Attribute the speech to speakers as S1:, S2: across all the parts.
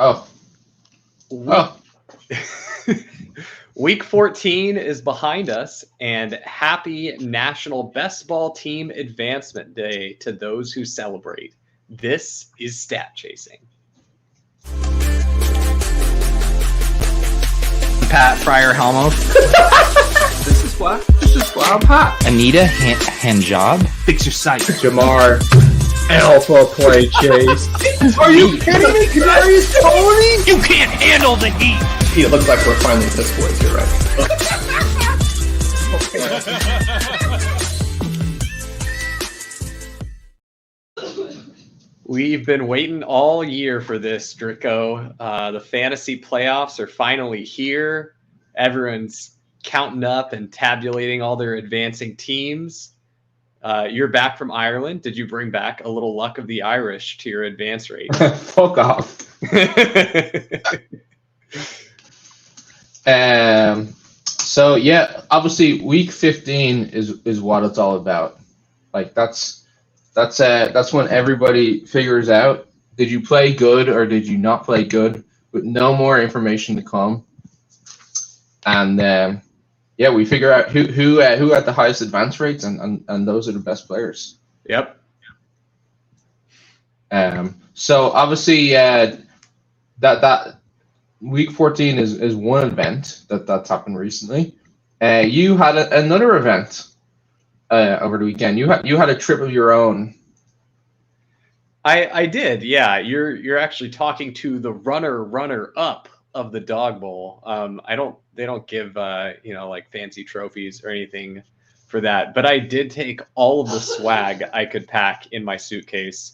S1: Oh.
S2: Week 14 is behind us, and happy National Best Ball Team Advancement Day to those who celebrate. This is Stat Chasing.
S3: Pat Fryer Helmuth.
S1: This is why I'm hot.
S3: Anita Handjob.
S4: Fix your sight.
S1: Jamar. Alpha play chase. Are you kidding me? Kadarius Toney?
S4: You can't handle the heat.
S1: It looks like we're finally Piss Boys. You're right.
S2: We've been waiting all year for this, Drico. The fantasy playoffs are finally here. Everyone's counting up and tabulating all their advancing teams. You're back from Ireland. Did you bring back a little luck of the Irish to your advance rate?
S1: Fuck off. So yeah, obviously week 15 is what it's all about. Like that's when everybody figures out, did you play good or did you not play good, with no more information to come. And yeah, we figure out who had the highest advance rates, and those are the best players.
S2: Yep.
S1: So obviously that week 14 is one event that's happened recently. You had another event over the weekend. You had a trip of your own.
S2: I did, yeah. You're actually talking to the runner up of the Dog Bowl. They don't give like fancy trophies or anything for that, but I did take all of the swag I could pack in my suitcase.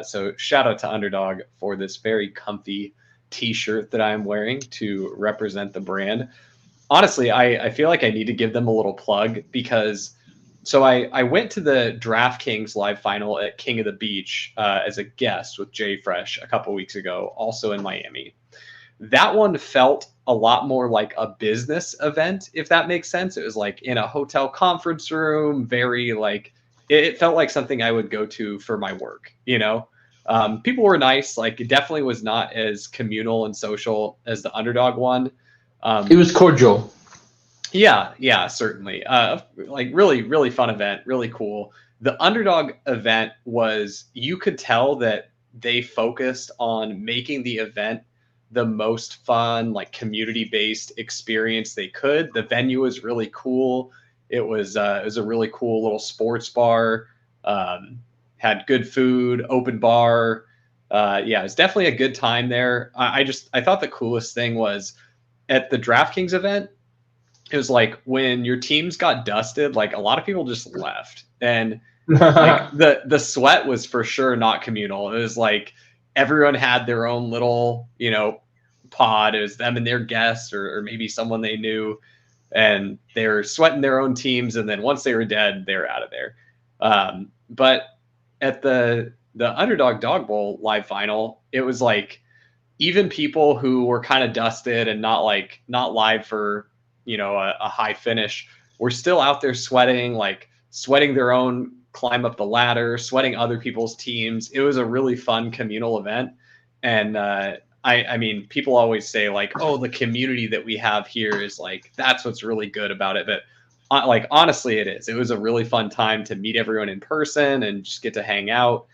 S2: So shout out to Underdog for this very comfy t-shirt that I'm wearing to represent the brand. Honestly, I feel like I need to give them a little plug because I went to the DraftKings live final at King of the Beach as a guest with Jay Fresh a couple weeks ago, also in Miami. That one felt a lot more like a business event, if that makes sense. It was like in a hotel conference room, very like, it felt like something I would go to for my work, People were nice. Like, it definitely was not as communal and social as the Underdog one.
S1: It was cordial.
S2: Yeah, certainly. Like really, really fun event, really cool. The Underdog event was, you could tell that they focused on making the event the most fun, like community-based experience they could. The venue was really cool. It was a really cool little sports bar. Had good food, open bar. Yeah, it was definitely a good time there. I thought the coolest thing was at the DraftKings event, it was like when your teams got dusted, like a lot of people just left. And like the sweat was for sure not communal. It was like everyone had their own little, pod. It was them and their guests or maybe someone they knew, and they were sweating their own teams. And then once they were dead, they were out of there. But at the Underdog Dog Bowl live final, it was like even people who were kind of dusted and not live for, a high finish were still out there sweating their own climb up the ladder, sweating other people's teams. It was a really fun communal event. And I mean, people always say like, oh, the community that we have here is like, that's what's really good about it. But like, honestly, it is. It was a really fun time to meet everyone in person and just get to hang out.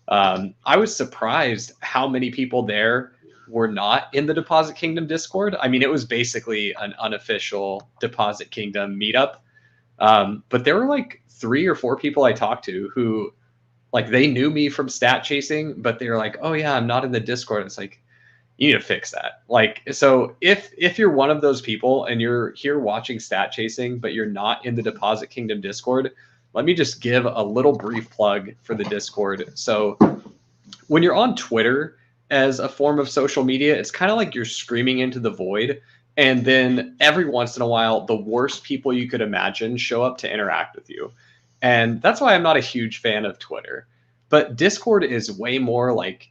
S2: I was surprised how many people there were not in the Deposit Kingdom Discord. I mean, it was basically an unofficial Deposit Kingdom meetup. But there were like 3 or 4 people I talked to who, like, they knew me from Stat Chasing, but they were like, oh yeah, I'm not in the Discord. It's like, you need to fix that. Like, so if you're one of those people and you're here watching Stat Chasing, but you're not in the Deposit Kingdom Discord, let me just give a little brief plug for the Discord. So when you're on Twitter as a form of social media, it's kind of like you're screaming into the void. And then every once in a while, the worst people you could imagine show up to interact with you. And that's why I'm not a huge fan of Twitter. But Discord is way more like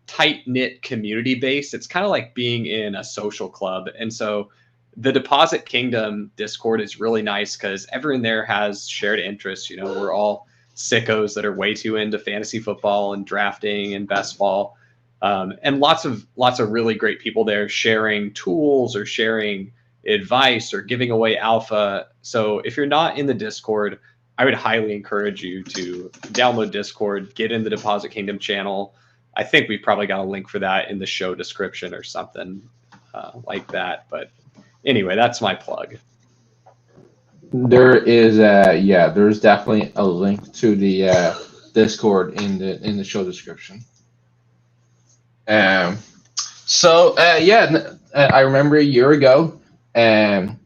S2: tight-knit community based. It's kind of like being in a social club. And so the Deposit Kingdom Discord is really nice because everyone there has shared interests. We're all sickos that are way too into fantasy football and drafting and best ball. And lots of really great people there sharing tools or sharing advice or giving away alpha. So if you're not in the Discord, I would highly encourage you to download Discord, get in the Deposit Kingdom channel. I think we've probably got a link for that in the show description or something like that. But anyway, that's my plug.
S1: There is there's definitely a link to the Discord in the show description. I remember a year ago, when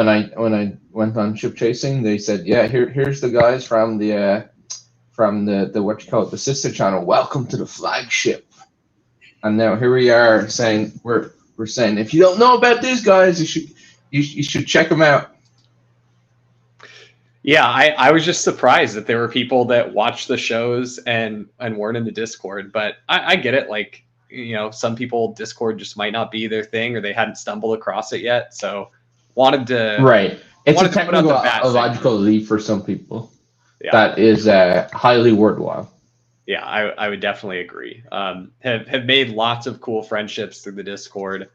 S1: I went on ship chasing, they said, here's the guys from the what you call it, the sister channel. Welcome to the flagship. And now here we are saying we're saying, if you don't know about these guys, you should check them out.
S2: Yeah, I was just surprised that there were people that watched the shows and weren't in the Discord, but I get it. Like, some people, Discord just might not be their thing, or they hadn't stumbled across it yet. So wanted to
S1: It's a technical, a logical leap for some people. Yeah. That is highly worthwhile.
S2: Yeah, I would definitely agree. Have made lots of cool friendships through the Discord.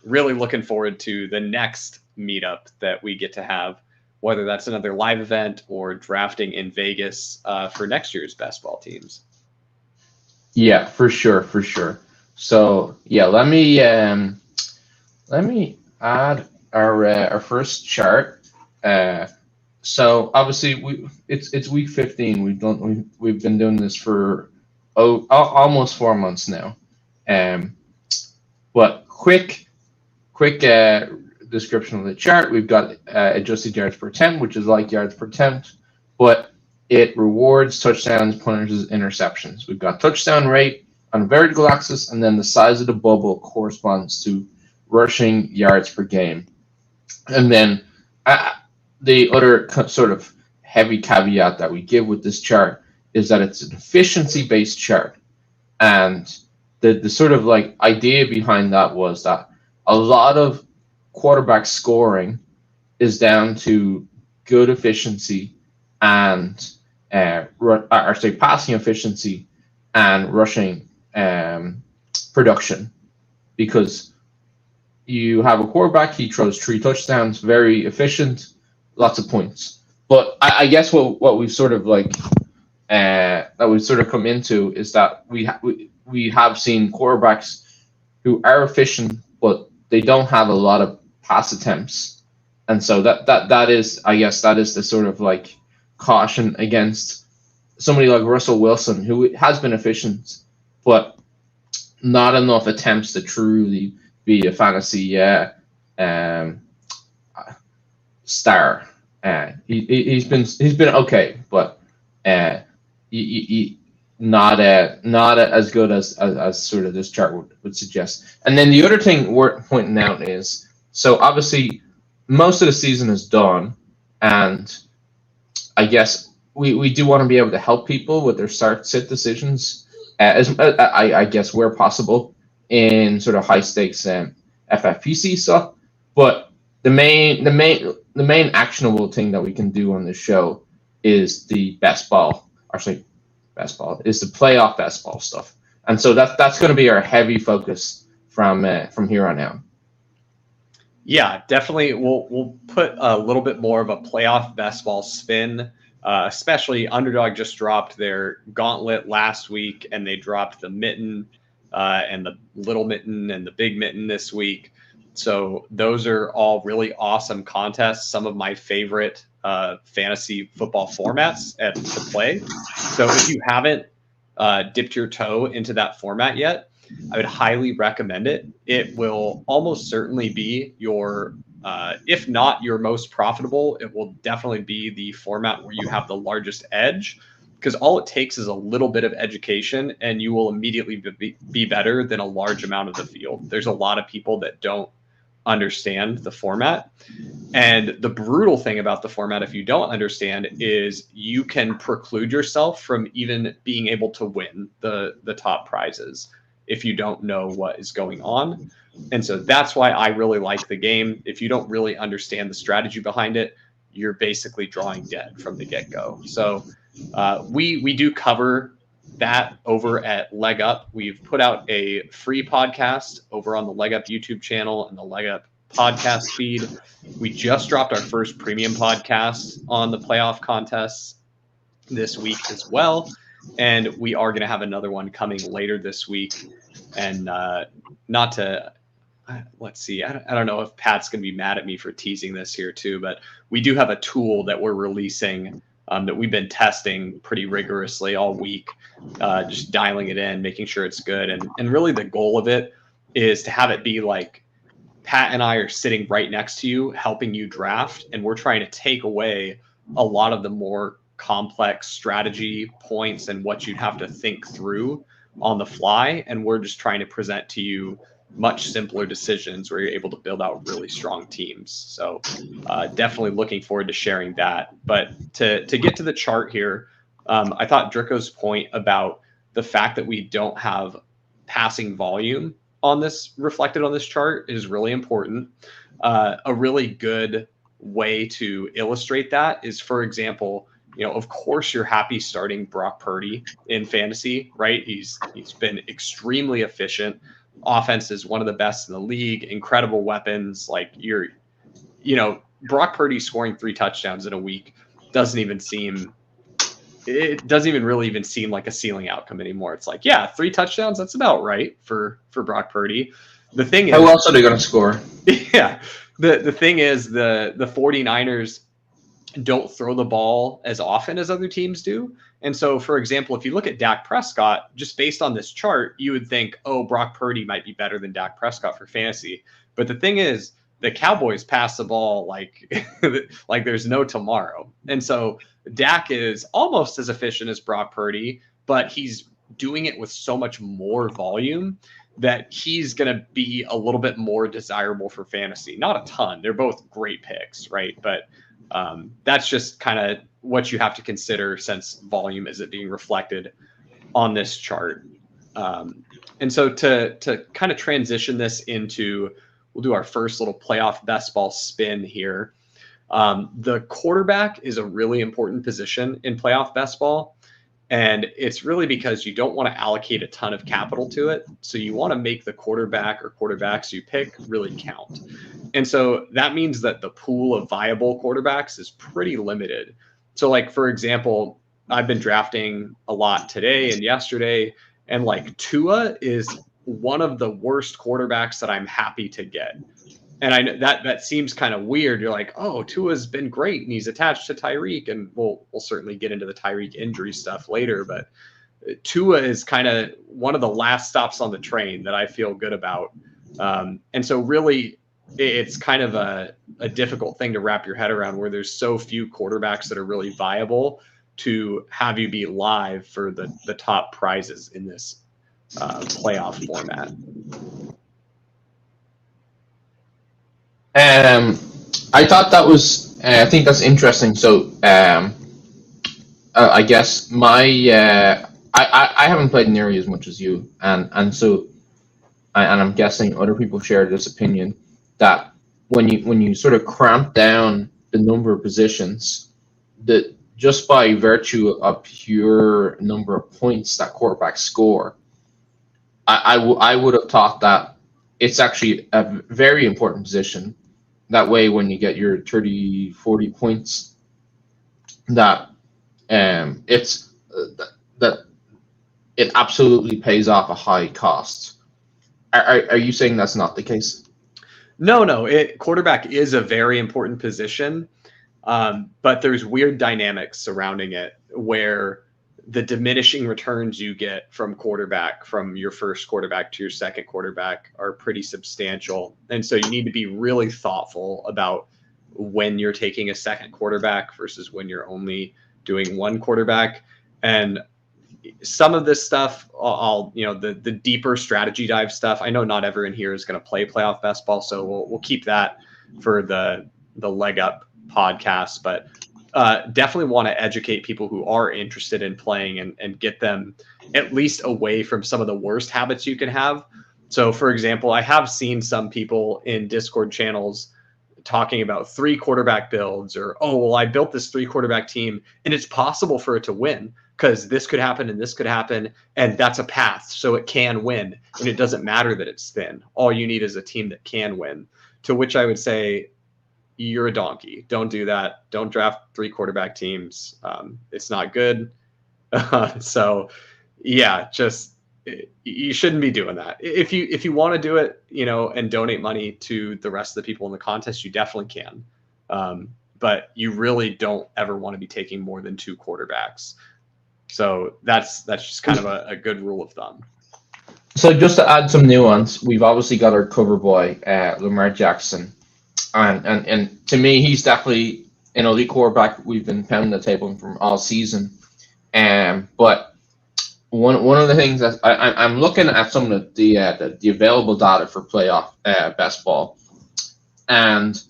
S2: Really looking forward to the next meetup that we get to have, whether that's another live event or drafting in Vegas for next year's best ball teams.
S1: Yeah, for sure. So let me add our first chart. So obviously it's week 15. We've been doing this for almost 4 months now. But quick description of the chart. We've got adjusted yards per attempt, which is like yards per attempt, but it rewards touchdowns, punters, interceptions. We've got touchdown rate on a vertical axis, and then the size of the bubble corresponds to rushing yards per game. And then the other sort of heavy caveat that we give with this chart is that it's an efficiency-based chart. And the sort of like idea behind that was that a lot of quarterback scoring is down to good efficiency and passing efficiency and rushing production, because you have a quarterback, he throws 3 touchdowns, very efficient, lots of points. But I guess what we sort of like that we've sort of come into is that we have seen quarterbacks who are efficient, but they don't have a lot of pass attempts, and so that is, I guess, that is the sort of like caution against somebody like Russell Wilson, who has been efficient, but not enough attempts to truly be a fantasy star. He's been okay, but not as good as sort of this chart would suggest. And then the other thing worth pointing out is, so obviously most of the season is done, and I guess we do want to be able to help people with their start-sit decisions, I guess where possible in sort of high stakes FFPC stuff. But the main actionable thing that we can do on this show is the best ball is the playoff best ball stuff, and so that's going to be our heavy focus from here on out.
S2: Yeah, definitely. We'll put a little bit more of a playoff best ball spin. Especially Underdog just dropped their Gauntlet last week, and they dropped the mitten and the little mitten and the big mitten this week. So those are all really awesome contests. Some of my favorite fantasy football formats to play. So if you haven't dipped your toe into that format yet, I would highly recommend it. It will almost certainly be your, if not your most profitable, it will definitely be the format where you have the largest edge, because all it takes is a little bit of education and you will immediately be better than a large amount of the field. There's a lot of people that don't understand the format. And the brutal thing about the format, if you don't understand, is you can preclude yourself from even being able to win the top prizes if you don't know what is going on. And so that's why I really like the game. If you don't really understand the strategy behind it, you're basically drawing dead from the get-go. So we do cover that over at Leg Up. We've put out a free podcast over on the Leg Up YouTube channel and the Leg Up podcast feed. We just dropped our first premium podcast on the playoff contests this week as well. And we are going to have another one coming later this week. And not to, let's see, I don't know if Pat's going to be mad at me for teasing this here too, but we do have a tool that we're releasing that we've been testing pretty rigorously all week, just dialing it in, making sure it's good. And really the goal of it is to have it be like Pat and I are sitting right next to you, helping you draft. And we're trying to take away a lot of the more complex strategy points and what you'd have to think through on the fly. And we're just trying to present to you much simpler decisions where you're able to build out really strong teams. So definitely looking forward to sharing that. But to get to the chart here, I thought Dricko's point about the fact that we don't have passing volume on this reflected on this chart is really important. A really good way to illustrate that is, for example, of course you're happy starting Brock Purdy in fantasy, right? He's been extremely efficient. Offense is one of the best in the league, incredible weapons. Like Brock Purdy scoring 3 touchdowns in a week doesn't even really seem like a ceiling outcome anymore. It's like, yeah, 3 touchdowns, that's about right for Brock Purdy. The thing is,
S1: how else are they going to score?
S2: Yeah. The thing is the 49ers don't throw the ball as often as other teams do. And so, for example, if you look at Dak Prescott, just based on this chart, you would think, oh, Brock Purdy might be better than Dak Prescott for fantasy. But the thing is, the Cowboys pass the ball like there's no tomorrow. And so Dak is almost as efficient as Brock Purdy, but he's doing it with so much more volume that he's going to be a little bit more desirable for fantasy. Not a ton. They're both great picks, right? But that's just kind of what you have to consider, since volume isn't being reflected on this chart. And so to kind of transition this into, we'll do our first little playoff best ball spin here. The quarterback is a really important position in playoff best ball. And it's really because you don't want to allocate a ton of capital to it. So you want to make the quarterback or quarterbacks you pick really count. And so that means that the pool of viable quarterbacks is pretty limited. So like, for example, I've been drafting a lot today and yesterday, and like Tua is one of the worst quarterbacks that I'm happy to get. And I know that seems kind of weird. You're like, oh, Tua's been great and he's attached to Tyreek, and we'll certainly get into the Tyreek injury stuff later. But Tua is kind of one of the last stops on the train that I feel good about. And so really, it's kind of a difficult thing to wrap your head around, where there's so few quarterbacks that are really viable to have you be live for the top prizes in this playoff format.
S1: I thought that was, I think that's interesting. So, I guess I haven't played nearly as much as you, and I'm guessing other people share this opinion that when you sort of cramp down the number of positions, that just by virtue of pure number of points that quarterbacks score, I would have thought that it's actually a very important position. That way, when you get your 30, 40 points, that that it absolutely pays off a high cost. Are you saying that's not the case?
S2: No. Quarterback is a very important position, but there's weird dynamics surrounding it where the diminishing returns you get from quarterback, from your first quarterback to your second quarterback, are pretty substantial. And so you need to be really thoughtful about when you're taking a second quarterback versus when you're only doing one quarterback. And some of this stuff, the deeper strategy dive stuff, I know not everyone here is going to play playoff best ball, so we'll keep that for the Leg Up podcast. But definitely want to educate people who are interested in playing and get them at least away from some of the worst habits you can have. So, for example, I have seen some people in Discord channels talking about 3 quarterback builds, or, oh, well, I built this 3 quarterback team and it's possible for it to win because this could happen and this could happen, and that's a path, so it can win, and it doesn't matter that it's thin. All you need is a team that can win. To which I would say, you're a donkey. Don't do that. Don't draft 3 quarterback teams. It's not good. So yeah, just, you shouldn't be doing that. If you want to do it, and donate money to the rest of the people in the contest, you definitely can. But you really don't ever want to be taking more than 2 quarterbacks. So that's just kind of a good rule of thumb.
S1: So just to add some nuance, we've obviously got our cover boy, Lamar Jackson. And to me, he's definitely an elite quarterback. We've been pounding the table from all season. But one of the things that I'm looking at some of the available data for playoff best ball, and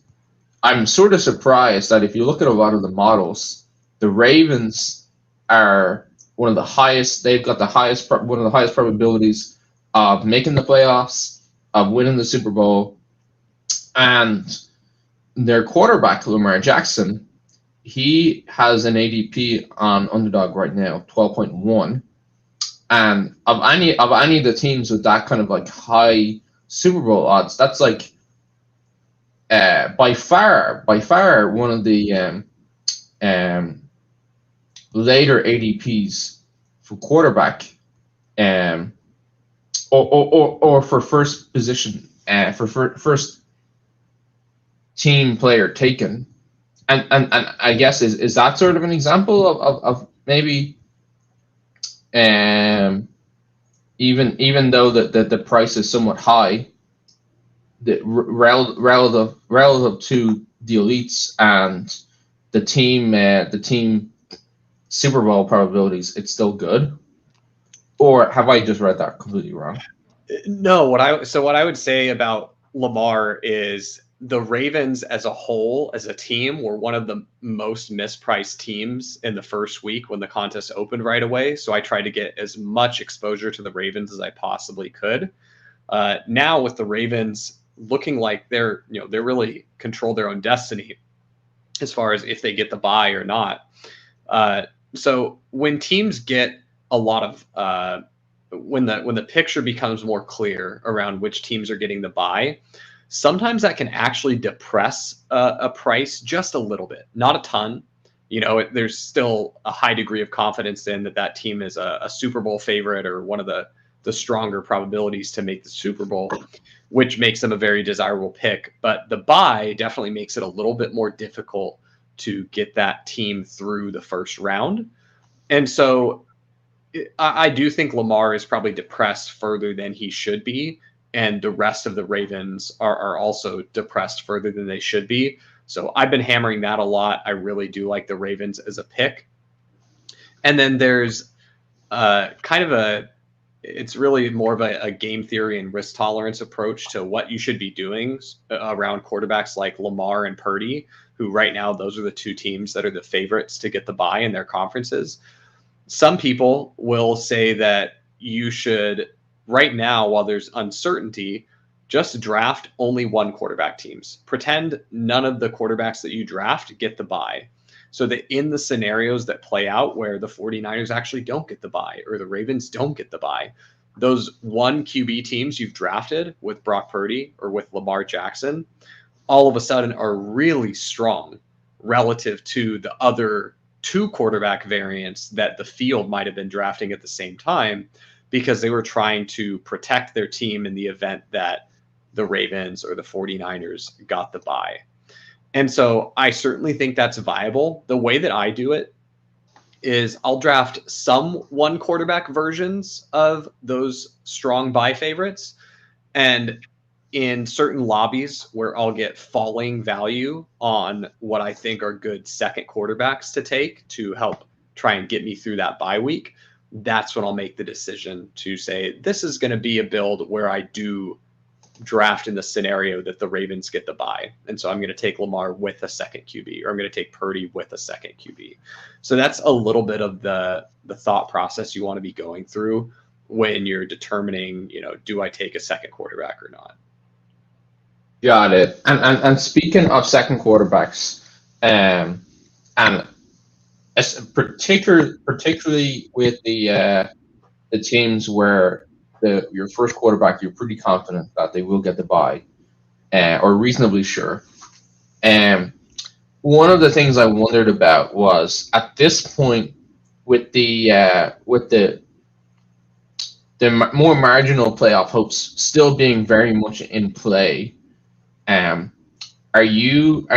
S1: I'm sort of surprised that if you look at a lot of the models, the Ravens are one of the highest. They've got one of the highest probabilities of making the playoffs, of winning the Super Bowl, and their quarterback Lamar Jackson, he has an ADP on Underdog right now, 12.1. And of any of the teams with that kind of like high Super Bowl odds, that's like by far one of the later ADPs for quarterback, or for first position, for first team player taken. And I guess is that sort of an example of maybe even though the price is somewhat high, the relative to the elites and the team Super Bowl probabilities, it's still good? Or have I just read that completely wrong?
S2: No, what I would say about Lamar is the Ravens as a whole, as a team, were one of the most mispriced teams in the first week when the contest opened right away. So I tried to get as much exposure to the Ravens as I possibly could. Now with the Ravens looking like they're really control their own destiny as far as if they get the bye or not. So when teams get a lot of when the picture becomes more clear around which teams are getting the bye, sometimes that can actually depress a price just a little bit, not a ton. There's still a high degree of confidence in that team is a Super Bowl favorite or one of the stronger probabilities to make the Super Bowl, which makes them a very desirable pick. But the bye definitely makes it a little bit more difficult to get that team through the first round. And so I do think Lamar is probably depressed further than he should be. And the rest of the Ravens are also depressed further than they should be. So I've been hammering that a lot. I really do like the Ravens as a pick. And then there's it's really more of a game theory and risk tolerance approach to what you should be doing around quarterbacks like Lamar and Purdy, who right now, those are the 2 teams that are the favorites to get the bye in their conferences. Some people will say that you should, right now, while there's uncertainty, just draft only 1 quarterback teams. Pretend none of the quarterbacks that you draft get the bye. So that in the scenarios that play out where the 49ers actually don't get the bye or the Ravens don't get the bye, those 1 QB teams you've drafted with Brock Purdy or with Lamar Jackson all of a sudden are really strong relative to the other 2 quarterback variants that the field might have been drafting at the same time, because they were trying to protect their team in the event that the Ravens or the 49ers got the bye. And so I certainly think that's viable. The way that I do it is I'll draft some 1 quarterback versions of those strong bye favorites. And in certain lobbies where I'll get falling value on what I think are good second quarterbacks to take to help try and get me through that bye week, that's when I'll make the decision to say, this is going to be a build where I do draft in the scenario that the Ravens get the bye. And so I'm going to take Lamar with a second QB, or I'm going to take Purdy with a second QB. So that's a little bit of the thought process you want to be going through when you're determining, do I take a second quarterback or not?
S1: Got it. And speaking of second quarterbacks, and particularly with the teams where your first quarterback, you're pretty confident that they will get the bye, or reasonably sure. Um, One of the things I wondered about was at this point with the more marginal playoff hopes still being very much in play. Um, are you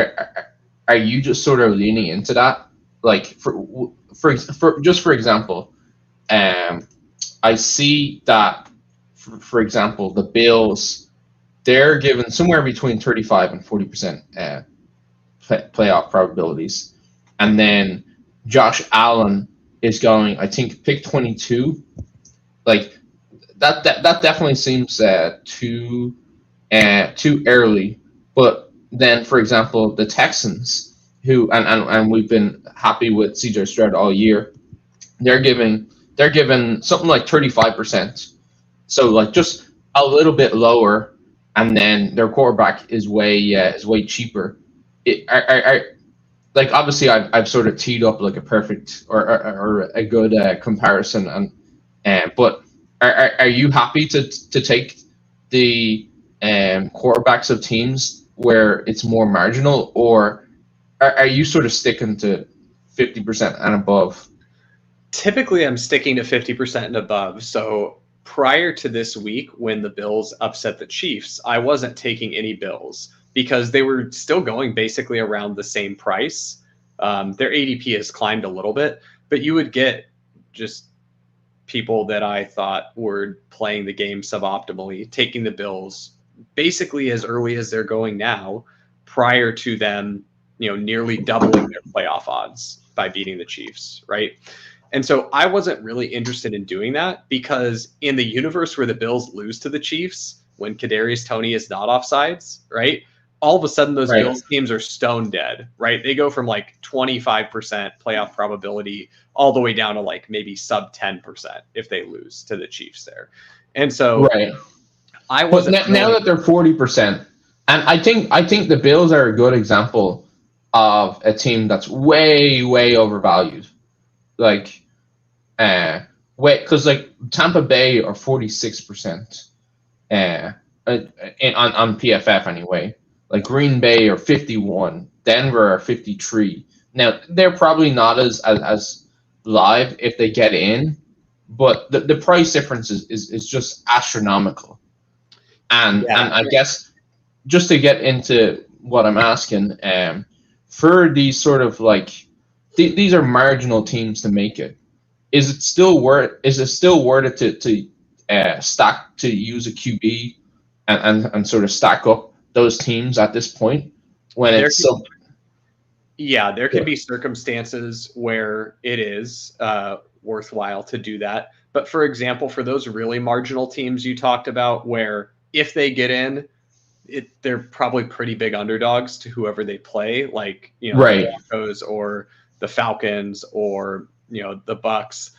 S1: just sort of leaning into that? Like for example, um, I see that for example the Bills, they're given somewhere between 35 and 40% playoff probabilities, and then Josh Allen is going, I think, pick 22. Like that definitely seems too early. But then, for example, the Texans, who and we've been happy with CJ Stroud all year, they're giving something like 35%. So like just a little bit lower, and then their quarterback is way cheaper. Like obviously I've sort of teed up like a perfect or a good comparison, but are you happy to take the quarterbacks of teams where it's more marginal, or are you sort of sticking to 50% and above?
S2: Typically, I'm sticking to 50% and above. So prior to this week, when the Bills upset the Chiefs, I wasn't taking any Bills because they were still going basically around the same price. Their ADP has climbed a little bit, but you would get just people that I thought were playing the game suboptimally, taking the Bills basically as early as they're going now, prior to them, nearly doubling their playoff odds by beating the Chiefs, right? And so I wasn't really interested in doing that because in the universe where the Bills lose to the Chiefs, when Kadarius Toney is not offsides, right? All of a sudden those
S1: Right.
S2: Bills teams are stone dead, right? They go from like 25% playoff probability all the way down to like maybe sub 10% if they lose to the Chiefs there. And so
S1: Right.
S2: I
S1: But
S2: wasn't
S1: now
S2: really,
S1: that they're 40%, and I think the Bills are a good example of a team that's way overvalued. Like, because like Tampa Bay are 46%, on PFF anyway. Like Green Bay are 51, Denver are 53. Now they're probably not as live if they get in, but the price difference is just astronomical. And I guess just to get into what I'm asking, for these sort of like these are marginal teams to make it. Is it still worth it to stack to use a QB and sort of stack up those teams at this point when
S2: there
S1: it's so
S2: there can be circumstances where it is worthwhile to do that. But for example, for those really marginal teams you talked about, where if they get in, they're probably pretty big underdogs to whoever they play, like
S1: right?
S2: the Broncos or the Falcons or the Bucks.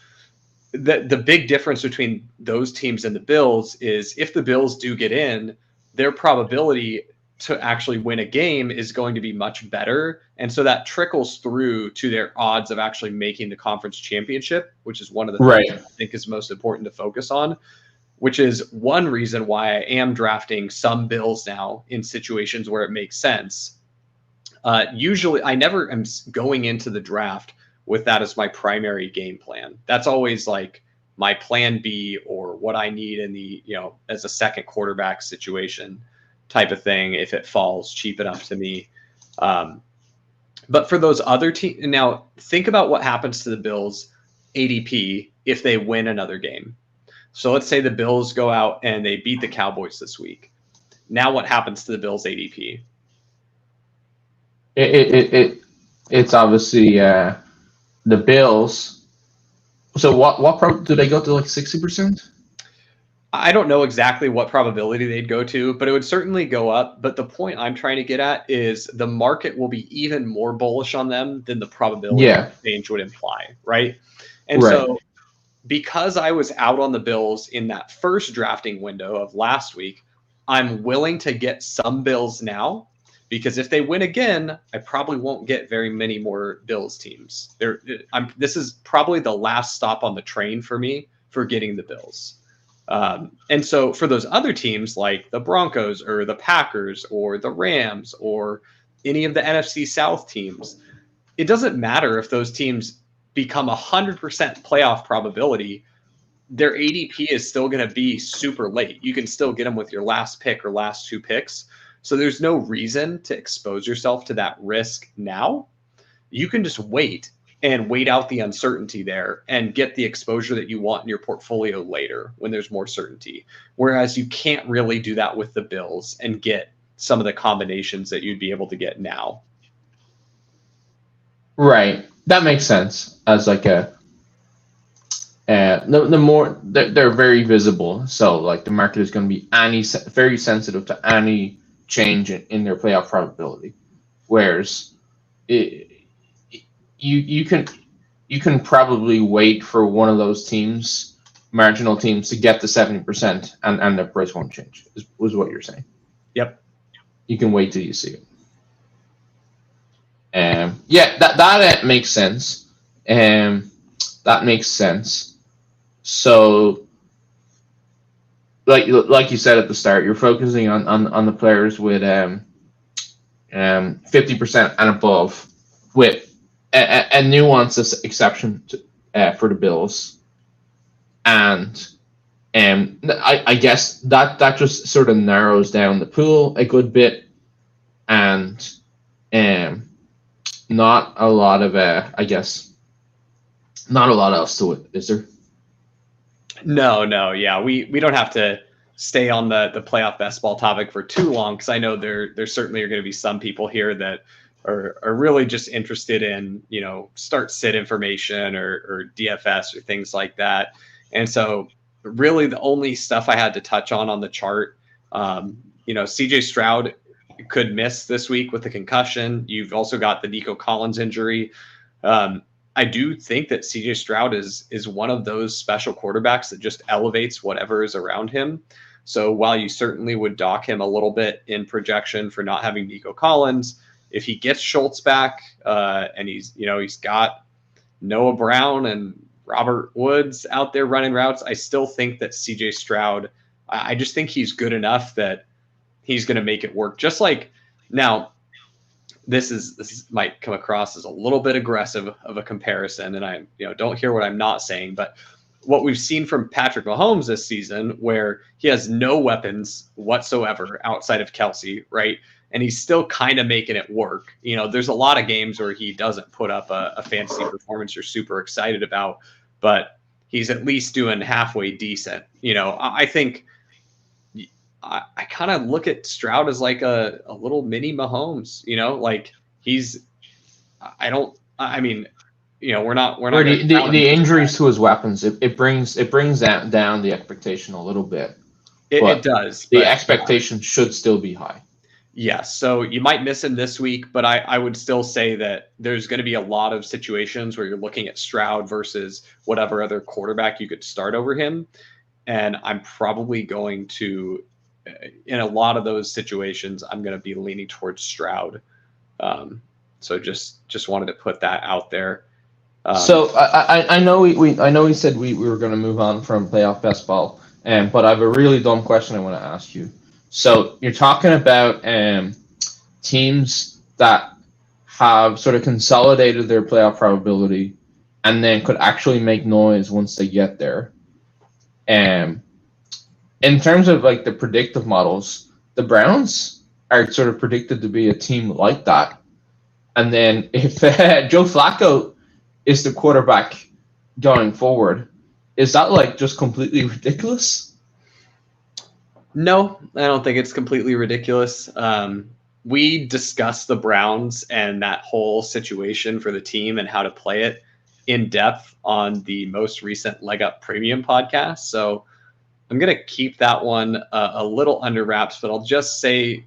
S2: The big difference between those teams and the Bills is if the Bills do get in, their probability to actually win a game is going to be much better. And so that trickles through to their odds of actually making the conference championship, which is one of the things
S1: Right.
S2: I think is most important to focus on, which is one reason why I am drafting some Bills now in situations where it makes sense. Usually, I never am going into the draft with that as my primary game plan. That's always like my plan B or what I need in the, as a second quarterback situation type of thing, if it falls cheap enough to me. But for those other teams, now think about what happens to the Bills ADP if they win another game. So let's say the Bills go out and they beat the Cowboys this week. Now what happens to the Bills ADP?
S1: It's obviously the Bills. So what do they go to, like 60%?
S2: I don't know exactly what probability they'd go to, but it would certainly go up. But the point I'm trying to get at is the market will be even more bullish on them than the probability change would imply, right? And so because I was out on the Bills in that first drafting window of last week, I'm willing to get some Bills now, because if they win again, I probably won't get very many more Bills teams. This is probably the last stop on the train for me for getting the Bills. And so for those other teams like the Broncos or the Packers or the Rams or any of the NFC South teams, it doesn't matter if those teams become 100% playoff probability. Their ADP is still going to be super late. You can still get them with your last pick or last 2 picks. So there's no reason to expose yourself to that risk now. You can just wait out the uncertainty there and get the exposure that you want in your portfolio later when there's more certainty. Whereas you can't really do that with the Bills and get some of the combinations that you'd be able to get now.
S1: Right. That makes sense as like the more they're very visible. So like the market is going to be very sensitive to any change in their playoff probability. Whereas you can probably wait for one of those teams, marginal teams, to get to 70% and the price won't change, was what you're saying.
S2: Yep.
S1: You can wait till you see it. That makes sense. That makes sense. So, like you said at the start, you're focusing on the players with 50% and above, with a nuanced exception for the Bills, and I guess that just sort of narrows down the pool a good bit, and not a lot of not a lot else to it, is there?
S2: No, yeah, we don't have to stay on the playoff best ball topic for too long, because I know there certainly are going to be some people here that are really just interested in, start sit information or DFS or things like that. And so really the only stuff I had to touch on the chart, CJ Stroud could miss this week with the concussion. You've also got the Nico Collins injury. I do think that CJ Stroud is one of those special quarterbacks that just elevates whatever is around him. So while you certainly would dock him a little bit in projection for not having Nico Collins, if he gets Schultz back and he's got Noah Brown and Robert Woods out there running routes, I still think that CJ Stroud, I just think he's good enough that he's going to make it work. Just like now, this might come across as a little bit aggressive of a comparison, and I don't hear what I'm not saying, but what we've seen from Patrick Mahomes this season, where he has no weapons whatsoever outside of Kelsey, right? And he's still kind of making it work. There's a lot of games where he doesn't put up a fantasy performance you're super excited about, but he's at least doing halfway decent. I think I kind of look at Stroud as like a little mini Mahomes, like we're not
S1: the injuries to his weapons. It brings down the expectation a little bit.
S2: It does.
S1: The expectation should still be high.
S2: Yes. So you might miss him this week, but I would still say that there's going to be a lot of situations where you're looking at Stroud versus whatever other quarterback you could start over him. And I'm probably going to, in a lot of those situations, I'm going to be leaning towards Stroud. So just wanted to put that out there.
S1: So I know we said we were going to move on from playoff best ball, but I have a really dumb question I want to ask you. So you're talking about teams that have sort of consolidated their playoff probability and then could actually make noise once they get there. In terms of like the predictive models, the Browns are sort of predicted to be a team like that. And then if Joe Flacco is the quarterback going forward, is that like just completely ridiculous?
S2: No, I don't think it's completely ridiculous. We discussed the Browns and that whole situation for the team and how to play it in depth on the most recent Leg Up Premium podcast. So I'm going to keep that one a little under wraps, but I'll just say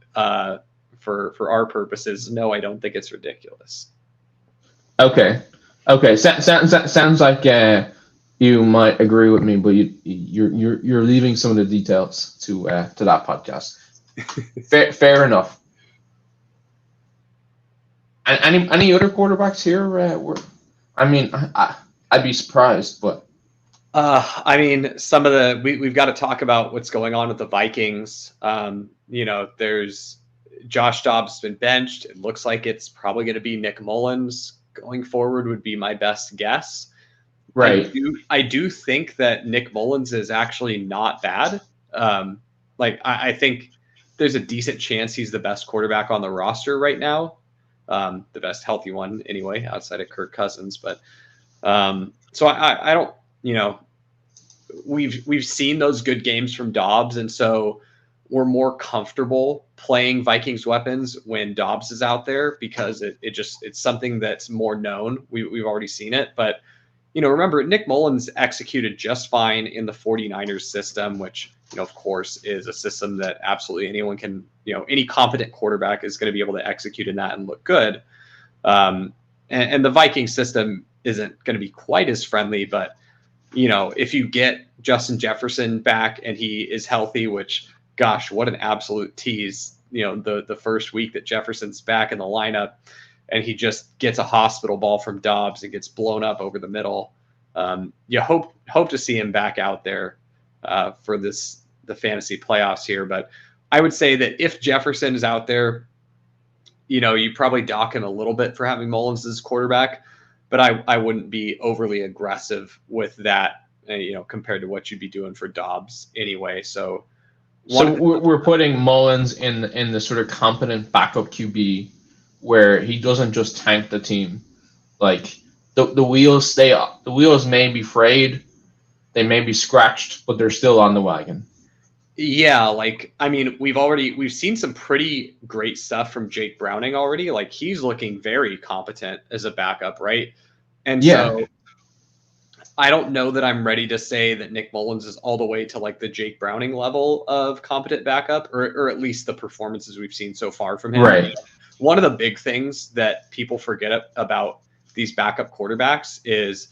S2: for our purposes, no, I don't think it's ridiculous. Okay.
S1: Sounds like you might agree with me, but you're leaving some of the details to that podcast. Fair enough. And any other quarterbacks here? I'd be surprised, but
S2: I mean, some of the we've got to talk about what's going on with the Vikings. There's Josh Dobbs has been benched. It looks like it's probably going to be Nick Mullins going forward. Would be my best guess.
S1: Right.
S2: I do think that Nick Mullins is actually not bad. I think there's a decent chance he's the best quarterback on the roster right now. The best healthy one anyway, outside of Kirk Cousins. But so I don't, we've seen those good games from Dobbs. And so we're more comfortable playing Vikings weapons when Dobbs is out there because it's something that's more known. We've already seen it, but remember Nick Mullins executed just fine in the 49ers system, which, of course is a system that absolutely anyone can, any competent quarterback is going to be able to execute in that and look good. And the Viking system isn't going to be quite as friendly, but if you get Justin Jefferson back and he is healthy, which gosh, what an absolute tease, the first week that Jefferson's back in the lineup and he just gets a hospital ball from Dobbs and gets blown up over the middle. You hope to see him back out there for the fantasy playoffs here. But I would say that if Jefferson is out there, you probably dock him a little bit for having Mullins as quarterback, but I wouldn't be overly aggressive with that, compared to what you'd be doing for Dobbs anyway. So
S1: we're putting Mullins in the sort of competent backup QB where he doesn't just tank the team. Like the wheels may be frayed, they may be scratched, but they're still on the wagon.
S2: Yeah, we've seen some pretty great stuff from Jake Browning already. Like he's looking very competent as a backup, right? And so I don't know that I'm ready to say that Nick Mullins is all the way to like the Jake Browning level of competent backup, or at least the performances we've seen so far from him.
S1: Right.
S2: One of the big things that people forget about these backup quarterbacks is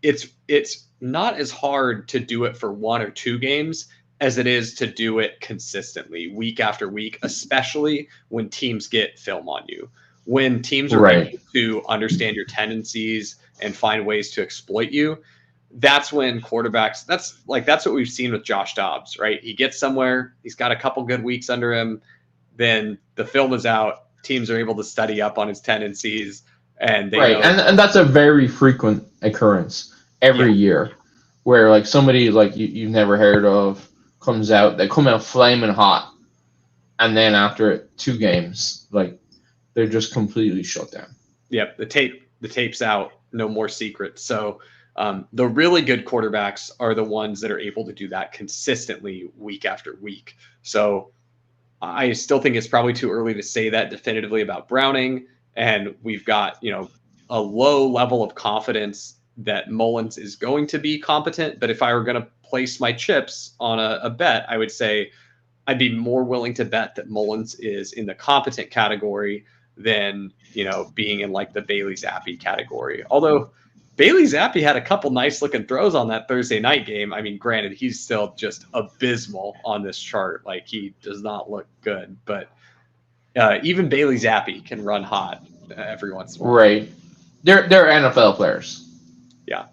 S2: it's not as hard to do it for 1 or 2 games as it is to do it consistently week after week, especially when teams get film on you. When teams are able to understand your tendencies and find ways to exploit you, that's when quarterbacks, that's what we've seen with Josh Dobbs, right? He gets somewhere, he's got a couple good weeks under him, then the film is out, teams are able to study up on his tendencies, and they know.
S1: And that's a very frequent occurrence every year, where like somebody like you've never heard of comes out, they come out flaming hot, and then after 2 games, like they're just completely shut down.
S2: Yep, the tape's out, no more secrets. So the really good quarterbacks are the ones that are able to do that consistently week after week. So I still think it's probably too early to say that definitively about Browning. And we've got, a low level of confidence that Mullins is going to be competent. But if I were going to place my chips on a bet, I would say I'd be more willing to bet that Mullins is in the competent category than, being in like the Bailey Zappi category. Although Bailey Zappi had a couple nice looking throws on that Thursday night game. I mean, granted, he's still just abysmal on this chart. Like he does not look good, but even Bailey Zappi can run hot every once in a while.
S1: Right. They're NFL players.
S2: Yeah.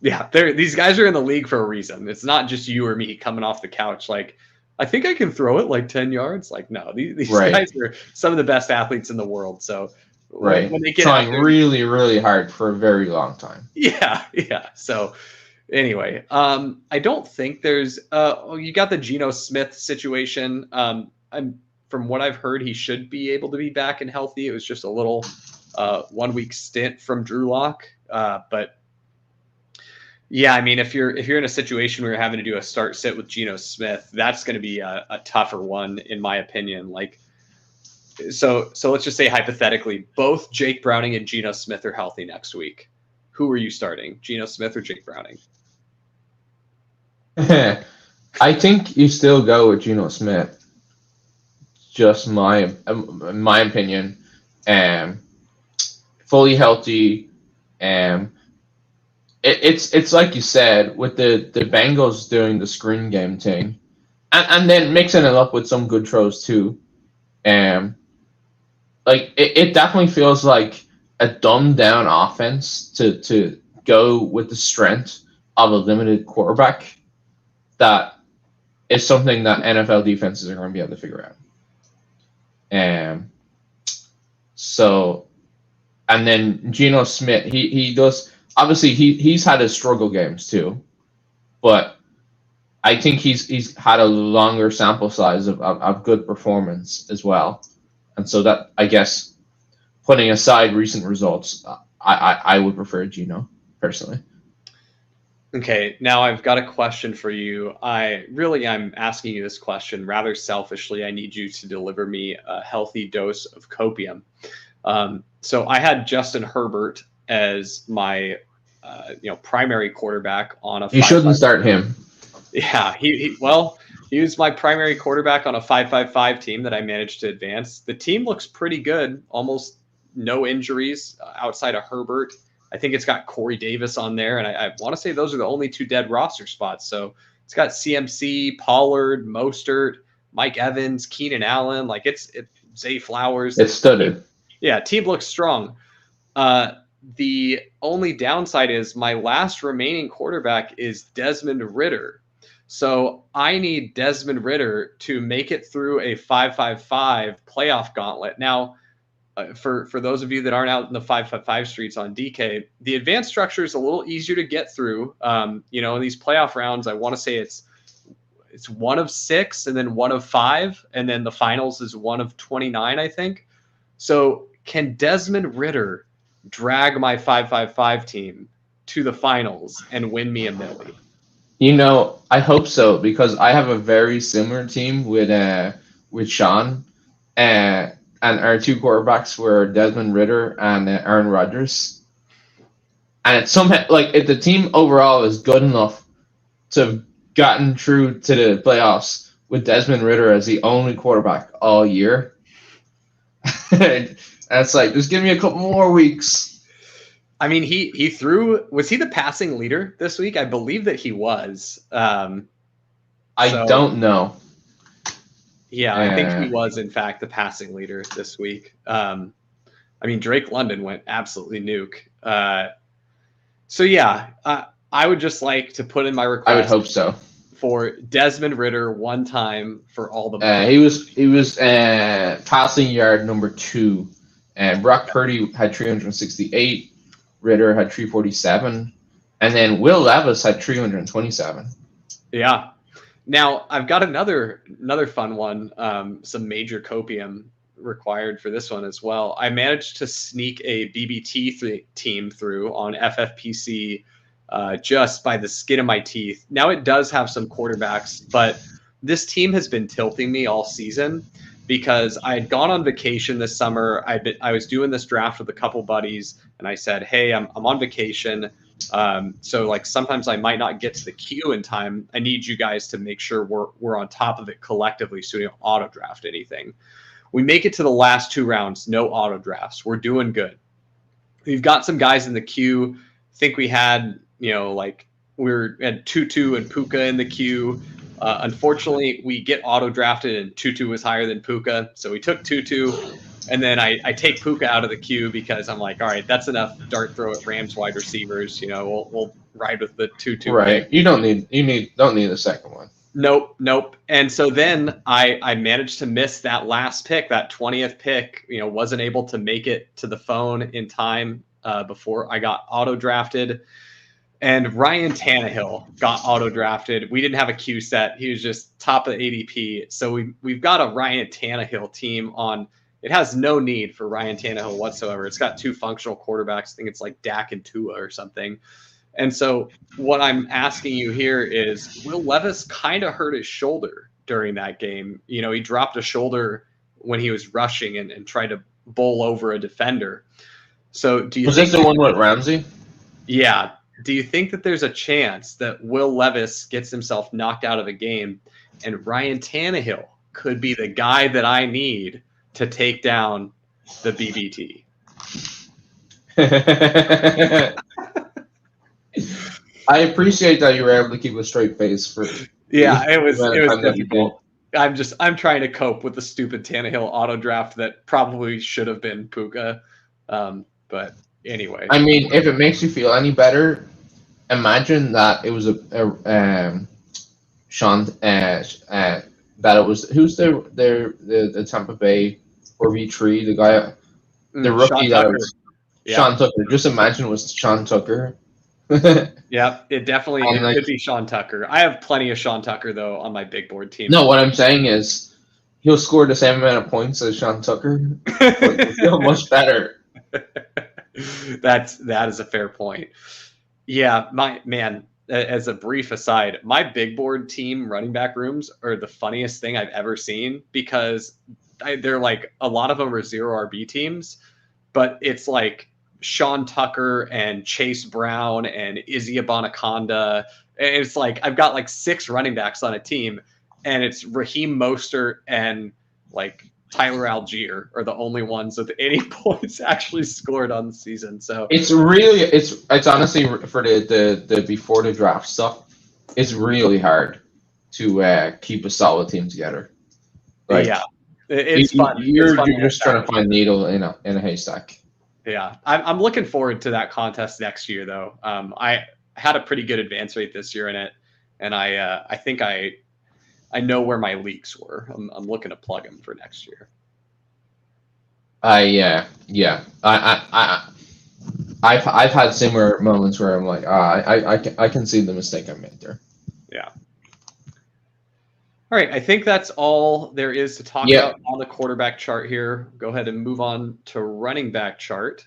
S2: These guys are in the league for a reason. It's not just you or me coming off the couch. Like, I think I can throw it like 10 yards. Like, no, these guys are some of the best athletes in the world. So when they get
S1: trying really, really hard for a very long time.
S2: Yeah. So anyway, I don't think there's you got the Geno Smith situation. From what I've heard, he should be able to be back and healthy. It was just a little 1 week stint from Drew Lock. But yeah, I mean, if you're in a situation where you're having to do a start sit with Geno Smith, that's going to be a tougher one, in my opinion. Like, so let's just say hypothetically, both Jake Browning and Geno Smith are healthy next week. Who are you starting, Geno Smith or Jake Browning?
S1: I think you still go with Geno Smith. Just my opinion. Fully healthy. It's like you said, with the Bengals doing the screen game thing, and then mixing it up with some good throws too. Like it definitely feels like a dumbed down offense to go with the strength of a limited quarterback. That is something that NFL defenses are going to be able to figure out. So, and then Geno Smith, he does, obviously he's had his struggle games too, but I think he's had a longer sample size of good performance as well. And so that, I guess, putting aside recent results, I would prefer Geno personally.
S2: Okay, now I've got a question for you. I'm asking you this question rather selfishly. I need you to deliver me a healthy dose of copium. So I had Justin Herbert as my primary quarterback on a.
S1: You shouldn't start him.
S2: Yeah, he was my primary quarterback on a 5-5-5 team that I managed to advance. The team looks pretty good, almost no injuries outside of Herbert. I think it's got Corey Davis on there, and I want to say those are the only 2 dead roster spots. So it's got CMC, Pollard, Mostert, Mike Evans, Keenan Allen. Like it's Zay Flowers.
S1: It's studded.
S2: Yeah, team looks strong. The only downside is my last remaining quarterback is Desmond Ridder. So I need Desmond Ridder to make it through a 5-5-5 playoff gauntlet. Now, for those of you that aren't out in the 5-5-5 streets on DK, the advanced structure is a little easier to get through. In these playoff rounds, I want to say it's 1 of 6 and then 1 of 5, and then the finals is 1 of 29, I think. So can Desmond Ridder drag my 5-5-5 team to the finals and win me $1 million?
S1: I hope so, because I have a very similar team with Sean, and our 2 quarterbacks were Desmond Ridder and Aaron Rodgers. And it's somehow, like, if the team overall is good enough to have gotten through to the playoffs with Desmond Ridder as the only quarterback all year, and it's like, just give me a couple more weeks.
S2: I mean, he threw. Was he the passing leader this week? I believe that he was. I
S1: don't know.
S2: Yeah, I think he was, in fact, the passing leader this week. Drake London went absolutely nuke. So, yeah, I would just like to put in my request.
S1: I would hope so.
S2: For Desmond Ridder one time for all the
S1: he was passing yard number 2. And Brock Purdy had 368. Ridder had 347. And then Will Levis had 327.
S2: Yeah. Now, I've got another fun one, some major copium required for this one as well. I managed to sneak a BBT team through on FFPC just by the skin of my teeth. Now, it does have some quarterbacks, but this team has been tilting me all season because I had gone on vacation this summer. I was doing this draft with a couple buddies, and I said, hey, I'm on vacation. So like sometimes I might not get to the queue in time. I need you guys to make sure we're on top of it collectively so we don't auto draft anything. We make it to the last 2 rounds, no auto drafts. We're doing good. We've got some guys in the queue. I think we had, we had Tutu and Puka in the queue. Unfortunately, we get auto drafted and Tutu was higher than Puka. So we took Tutu. And then I take Puka out of the queue because I'm like, all right, that's enough dart throw at Rams wide receivers. We'll ride with the 2-2.
S1: Right.
S2: Pick.
S1: You don't need a second one.
S2: Nope. And so then I managed to miss that last pick, that 20th pick. Wasn't able to make it to the phone in time before I got auto drafted. And Ryan Tannehill got auto drafted. We didn't have a queue set. He was just top of the ADP. So we've got a Ryan Tannehill team on. It has no need for Ryan Tannehill whatsoever. It's got 2 functional quarterbacks. I think it's like Dak and Tua or something. And so what I'm asking you here is, Will Levis kind of hurt his shoulder during that game. He dropped a shoulder when he was rushing and tried to bowl over a defender. So do you think
S1: this the one with Ramsey?
S2: Yeah. Do you think that there's a chance that Will Levis gets himself knocked out of the game and Ryan Tannehill could be the guy that I need to take down the BBT?
S1: I appreciate that you were able to keep a straight face for
S2: Yeah, it was
S1: I'm
S2: difficult. I'm trying to cope with the stupid Tannehill auto draft that probably should have been Puka. But anyway.
S1: I mean, if it makes you feel any better, imagine that it was Sean that it was who's the Tampa Bay RB3, the guy, the rookie that was Sean Tucker. Just imagine it was Sean Tucker.
S2: Yeah, it definitely could be Sean Tucker. I have plenty of Sean Tucker though on my big board team.
S1: No, what I'm saying is he'll score the same amount of points as Sean Tucker. But he'll feel much better.
S2: That is a fair point. Yeah, as a brief aside, my big board team running back rooms are the funniest thing I've ever seen because they're like a lot of them are 0 RB teams, but it's like Sean Tucker and Chase Brown and Izzy Abanaconda. And it's like I've got like 6 running backs on a team, and it's Raheem Mostert and like Tyler Algier are the only ones with any points actually scored on the season. So
S1: it's honestly for the before the draft stuff, it's really hard to keep a solid team together.
S2: Like, yeah, it's fun.
S1: You're just trying to find a needle in a haystack.
S2: Yeah, I'm looking forward to that contest next year, though. I had a pretty good advance rate this year in it, and I think I know where my leaks were. I'm looking to plug them for next year.
S1: I've had similar moments where I'm like, I can see the mistake I made there.
S2: Yeah. All right, I think that's all there is to talk about on the quarterback chart here. Go ahead and move on to running back chart.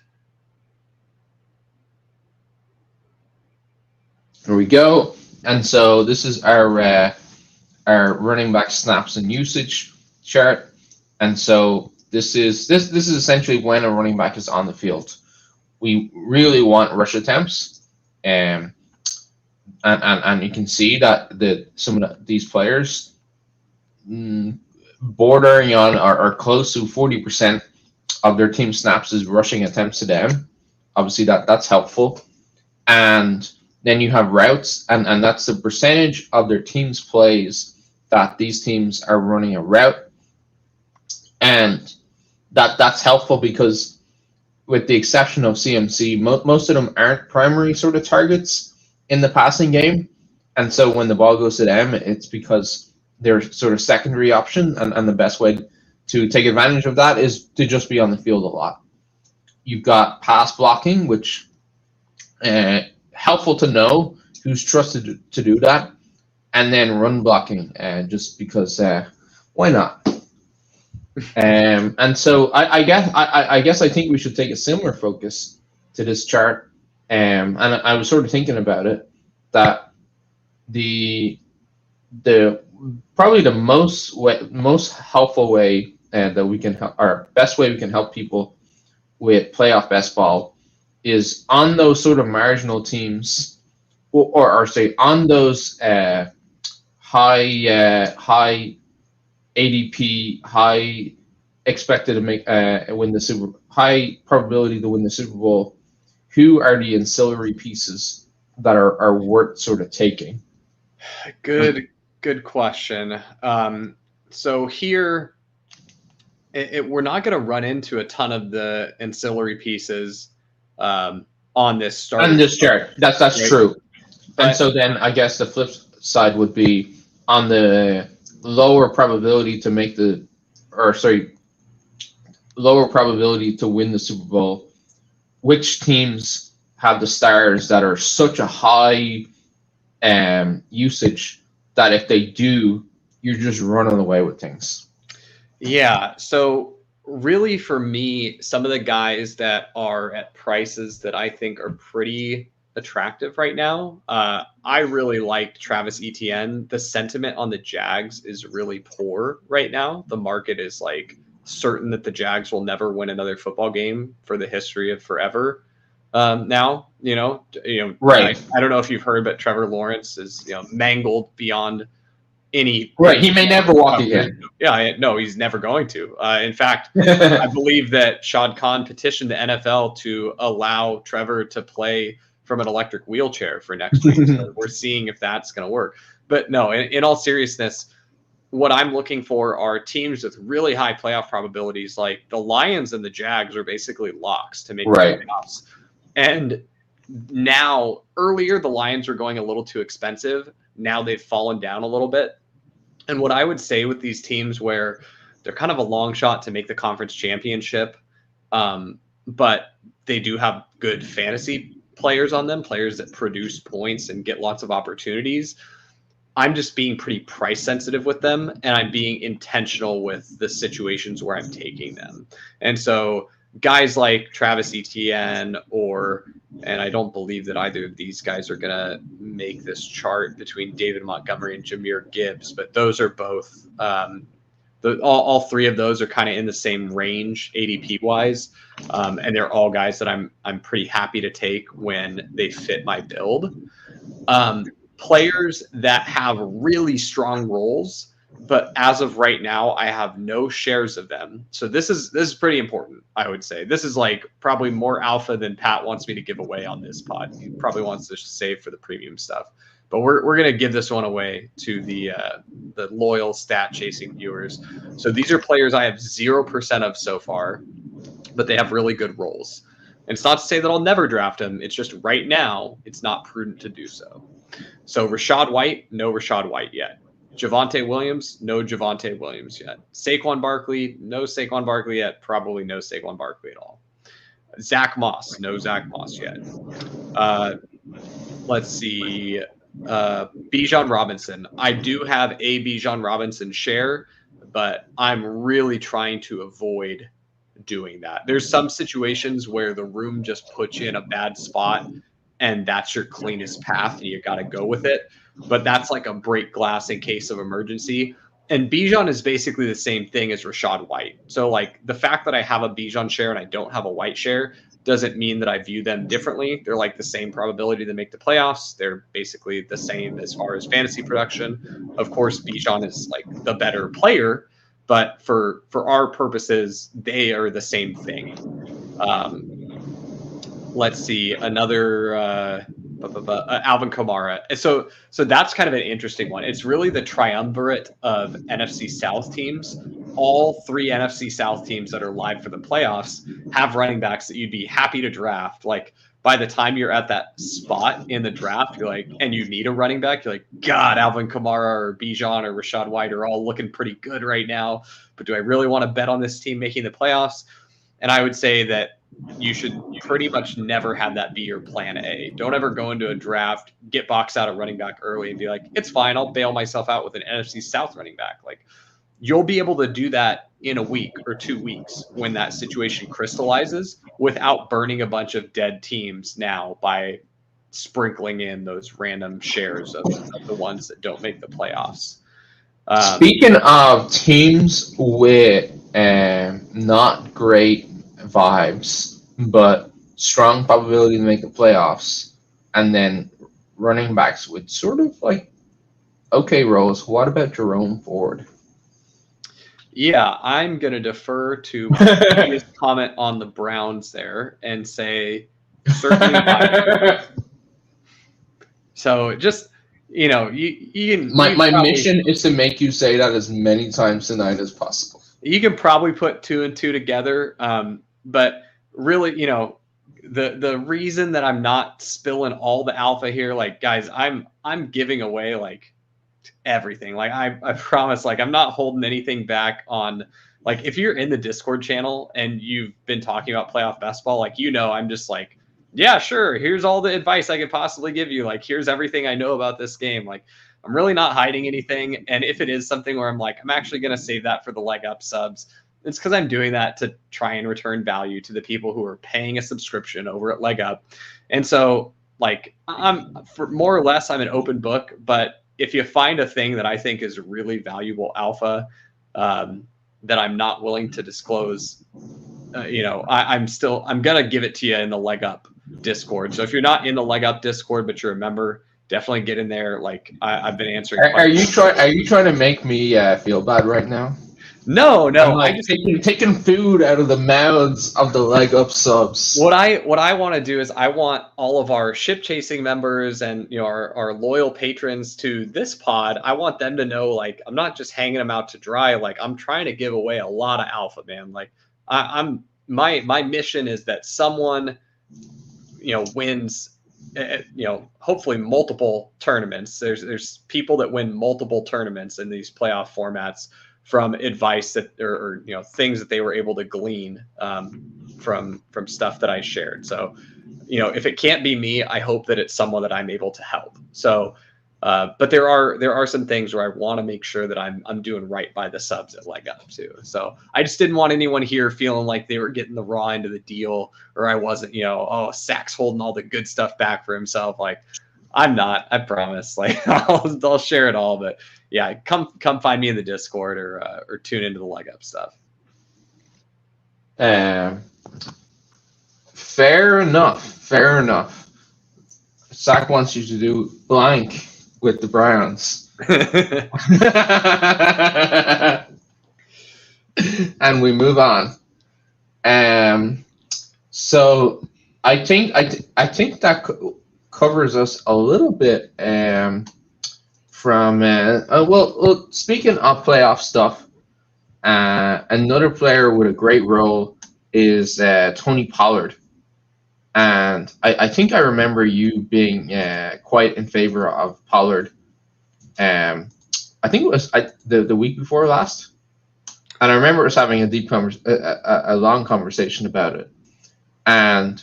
S1: Here we go. And so this is our running back snaps and usage chart. And so this is essentially when a running back is on the field. We really want rush attempts, and you can see that some of these players bordering on are close to 40% of their team snaps is rushing attempts to them. Obviously that's helpful. And then you have routes, and that's the percentage of their team's plays that these teams are running a route. And that's helpful because with the exception of CMC, most of them aren't primary sort of targets in the passing game. And so when the ball goes to them, it's because they're sort of secondary option, and the best way to take advantage of that is to just be on the field a lot. You've got pass blocking, which helpful to know who's trusted to do that, and then run blocking, just because why not? And so I guess I think we should take a similar focus to this chart. And I was sort of thinking about it, that the probably the most helpful way that we can help, our best way we can help people with playoff best ball is on those sort of marginal teams, or say on those high ADP, high expected to make win the high probability to win the Super Bowl. Who are the ancillary pieces that are worth sort of taking?
S2: Good question. So here, we're not going to run into a ton of the ancillary pieces on this start.
S1: On this chart, that's right? True. But, and so then I guess the flip side would be on the lower probability to make lower probability to win the Super Bowl. Which teams have the stars that are such a high usage that if they do, you're just running away with things? Yeah.
S2: So really for me, some of the guys that are at prices that I think are pretty attractive right now, I really like Travis Etienne. The sentiment on the Jags is really poor right now. The market is like certain that the Jags will never win another football game for the history of forever. Now, right. I don't know if you've heard, but Trevor Lawrence is mangled beyond any.
S1: Right. He may never walk again.
S2: Yeah. No, he's never going to. In fact, I believe that Shad Khan petitioned the NFL to allow Trevor to play from an electric wheelchair for next week. So we're seeing if that's going to work. But no, in all seriousness, what I'm looking for are teams with really high playoff probabilities. Like the Lions and the Jags are basically locks to make the playoffs. And now, earlier, the Lions were going a little too expensive. Now they've fallen down a little bit. And what I would say with these teams where they're kind of a long shot to make the conference championship, but they do have good fantasy players on them, players that produce points and get lots of opportunities, I'm just being pretty price sensitive with them, and I'm being intentional with the situations where I'm taking them. And so guys like Travis Etienne and I don't believe that either of these guys are going to make this chart between David Montgomery and Jahmyr Gibbs, but those are both all three of those are kind of in the same range ADP wise. And they're all guys that I'm pretty happy to take when they fit my build. Players that have really strong roles, but as of right now, I have no shares of them. So this is pretty important, I would say. This is like probably more alpha than Pat wants me to give away on this pod. He probably wants to save for the premium stuff. But we're gonna give this one away to the loyal stat chasing viewers. So these are players I have 0% of so far, but they have really good roles. And it's not to say that I'll never draft them. It's just right now it's not prudent to do so. So Rachaad White, no Rachaad White yet. Javonte Williams, no Javonte Williams yet. Saquon Barkley, no Saquon Barkley yet. Probably no Saquon Barkley at all. Zach Moss, no Zach Moss yet. Let's see. Bijan Robinson. I do have a Bijan Robinson share, but I'm really trying to avoid doing that. There's some situations where the room just puts you in a bad spot and that's your cleanest path and you got to go with it. But that's like a break glass in case of emergency. And Bijan is basically the same thing as Rachaad White. So like the fact that I have a Bijan share and I don't have a White share doesn't mean that I view them differently. They're like the same probability to make the playoffs. They're basically the same as far as fantasy production. Of course, Bijan is like the better player, but for our purposes, they are the same thing. Let's see, another Alvin Kamara. So that's kind of an interesting one. It's really the triumvirate of NFC South teams. All three NFC South teams that are live for the playoffs have running backs that you'd be happy to draft. Like by the time you're at that spot in the draft, you're like, and you need a running back, you're like, God, Alvin Kamara or Bijan or Rachaad White are all looking pretty good right now. But do I really want to bet on this team making the playoffs? And I would say that you should pretty much never have that be your plan A. Don't ever go into a draft, get boxed out a running back early and be like, it's fine, I'll bail myself out with an NFC South running back. Like you'll be able to do that in a week or 2 weeks when that situation crystallizes without burning a bunch of dead teams now by sprinkling in those random shares of the ones that don't make the playoffs.
S1: Speaking of teams with not great vibes, but strong probability to make the playoffs, and then running backs with sort of like okay roles. What about Jerome Ford?
S2: Yeah, I'm going to defer to my previous comment on the Browns there and say certainly not. So just, you can...
S1: My mission is to make you say that as many times tonight as possible.
S2: You can probably put 2 and 2 together, but really, the reason that I'm not spilling all the alpha here, like guys, I'm giving away like everything. Like I promise, like I'm not holding anything back on, like if you're in the Discord channel and you've been talking about playoff best ball, like I'm just like, yeah, sure, here's all the advice I could possibly give you. Like here's everything I know about this game. Like I'm really not hiding anything. And if it is something where I'm like, I'm actually going to save that for the leg up subs, it's because I'm doing that to try and return value to the people who are paying a subscription over at Leg Up. And so like for more or less, I'm an open book, but if you find a thing that I think is really valuable alpha that I'm not willing to disclose, I'm going to give it to you in the Leg Up Discord. So if you're not in the Leg Up Discord, but you're a member, definitely get in there. Like I've been answering.
S1: Are you trying to make me feel bad right now?
S2: No,
S1: I'm like taking food out of the mouths of the leg up subs.
S2: What I want to do is I want all of our ship chasing members and our loyal patrons to this pod. I want them to know, like, I'm not just hanging them out to dry. Like, I'm trying to give away a lot of alpha, man. Like, my mission is that someone wins hopefully multiple tournaments. There's people that win multiple tournaments in these playoff formats from advice that or things that they were able to glean from stuff that I shared. So, if it can't be me, I hope that it's someone that I'm able to help. So, but there are some things where I want to make sure that I'm doing right by the subs at Leg Up too. So I just didn't want anyone here feeling like they were getting the raw end of the deal, or I wasn't, Sack's holding all the good stuff back for himself. Like, I'm not, I promise. Like, I'll share it all, but yeah, come find me in the Discord or tune into the Leg Up stuff.
S1: Fair enough. Sack wants you to do blank with the Browns. And we move on. So I think that covers us a little bit from speaking of playoff stuff, another player with a great role is Tony Pollard. And I think I remember you being quite in favor of Pollard. I think it was the week before last, and I remember us having a long conversation about it. And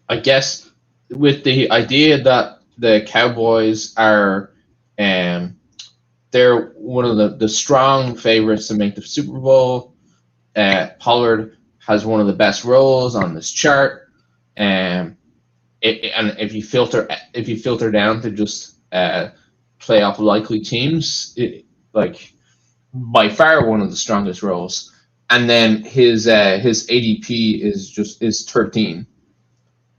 S1: I guess with the idea that the Cowboys are, they're one of the strong favorites to make the Super Bowl. Pollard has one of the best roles on this chart, and if you filter down to just playoff likely teams, by far one of the strongest roles. And then his ADP is 13.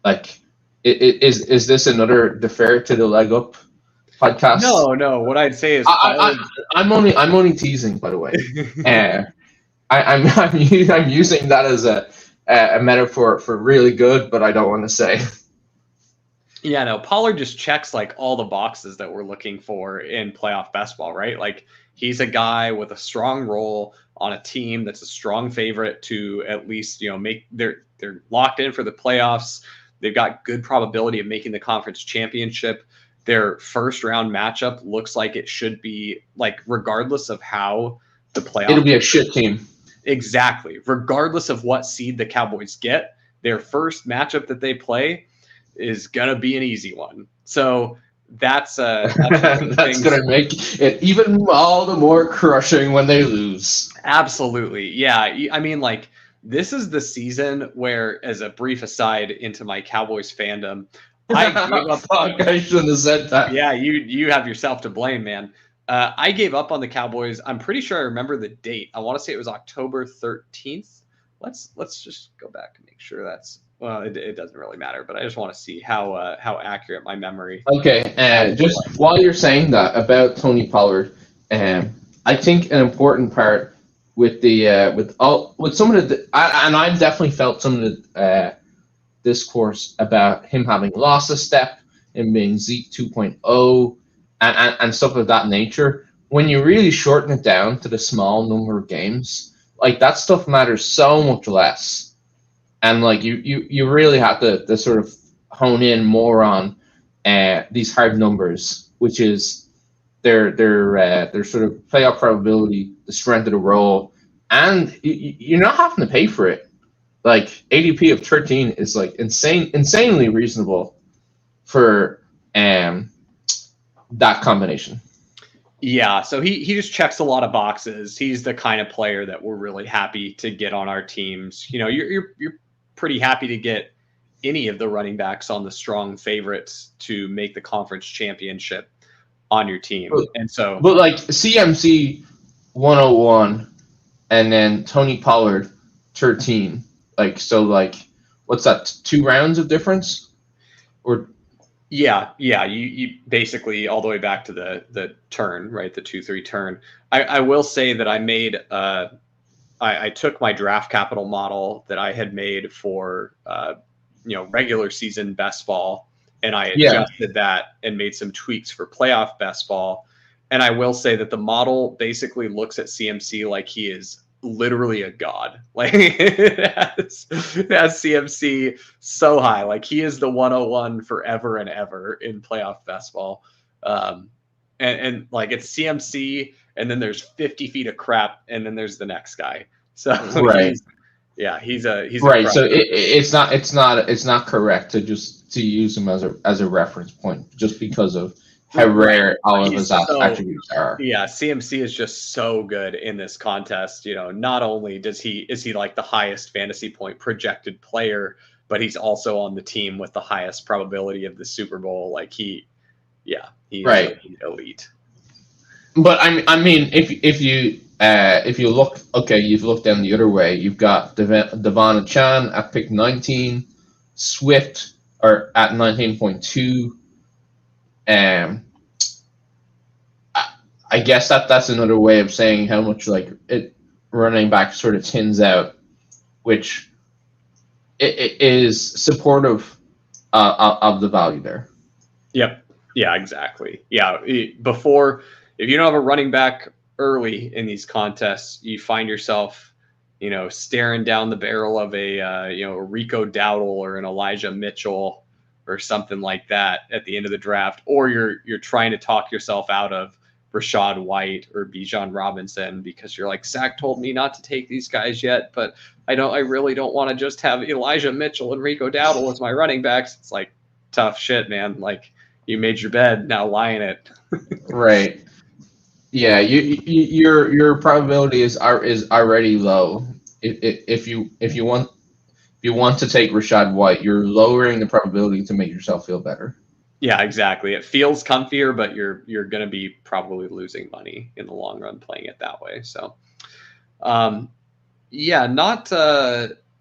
S1: Like, is this another defer to the Leg Up podcast?
S2: No. What I'd say is
S1: I'm only teasing, by the way. I'm using that as a metaphor for really good, but I don't want to say.
S2: Yeah, no, Pollard just checks like all the boxes that we're looking for in playoff best ball, right? Like, he's a guy with a strong role on a team that's a strong favorite to at least, make they're locked in for the playoffs. They've got good probability of making the conference championship. Their first round matchup looks like it should be, like, regardless of how the playoff.
S1: It'll be a shit team.
S2: Exactly. Regardless of what seed the Cowboys get, their first matchup that they play is going to be an easy one. So that's going
S1: to make it even all the more crushing when they lose.
S2: Absolutely. Yeah. I mean, like, this is the season where, as a brief aside into my Cowboys fandom, I gave up.
S1: I shouldn't have said that.
S2: Yeah, you have yourself to blame, man. I gave up on the Cowboys. I'm pretty sure I remember the date. I want to say it was October 13th. Let's just go back and make sure that's. Well, it doesn't really matter, but I just want to see how accurate my memory.
S1: Okay, just while you're saying that about Tony Pollard, I think an important part with some of the and I've definitely felt some of the discourse about him having lost a step, him being Zeke 2.0. And stuff of that nature. When you really shorten it down to the small number of games, like, that stuff matters so much less. And like you really have to sort of hone in more on these hard numbers, which is their sort of playoff probability, the strength of the role, and you're not having to pay for it. Like, ADP of 13 is like insanely reasonable for that combination.
S2: Yeah, so he just checks a lot of boxes. He's the kind of player that we're really happy to get on our teams. You're pretty happy to get any of the running backs on the strong favorites to make the conference championship on your team. But
S1: like CMC 101 and then Tony Pollard 13. Like, so, like, what's that? 2 rounds of difference? Or
S2: Yeah. You basically all the way back to the turn, right? The 2-3 turn. I will say that I made I took my draft capital model that I had made for regular season best ball, and I adjusted that and made some tweaks for playoff best ball. And I will say that the model basically looks at CMC like he is literally a god. Like it has CMC so high. Like he is the 101 forever and ever in playoff best ball. And like it's CMC, and then there's 50 feet of crap, and then there's the next guy. So
S1: right.
S2: He's
S1: right. So it's not correct to use him as a reference point just because of how rare all of his attributes are.
S2: Yeah, CMC is just so good in this contest. Not only is he like the highest fantasy point projected player, but he's also on the team with the highest probability of the Super Bowl. Like he's right. Elite.
S1: But I mean, if you look, okay, you've looked down the other way. You've got Devon Achane at pick 19, Swift are at 19.2. I guess that's another way of saying how much like it running back sort of thins out, which it is supportive of the value there.
S2: Yep. Yeah. Exactly. Yeah. Before, if you don't have a running back early in these contests, you find yourself, staring down the barrel of a Rico Dowdle or an Elijah Mitchell or something like that at the end of the draft, or you're trying to talk yourself out of Rachaad White or Bijan Robinson because you're like, Zach told me not to take these guys yet, but I really don't want to just have Elijah Mitchell and Rico Dowdle as my running backs. It's like tough shit, man. Like you made your bed, now lie in it.
S1: Right. Yeah, your probability is already low. If you want to take Rachaad White, you're lowering the probability to make yourself feel better.
S2: Yeah, exactly. It feels comfier, but you're going to be probably losing money in the long run playing it that way. So,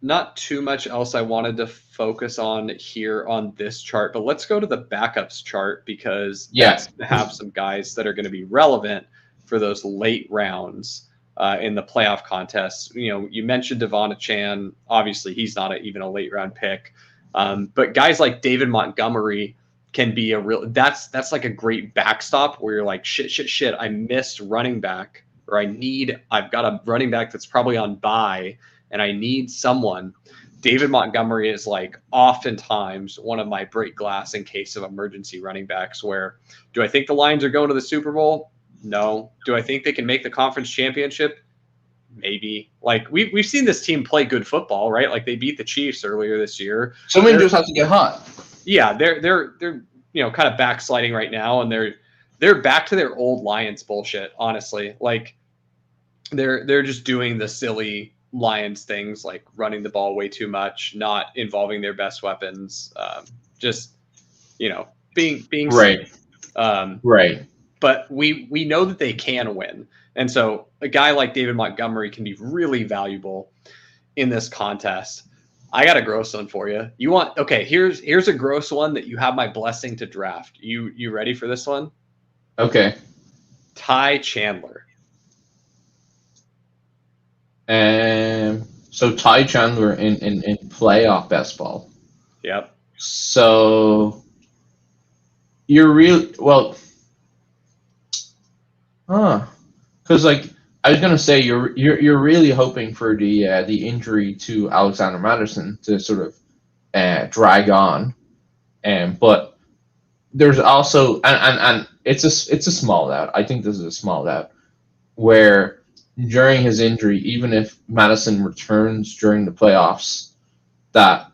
S2: not too much else I wanted to focus on here on this chart, but let's go to the backups chart because that's going to have some guys that are going to be relevant for those late rounds in the playoff contests. You mentioned Devon Achane. Obviously, he's not even a late round pick, but guys like David Montgomery can be that's like a great backstop where you're like, shit, I missed running back, or I've got a running back that's probably on bye and I need someone. David Montgomery is like oftentimes one of my break glass in case of emergency running backs where do I think the Lions are going to the Super Bowl? No. Do I think they can make the conference championship? Maybe. Like we've seen this team play good football, right? Like they beat the Chiefs earlier this year.
S1: Someone just has to get hot.
S2: Yeah, they're kind of backsliding right now, and they're back to their old Lions bullshit. Honestly, like they're just doing the silly Lions things, like running the ball way too much, not involving their best weapons, being
S1: right. Right.
S2: But we know that they can win, and so a guy like David Montgomery can be really valuable in this contest. I got a gross one for you. Here's a gross one that you have my blessing to draft. You ready for this one?
S1: Okay.
S2: Ty Chandler.
S1: So Ty Chandler in playoff best ball.
S2: Yep.
S1: So you're because like I was gonna say you're really hoping for the injury to Alexander Mattison to sort of drag on, but there's also and it's a small doubt. I think this is a small doubt where during his injury, even if Mattison returns during the playoffs, that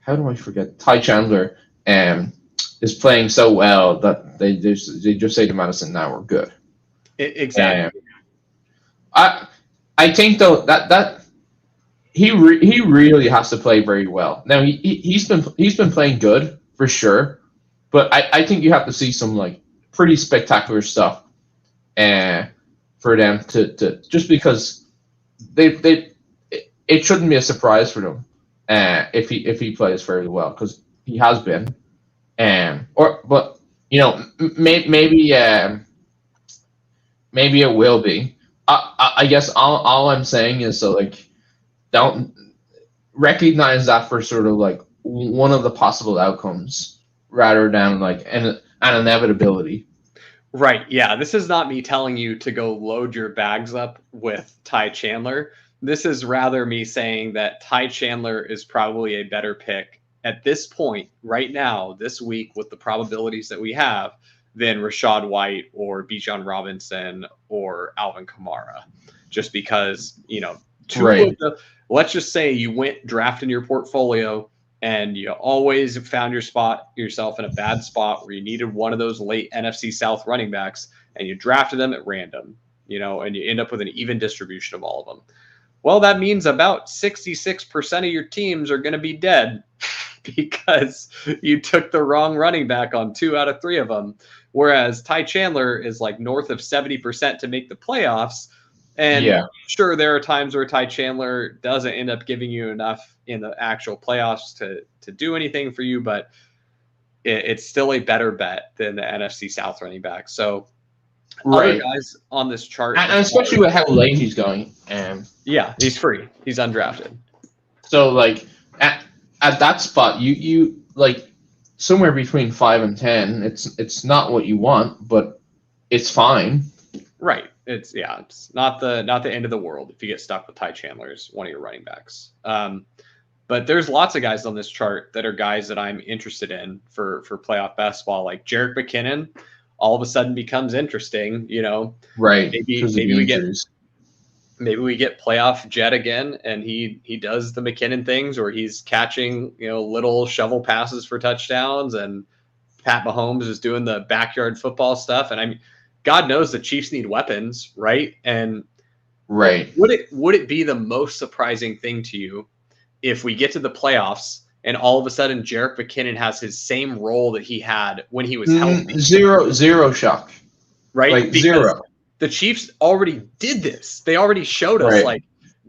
S1: how do I forget? Ty Chandler is playing so well that they just say to Mattison, "Now we're good."
S2: Exactly.
S1: I think though that he really has to play very well. Now he's been playing good for sure, but I think you have to see some like pretty spectacular stuff, for them to just because it shouldn't be a surprise for them if he plays very well, because he has been. But maybe maybe it will be. I guess all I'm saying is, so like, don't recognize that for sort of like one of the possible outcomes rather than like an inevitability.
S2: Right. Yeah. This is not me telling you to go load your bags up with Ty Chandler. This is rather me saying that Ty Chandler is probably a better pick at this point right now, this week, with the probabilities that we have, than Rachaad White or Bijan Robinson or Alvin Kamara. Just because, let's just say you went drafting your portfolio and you always found yourself in a bad spot where you needed one of those late NFC South running backs, and you drafted them at random, and you end up with an even distribution of all of them. Well, that means about 66% of your teams are going to be dead because you took the wrong running back on 2 out of 3 of them. Whereas Ty Chandler is like north of 70% to make the playoffs. And sure, there are times where Ty Chandler doesn't end up giving you enough in the actual playoffs to do anything for you, but it's still a better bet than the NFC South running back. So other guys on this chart,
S1: and especially with how late he's going.
S2: Yeah, he's free. He's undrafted.
S1: So like at that spot, you like somewhere between 5 and 10. It's not what you want, but it's fine.
S2: Right. It's not the end of the world if you get stuck with Ty Chandler as one of your running backs. But there's lots of guys on this chart that are guys that I'm interested in for playoff basketball, like Jerrick McKinnon. All of a sudden becomes interesting,
S1: Right.
S2: Maybe we get playoff Jet again, and he does the McKinnon things, or he's catching little shovel passes for touchdowns, and Pat Mahomes is doing the backyard football stuff. And God knows the Chiefs need weapons, right? And
S1: right,
S2: would it be the most surprising thing to you if we get to the playoffs and all of a sudden Jerrick McKinnon has his same role that he had when he was healthy?
S1: Zero shock,
S2: right?
S1: Like
S2: because
S1: zero.
S2: The Chiefs already did this. They already showed us, like,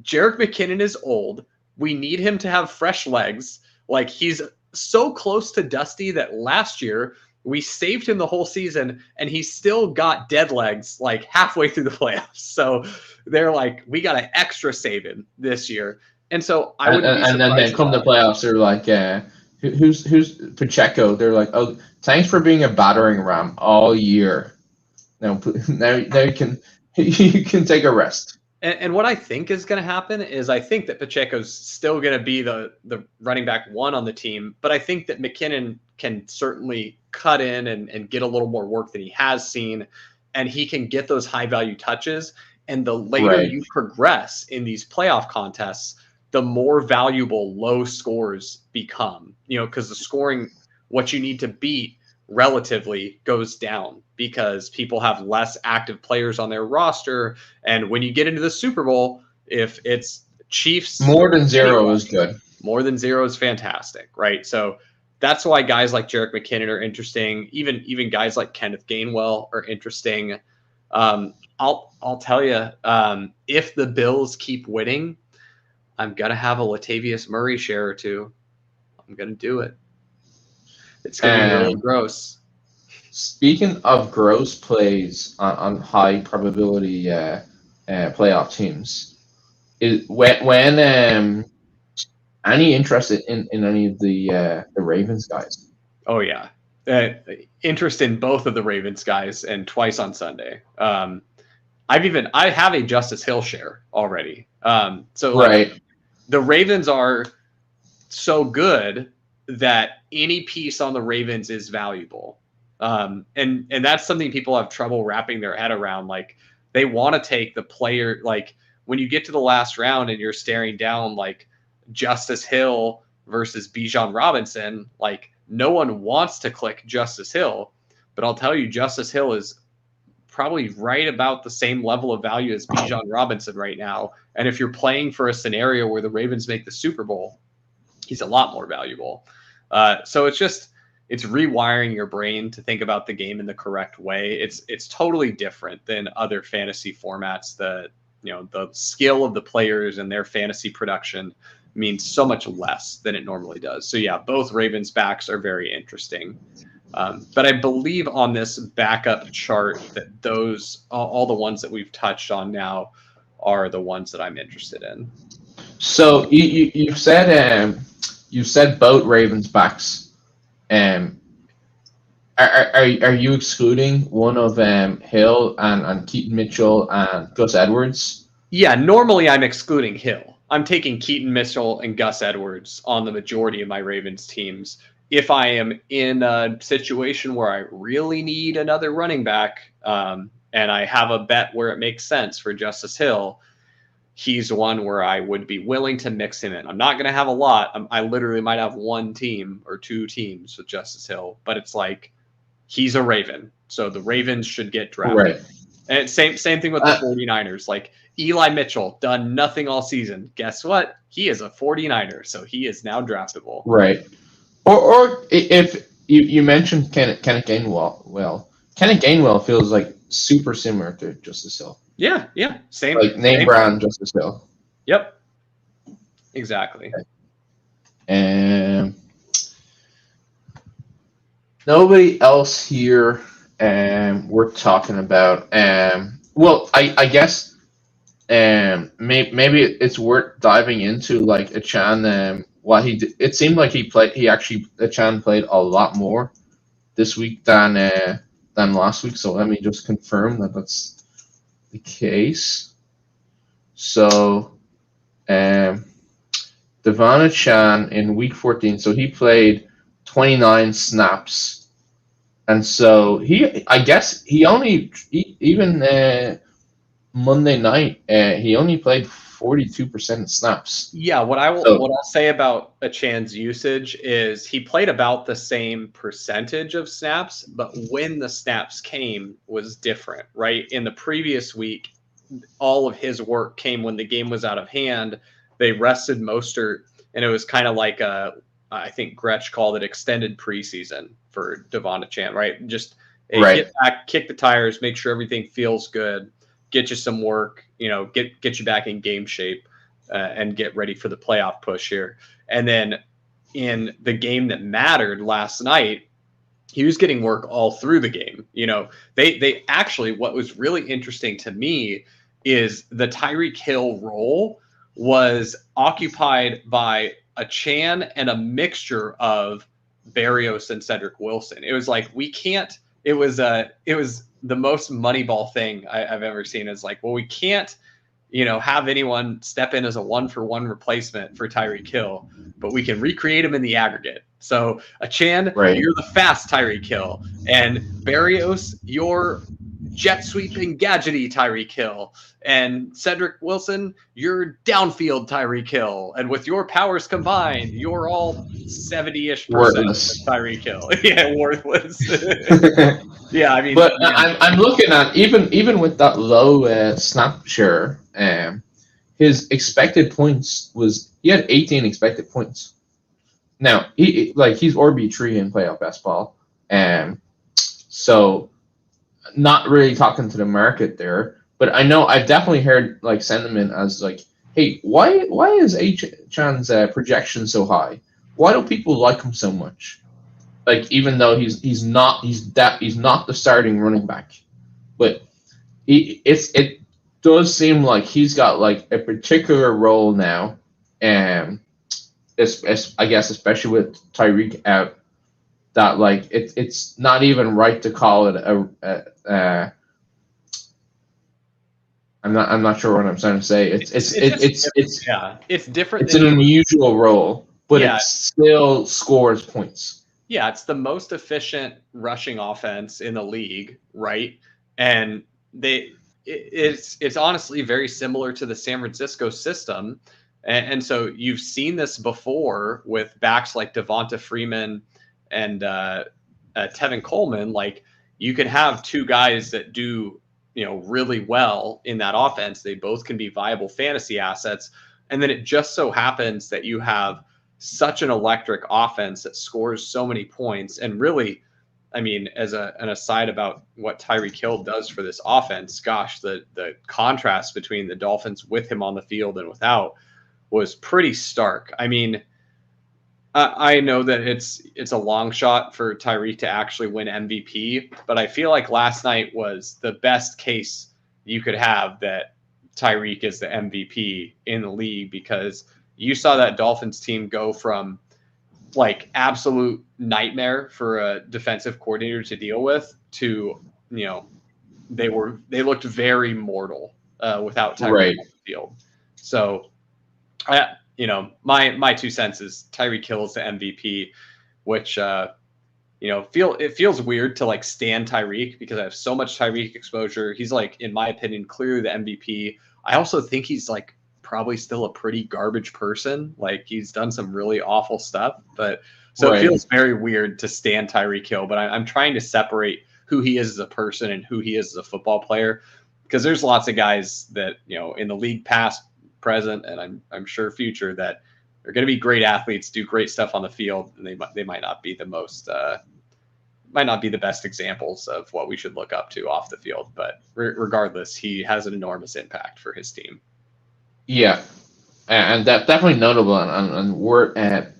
S2: Jerrick McKinnon is old. We need him to have fresh legs. Like, he's so close to dusty that last year we saved him the whole season, and he still got dead legs like halfway through the playoffs. So they're like, we got to extra save him this year. And so I would.
S1: And then they come to playoffs. They're like, who's Pacheco? They're like, oh, thanks for being a battering ram all year. Now you can take a rest.
S2: And what I think is going to happen is I think that Pacheco's still going to be the running back 1 on the team, but I think that McKinnon can certainly cut in and get a little more work than he has seen, and he can get those high value touches. And the later you progress in these playoff contests, the more valuable low scores become, because the scoring, what you need to beat relatively goes down because people have less active players on their roster. And when you get into the Super Bowl, if it's Chiefs,
S1: more than 0 is good.
S2: More than 0 is fantastic, right? So that's why guys like Jerrick McKinnon are interesting. Even guys like Kenneth Gainwell are interesting. I'll tell you, if the Bills keep winning, I'm gonna have a Latavius Murray share or 2. I'm gonna do it. It's going to be really gross.
S1: Speaking of gross plays on high probability playoff teams, when any interest in any of the Ravens guys?
S2: Oh yeah, interest in both of the Ravens guys, and twice on Sunday. I have a Justice Hill share already. The Ravens are so good that any piece on the Ravens is valuable. And that's something people have trouble wrapping their head around. Like, they want to take the player, like when you get to the last round and you're staring down like Justice Hill versus Bijan Robinson, like no one wants to click Justice Hill, but I'll tell you, Justice Hill is probably right about the same level of value as Bijan Robinson right now. And if you're playing for a scenario where the Ravens make the Super Bowl, he's a lot more valuable. So it's rewiring your brain to think about the game in the correct way. It's totally different than other fantasy formats. The skill of the players and their fantasy production means so much less than it normally does. So yeah, both Ravens backs are very interesting. But I believe on this backup chart that those all the ones that we've touched on now are the ones that I'm interested in.
S1: So you've said both Ravens backs. Are you excluding one of Hill and Keaton Mitchell and Gus Edwards?
S2: Yeah, normally I'm excluding Hill. I'm taking Keaton Mitchell and Gus Edwards on the majority of my Ravens teams. If I am in a situation where I really need another running back, and I have a bet where it makes sense for Justice Hill, he's one where I would be willing to mix him in. I'm not going to have a lot. I literally might have one team or two teams with Justice Hill, but it's like he's a Raven, so the Ravens should get drafted.
S1: Right.
S2: And same thing with the 49ers. Like Eli Mitchell, done nothing all season. Guess what? He is a 49er, so he is now draftable.
S1: Right. Or if you mentioned Kenneth Gainwell, Kenneth Gainwell feels like super similar to Justice Hill.
S2: Yeah. Same.
S1: Like name brand Justice Hill.
S2: Yep. Exactly.
S1: And nobody else here we're talking about. Well, I guess maybe it's worth diving into like Achane. What he did. It seemed like Achane played a lot more this week than last week. So let me just confirm that that's the case. So Devon Achane in week 14. So he played 29 snaps. And so Monday night, he only played 42% snaps.
S2: Yeah, what I'll say about Achane's usage is he played about the same percentage of snaps, but when the snaps came was different, right? In the previous week, all of his work came when the game was out of hand. They rested Mostert, and it was kind of like I think Gretsch called it extended preseason for Devon Achane, right? Just get back, kick the tires, make sure everything feels good, get you some work, get you back in game shape, and get ready for the playoff push here. And then in the game that mattered last night, he was getting work all through the game. They actually, what was really interesting to me is the Tyreek Hill role was occupied by Achane and a mixture of Berrios and Cedric Wilson. It was like it was the most Moneyball thing I've ever seen. Is like, well, we can't, have anyone step in as a 1-for-1 replacement for Tyreek Hill, but we can recreate him in the aggregate. So Achane, you're the fast Tyreek Hill, and Berrios, you're jet sweeping gadgety Tyreek Hill, and Cedric Wilson, you're downfield Tyreek Hill, and with your powers combined, you're all 70-ish% Tyreek Hill. Yeah, worthless. Yeah, I mean,
S1: but I'm looking at even with that low snap share, his expected points he had 18 expected points. Now he's RB3 in playoff best ball, so not really talking to the market there. But I know I've definitely heard like sentiment as like, hey, why is Achane's projection so high? Why do people like him so much? Like, even though he's not the starting running back, but it does seem like he's got like a particular role now, and I guess especially with Tyreek out, that like it's not even right to call it I'm not sure what I'm trying to say. It's
S2: different.
S1: It's an unusual role, but it still scores points.
S2: Yeah, it's the most efficient rushing offense in the league, right? And it's honestly very similar to the San Francisco system. And so you've seen this before with backs like Devonta Freeman and Tevin Coleman. Like, you can have two guys that do really well in that offense. They both can be viable fantasy assets. And then it just so happens that you have such an electric offense that scores so many points. And really, I mean, as an aside about what Tyreek Hill does for this offense, gosh, the contrast between the Dolphins with him on the field and without was pretty stark. I mean, I know that it's a long shot for Tyreek to actually win MVP, but I feel like last night was the best case you could have that Tyreek is the MVP in the league, because you saw that Dolphins team go from like absolute nightmare for a defensive coordinator to deal with to, they looked very mortal without Tyreek on the field. So my 2 cents is Tyreek Hill's the MVP, which it feels weird to like stand Tyreek because I have so much Tyreek exposure. He's like, in my opinion, clearly the MVP. I also think he's like probably still a pretty garbage person. Like, he's done some really awful stuff, but so it feels very weird to stand Tyreek Hill. But I'm trying to separate who he is as a person and who he is as a football player, because there's lots of guys that in the league past, present, and I'm sure future, that are going to be great athletes, do great stuff on the field, and they might not be the most might not be the best examples of what we should look up to off the field. But regardless, he has an enormous impact for his team. Yeah,
S1: and that definitely notable. And we're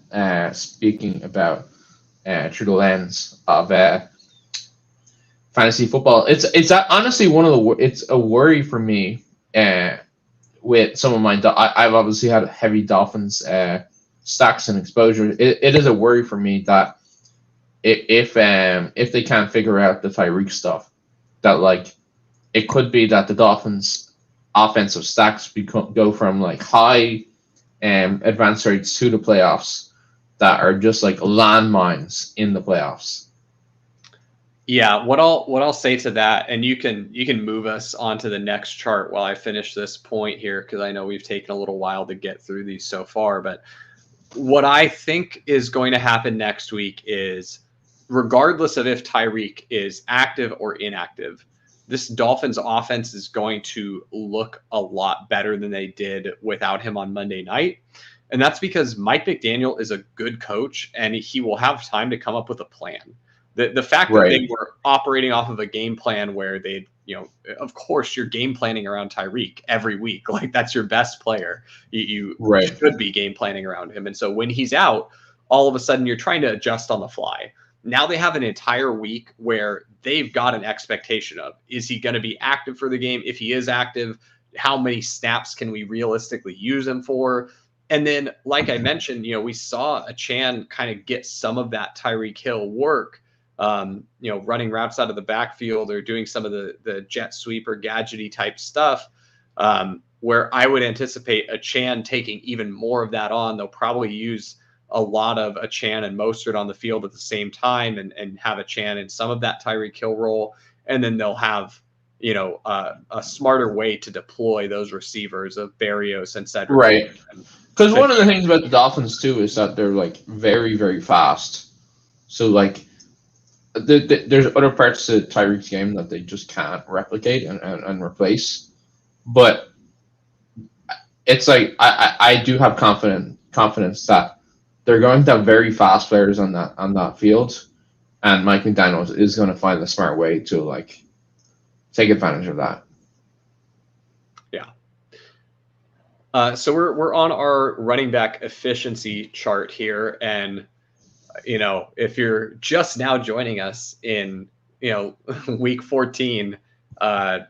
S1: speaking about through the lens of fantasy football. It's honestly it's a worry for me with some of my. I've obviously had heavy Dolphins stacks and exposure. It is a worry for me that if they can't figure out the Tyreek stuff, that like it could be that the Dolphins offensive stacks go from like high advance rates to the playoffs that are just like landmines in the playoffs.
S2: Yeah, what I'll say to that, and you can move us on to the next chart while I finish this point here, because I know we've taken a little while to get through these so far. But what I think is going to happen next week is, regardless of if Tyreek is active or inactive, this Dolphins offense is going to look a lot better than they did without him on Monday night. And that's because Mike McDaniel is a good coach, and he will have time to come up with a plan. The fact that they were operating off of a game plan where they, of course, you're game planning around Tyreek every week. Like, that's your best player. You should be game planning around him. And so when he's out, all of a sudden you're trying to adjust on the fly. Now they have an entire week where they've got an expectation of, is he going to be active for the game? If he is active, how many snaps can we realistically use him for? And then, like I mentioned, we saw Achane kind of get some of that Tyreek Hill work, running routes out of the backfield or doing some of the jet sweep or gadgety type stuff, where I would anticipate Achane taking even more of that on. They'll probably use a lot of Achane and Mostert on the field at the same time and have Achane in some of that Tyreek Hill role. And then they'll have, a smarter way to deploy those receivers of Berrios and Cedric.
S1: Right. Because one of the things about the Dolphins, too, is that they're, like, very, very fast. So, like, there's other parts to Tyreek's game that they just can't replicate and replace. But it's like I do have confidence that they're going to have very fast players on that field, and Mike McDaniel is going to find the smart way to like take advantage of that.
S2: Yeah. So we're on our running back efficiency chart here, and if you're just now joining us in week 14, I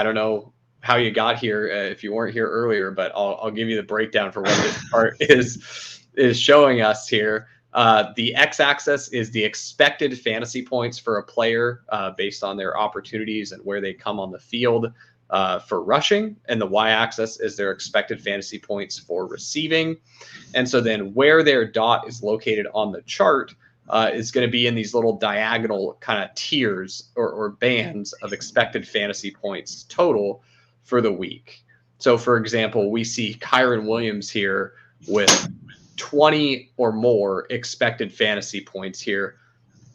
S2: don't know how you got here if you weren't here earlier, but I'll give you the breakdown for what this chart is showing us here. The x-axis is the expected fantasy points for a player based on their opportunities and where they come on the field for rushing, and the y-axis is their expected fantasy points for receiving. And so then where their dot is located on the chart is going to be in these little diagonal kind of tiers or bands of expected fantasy points total for the week. So, for example, we see Kyren Williams here with 20 or more expected fantasy points here.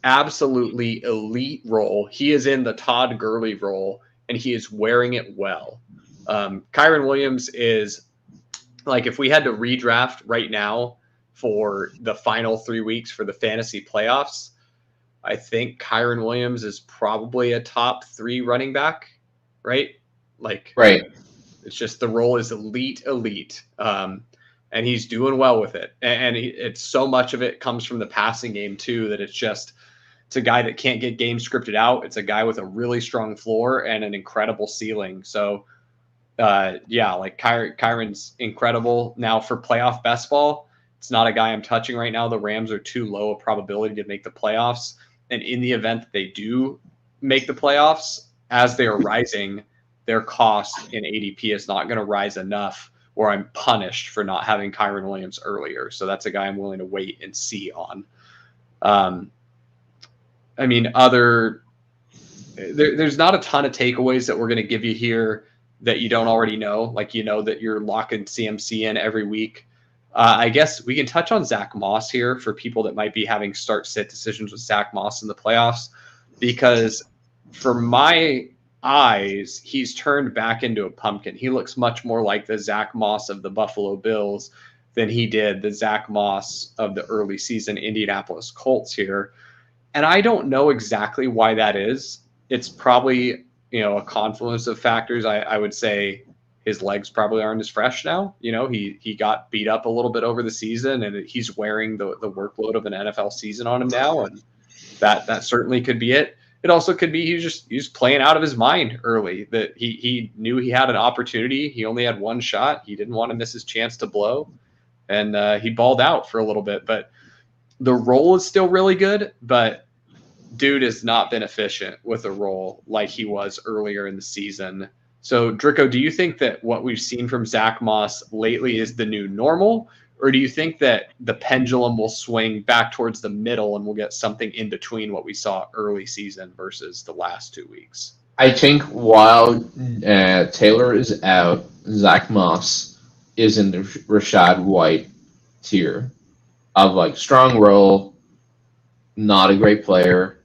S2: Absolutely elite role. He is in the Todd Gurley role, and he is wearing it well. Kyren Williams is, like, if we had to redraft right now for the final 3 weeks for the fantasy playoffs, I think Kyren Williams is probably a top 3 running back, right? Like,
S1: right.
S2: It's just the role is elite. and he's doing well with it. And it's so much of it comes from the passing game too, that it's a guy that can't get games scripted out. It's a guy with a really strong floor and an incredible ceiling. So like Kyren's incredible. Now for playoff best ball, it's not a guy I'm touching right now. The Rams are too low a probability to make the playoffs. And in the event that they do make the playoffs, as they are rising, their cost in ADP is not going to rise enough where I'm punished for not having Kyren Williams earlier. So that's a guy I'm willing to wait and see on. There's not a ton of takeaways that we're going to give you here that you don't already know. Like, that you're locking CMC in every week. I guess we can touch on Zach Moss here for people that might be having start-sit decisions with Zach Moss in the playoffs, because for my eyes, he's turned back into a pumpkin. He looks much more like the Zach Moss of the Buffalo Bills than he did the Zach Moss of the early season Indianapolis Colts here. And I don't know exactly why that is. It's probably, a confluence of factors. I would say his legs probably aren't as fresh now. He got beat up a little bit over the season, and he's wearing the workload of an NFL season on him now. And that certainly could be it. It also could be he was playing out of his mind early, that he knew he had an opportunity. He only had one shot. He didn't want to miss his chance to blow. And he balled out for a little bit. But the role is still really good, but dude has not been efficient with a role like he was earlier in the season. So, Drico, do you think that what we've seen from Zach Moss lately is the new normal? Or do you think that the pendulum will swing back towards the middle and we'll get something in between what we saw early season versus the last 2 weeks?
S1: I think while Taylor is out, Zach Moss is in the Rachaad White tier of like strong role, not a great player,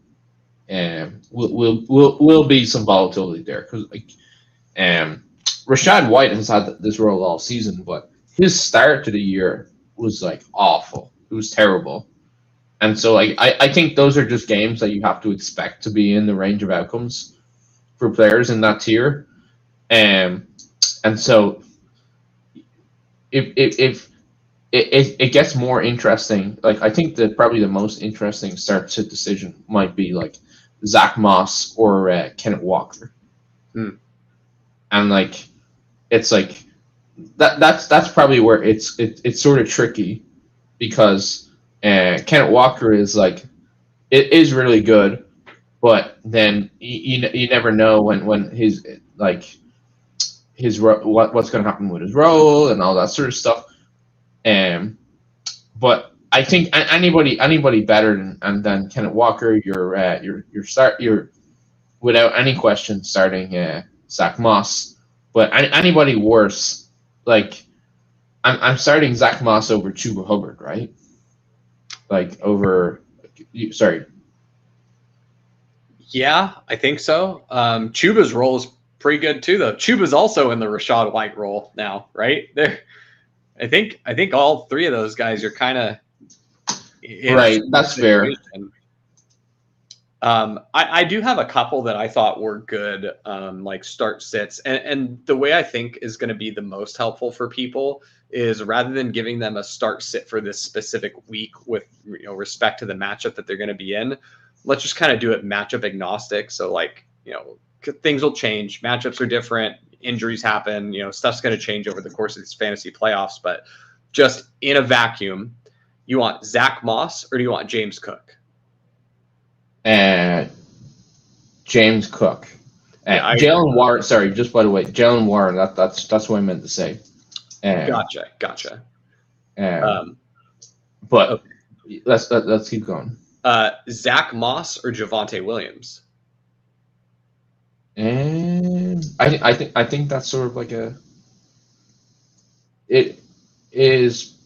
S1: and will be some volatility there because Rachaad White has had this role all season, but his start to the year was like awful. It was terrible. And so I think those are just games that you have to expect to be in the range of outcomes for players in that tier. And so if it gets more interesting, like I think that probably the most interesting start sit decision might be like Zach Moss or Kenneth Walker. And like it's like that's probably where it's sort of tricky because Kenneth Walker is like it is really good, but then you never know when his like his what's going to happen with his role and all that sort of stuff. But I think anybody better than Kenneth Walker, you're without any question starting Zach Moss. But anybody worse, like I'm starting Zach Moss over Chuba Hubbard, right? Like over, sorry.
S2: Yeah, I think so. Chuba's role is pretty good too, though. Chuba's also in the Rachaad White role now, right? There, I think all three of those guys are kind of
S1: right. That's fair.
S2: I do have a couple that I thought were good, like start sits. And the way I think is going to be the most helpful for people is rather than giving them a start sit for this specific week with respect to the matchup that they're going to be in, let's just kind of do it matchup agnostic. So like, things will change. Matchups are different. Injuries happen. Stuff's going to change over the course of these fantasy playoffs. But just in a vacuum, you want Zach Moss or do you want James Cook?
S1: James Cook. Jaylen Warren. Sorry, just by the way, Jaylen Warren. That's what I meant to say.
S2: Gotcha.
S1: But okay. Let's keep going.
S2: Zach Moss or Javonte Williams?
S1: And I think that's sort of like it is.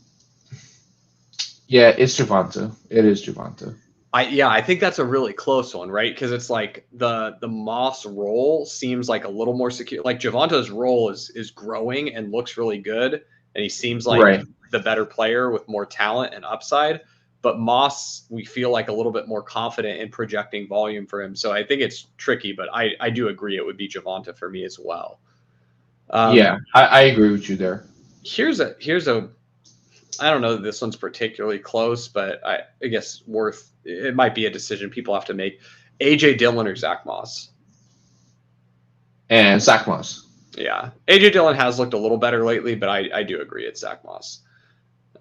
S1: Yeah, it's Javonte. It is Javonte.
S2: I think that's a really close one, right? Because it's like the Moss role seems like a little more secure. Like Javonte's role is growing and looks really good, and he seems like the better player with more talent and upside. But Moss, we feel like a little bit more confident in projecting volume for him. So I think it's tricky, but I do agree it would be Javonte for me as well.
S1: I agree with you there.
S2: Here's a I don't know that this one's particularly close, but I guess it might be a decision people have to make. AJ Dillon or Zach Moss?
S1: And Zach Moss.
S2: Yeah. AJ Dillon has looked a little better lately, but I do agree it's Zach Moss.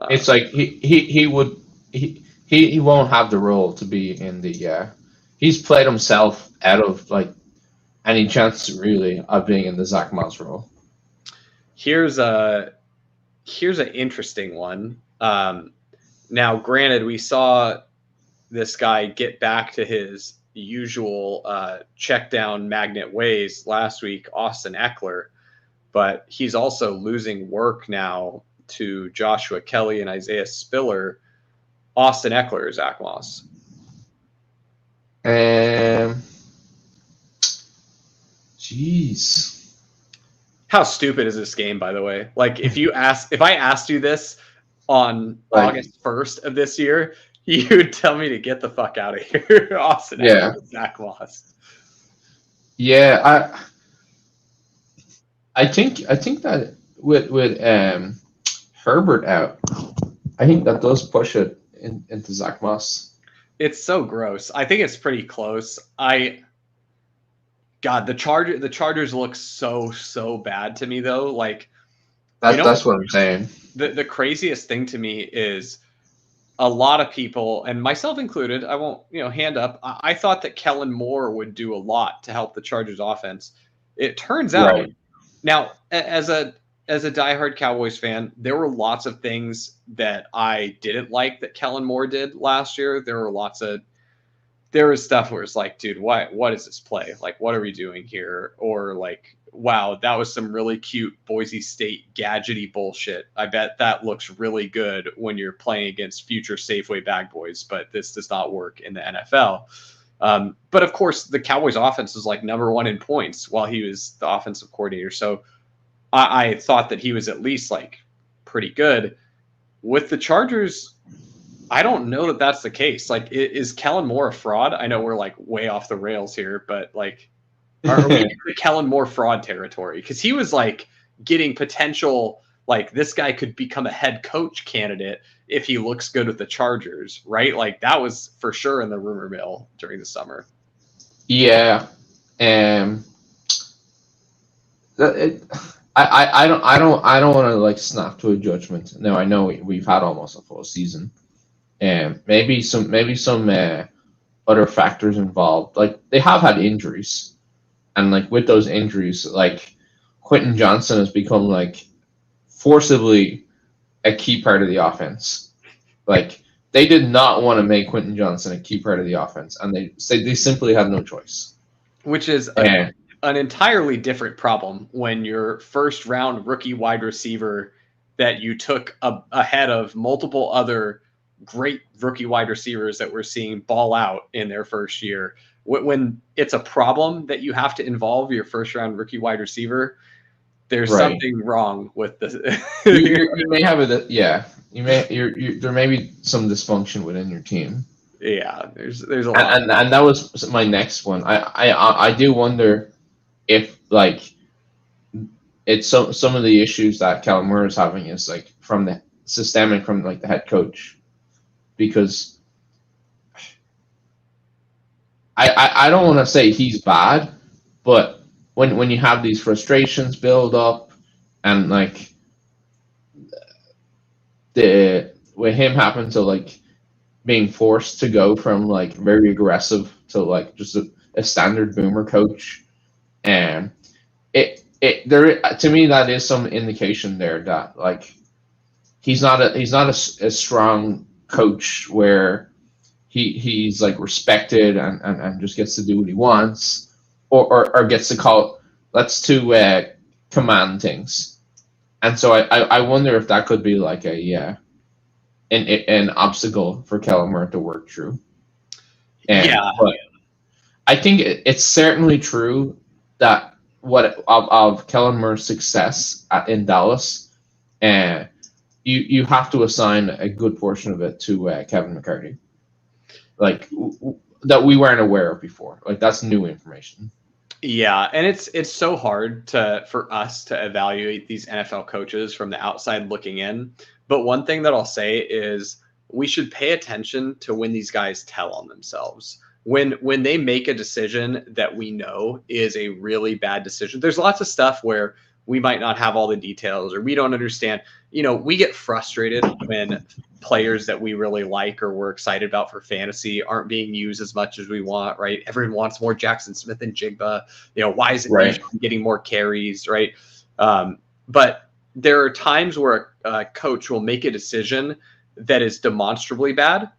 S1: It's like he won't have the role to be in the he's played himself out of like any chance really of being in the Zach Moss role.
S2: Here's an interesting one. Now, granted, we saw this guy get back to his usual check down magnet ways last week, Austin Eckler, but he's also losing work now to Joshua Kelly and Isaiah Spiller. Austin Eckler or Zach Moss?
S1: Jeez.
S2: How stupid is this game, by the way? Like, if I asked you this on August 1st of this year, you would tell me to get the fuck out of here. Austin Eckler and Zach Moss.
S1: Yeah, I think that with Herbert out, I think that does push it into Zach Moss.
S2: It's so gross. I think it's pretty close. God, the Chargers look so bad to me though. Like
S1: that's what I'm saying.
S2: The craziest thing to me is a lot of people, and myself included, I won't, hand up. I thought that Kellen Moore would do a lot to help the Chargers offense. It turns out now, as a diehard Cowboys fan, there were lots of things that I didn't like that Kellen Moore did last year. There was stuff where it's like, dude, what is this play? Like, what are we doing here? Or like, wow, that was some really cute Boise State gadgety bullshit. I bet that looks really good when you're playing against future Safeway bag boys, but this does not work in the NFL. But of course, the Cowboys offense was like number one in points while he was the offensive coordinator. So I thought that he was at least like pretty good. With the Chargers, I don't know that that's the case. Like, is Kellen Moore a fraud? I know we're like way off the rails here, but like, are we in the Kellen Moore fraud territory? Because he was like getting potential, like this guy could become a head coach candidate if he looks good with the Chargers, right? Like that was for sure in the rumor mill during the summer.
S1: Yeah, I don't want to like snap to a judgment. No, I know we've had almost a full season. Maybe some other factors involved. Like they have had injuries, and like with those injuries, like Quentin Johnson has become like forcibly a key part of the offense. Like they did not want to make Quentin Johnson a key part of the offense, and they simply had no choice.
S2: Which is an entirely different problem when your first round rookie wide receiver that you took ahead of multiple other great rookie wide receivers that we're seeing ball out in their first year. When it's a problem that you have to involve your first round rookie wide receiver, there's something wrong with this.
S1: you may have there may be some dysfunction within your team.
S2: Yeah, there's a lot.
S1: And that was my next one. I do wonder if like it's some of the issues that Kellen Moore is having is like from the systemic from like the head coach. Because I don't want to say he's bad, but when you have these frustrations build up and like with him happen to like being forced to go from like very aggressive to like just a standard boomer coach, and there to me that is some indication there that like he's not a strong coach where he's like respected and just gets to do what he wants or gets to call command things. And so I wonder if that could be like an obstacle for Kellen Moore to work through. But I think it's certainly true that of Kellen Moore's success in Dallas, you have to assign a good portion of it to Kevin McCarthy, like that we weren't aware of before. Like that's new information.
S2: Yeah, and it's so hard for us to evaluate these NFL coaches from the outside looking in. But one thing that I'll say is we should pay attention to when these guys tell on themselves. When they make a decision that we know is a really bad decision. There's lots of stuff where we might not have all the details or we don't understand. We get frustrated when players that we really like or we're excited about for fantasy aren't being used as much as we want, right? Everyone wants more Jackson Smith and Jigba. Why is it getting more carries, right? But there are times where a coach will make a decision that is demonstrably bad,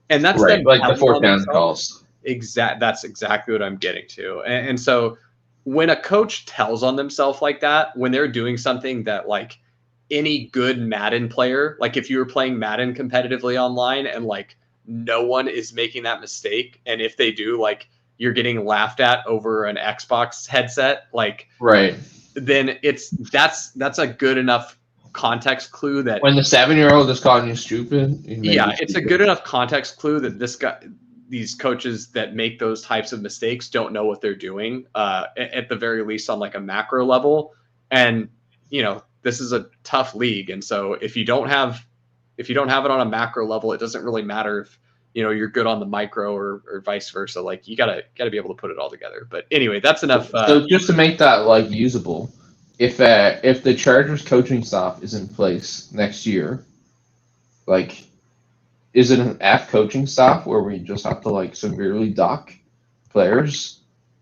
S2: and that's
S1: right, like the fourth down calls.
S2: That's exactly what I'm getting to. And so when a coach tells on themselves like that, when they're doing something that like any good Madden player, like if you were playing Madden competitively online and like no one is making that mistake, and if they do, like you're getting laughed at over an Xbox headset, like
S1: right,
S2: then that's a good enough context clue that
S1: when the 7-year-old is calling you stupid.
S2: It's a good enough context clue that these coaches that make those types of mistakes don't know what they're doing, at the very least on like a macro level. And this is a tough league, and so if you don't have it on a macro level, it doesn't really matter if you're good on the micro or vice versa. Like you gotta be able to put it all together. But anyway, that's enough.
S1: So just to make that like usable, if the Chargers coaching staff is in place next year, like, is it an F coaching staff where we just have to like severely dock players,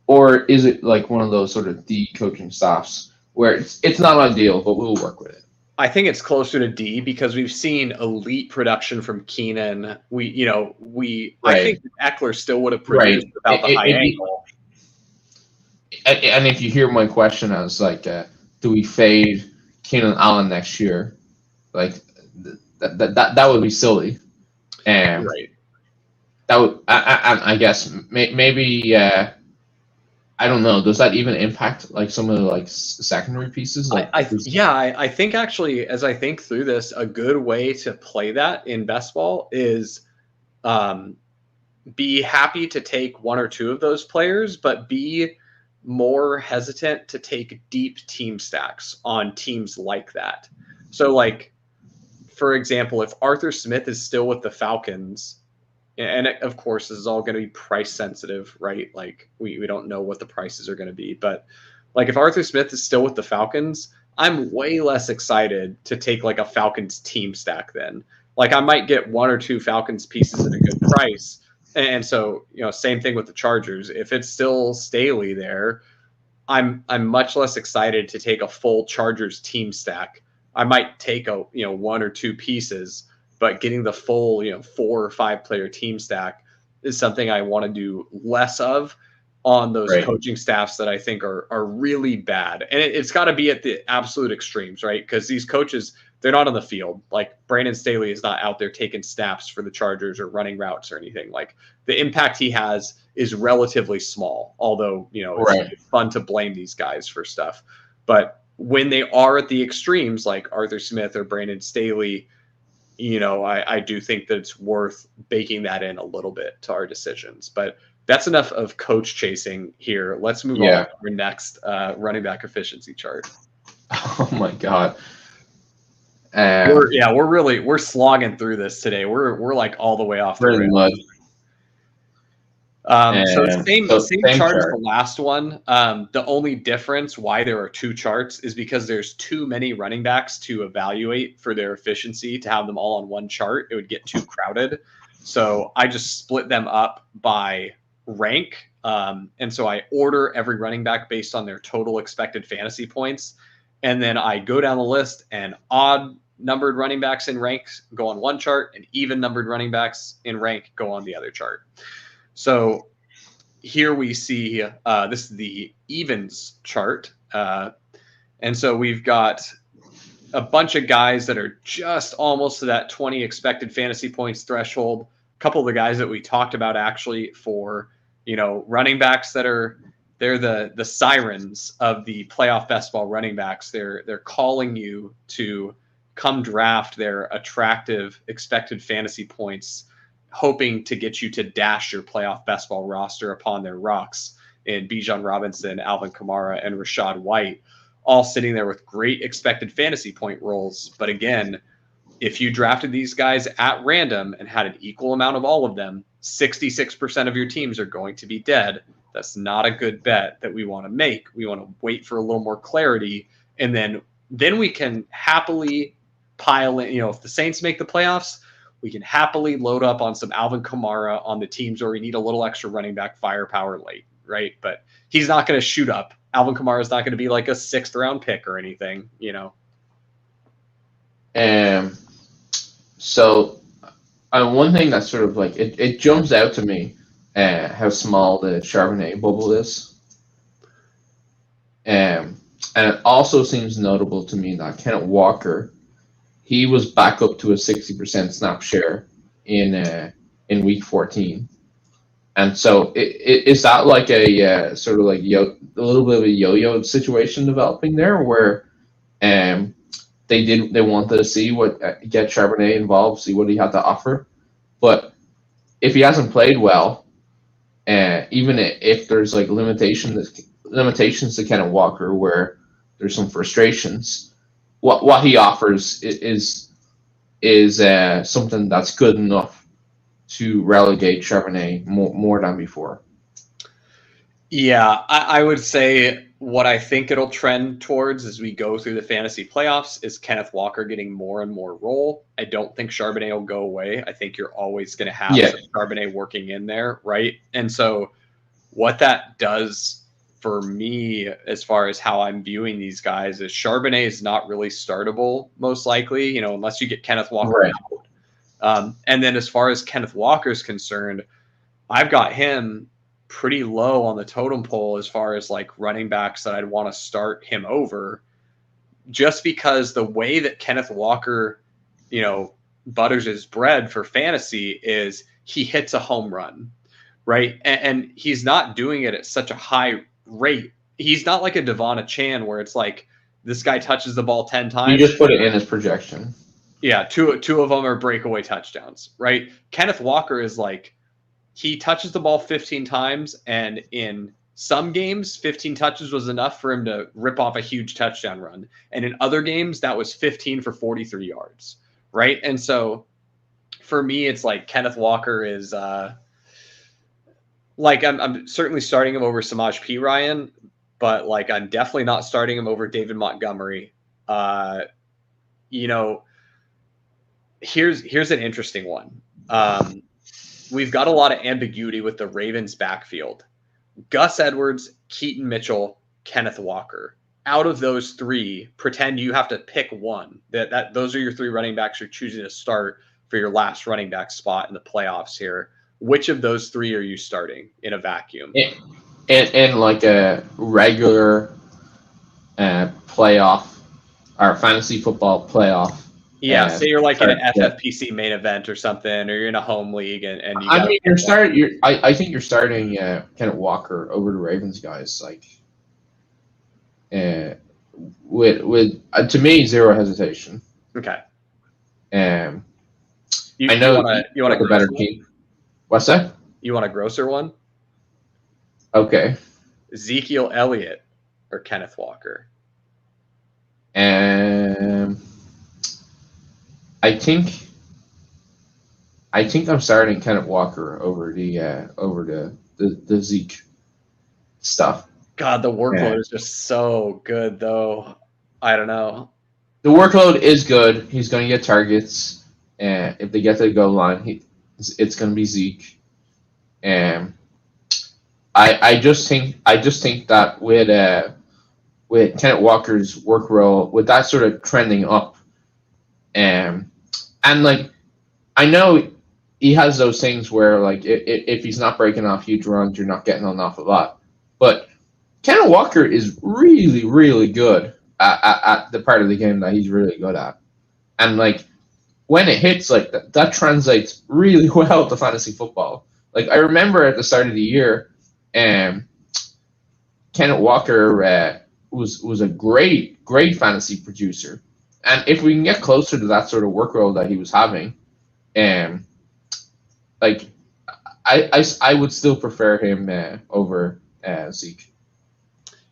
S1: or is it like one of those sort of D coaching staffs where it's not ideal, but we'll work with it?
S2: I think it's closer to D because we've seen elite production from Keenan. I think Eckler still would have produced without the high angle.
S1: And if you hear my question as like, do we fade Keenan Allen next year? Like that would be silly. And that would, I guess maybe. I don't know. Does that even impact like some of the like secondary pieces? Like,
S2: I think actually, as I think through this, a good way to play that in best ball is be happy to take one or two of those players, but be more hesitant to take deep team stacks on teams like that. So like, for example, if Arthur Smith is still with the Falcons, and of course, this is all going to be price sensitive, right? Like we don't know what the prices are going to be, but like if Arthur Smith is still with the Falcons, I'm way less excited to take like a Falcons team stack then. Like I might get one or two Falcons pieces at a good price. And so, same thing with the Chargers. If it's still Staley there, I'm much less excited to take a full Chargers team stack. I might take one or two pieces, but getting the full, 4 or 5 player team stack is something I want to do less of on those coaching staffs that I think are really bad. And it's got to be at the absolute extremes, right? Because these coaches, they're not on the field. Like Brandon Staley is not out there taking snaps for the Chargers or running routes or anything. Like the impact he has is relatively small, although, it's fun to blame these guys for stuff. But when they are at the extremes, like Arthur Smith or Brandon Staley, I do think that it's worth baking that in a little bit to our decisions. But that's enough of coach chasing here. Let's move on to our next running back efficiency chart.
S1: Oh my God.
S2: We're slogging through this today. We're like all the way off the rails. So same chart as the last one. The only difference why there are 2 charts is because there's too many running backs to evaluate for their efficiency to have them all on one chart. It would get too crowded. So I just split them up by rank. And so I order every running back based on their total expected fantasy points. And then I go down the list, and odd numbered running backs in ranks go on one chart, and even numbered running backs in rank go on the other chart. So here we see this is the evens chart. And so we've got a bunch of guys that are just almost to that 20 expected fantasy points threshold. A couple of the guys that we talked about actually for, running backs they're the sirens of the playoff best ball running backs. They're calling you to come draft their attractive expected fantasy points, hoping to get you to dash your playoff best ball roster upon their rocks in Bijan Robinson, Alvin Kamara, and Rashad White, all sitting there with great expected fantasy point rolls. But again, if you drafted these guys at random and had an equal amount of all of them, 66% of your teams are going to be dead. That's not a good bet that we want to make. We want to wait for a little more clarity, and then we can happily pile in. If the Saints make the playoffs, we can happily load up on some Alvin Kamara on the teams where we need a little extra running back firepower late, right? But he's not going to shoot up. Alvin Kamara is not going to be like a 6th round pick or anything,
S1: So one thing that's sort of like it jumps out to me how small the Charbonnet bubble is. And it also seems notable to me that Kenneth Walker, he was back up to a 60% snap share in week 14. And so is that like a sort of like a little bit of a yo-yo situation developing there where they wanted to see get Charbonnet involved, see what he had to offer. But if he hasn't played well, even if there's like limitations to Kenneth Walker where there's some frustrations, what he offers is something that's good enough to relegate Charbonnet more than before.
S2: Yeah, I would say what I think it'll trend towards as we go through the fantasy playoffs is Kenneth Walker getting more and more role. I don't think Charbonnet will go away. I think you're always going to have some Charbonnet working in there, right? And so what that does for me as far as how I'm viewing these guys is Charbonnet is not really startable, most likely, unless you get Kenneth Walker out. And then as far as Kenneth Walker is concerned, I've got him pretty low on the totem pole as far as like running backs that I'd want to start him over, just because the way that Kenneth Walker, butters his bread for fantasy is he hits a home run, right? And he's not doing it at such a high rate. He's not like a Devon Achane where it's like this guy touches the ball 10 times.
S1: You just put it in his projection.
S2: Yeah, two of them are breakaway touchdowns, right? Kenneth Walker is like, he touches the ball 15 times, and in some games, 15 touches was enough for him to rip off a huge touchdown run. And in other games, that was 15 for 43 yards, right? And so for me, it's like Kenneth Walker is like I'm certainly starting him over Samaj P. Ryan, but like I'm definitely not starting him over David Montgomery. Here's an interesting one. We've got a lot of ambiguity with the Ravens backfield. Gus Edwards, Keaton Mitchell, Kenneth Walker. Out of those three, pretend you have to pick one. Those are your 3 running backs you're choosing to start for your last running back spot in the playoffs here. Which of those 3 are you starting in a vacuum?
S1: In like a regular playoff or fantasy football playoff.
S2: Yeah, say you're like in an FFPC main event or something, or you're in a home league, and you.
S1: I think you're starting Kenneth Walker over the Ravens guys, like, with to me 0 hesitation.
S2: Okay.
S1: I know
S2: you want a better team.
S1: What's that?
S2: You want a grosser one?
S1: Okay.
S2: Ezekiel Elliott or Kenneth Walker?
S1: I think I'm starting Kenneth Walker over the Zeke stuff.
S2: God, the workload is just so good, though. I don't know.
S1: The workload is good. He's going to get targets, and if they get to the goal line, it's going to be Zeke. And I just think that with Kenneth Walker's work role, with that sort of trending up, and like I know he has those things where like if he's not breaking off huge runs, you're not getting an awful lot. But Kenneth Walker is really, really good at the part of the game that he's really good at, and like when it hits, like that translates really well to fantasy football. Like I remember at the start of the year, Kenneth Walker was a great fantasy producer. And if we can get closer to that sort of work role that he was having, like I would still prefer him over Zeke.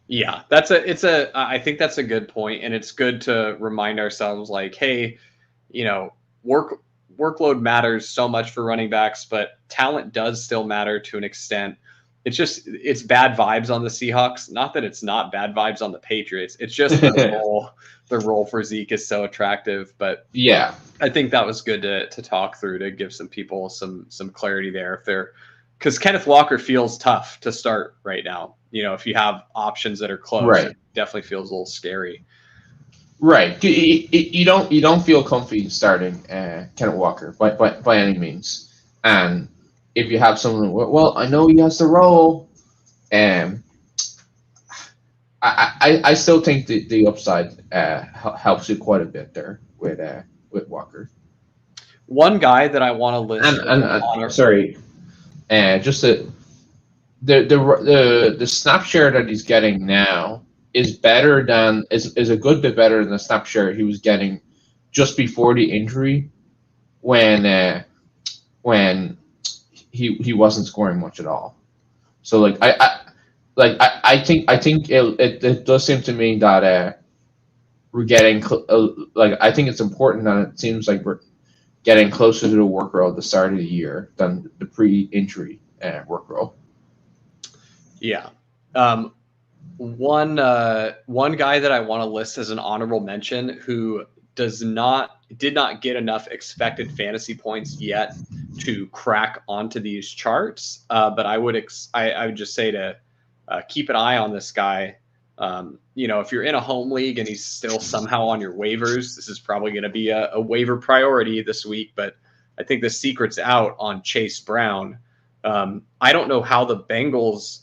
S2: Yeah, I think that's a good point, and it's good to remind ourselves, like, hey, workload matters so much for running backs, but talent does still matter to an extent. It's bad vibes on the Seahawks. Not that it's not bad vibes on the Patriots. It's just the role for Zeke is so attractive. But
S1: Yeah.
S2: I think that was good to talk through, to give some people some clarity there. Because Kenneth Walker feels tough to start right now. If you have options that are close,
S1: Right.
S2: It definitely feels a little scary.
S1: Right. You don't feel comfy starting Kenneth Walker by any means. And if you have someone, well, I know he has the role, I still think the upside helps you quite a bit there with Walker.
S2: One guy that I want to list
S1: sorry, just the snap share that he's getting now is a good bit better than the snap share he was getting just before the injury, when he wasn't scoring much at all. So I think it does seem to me that we're getting I think it's important that it seems like we're getting closer to the work role at the start of the year than the pre-injury work role.
S2: Yeah. One guy that I want to list as an honorable mention who did not get enough expected fantasy points yet to crack onto these charts, but I would just say to keep an eye on this guy. If you're in a home league and he's still somehow on your waivers, this is probably going to be a waiver priority this week. But I think the secret's out on Chase Brown. I don't know how the Bengals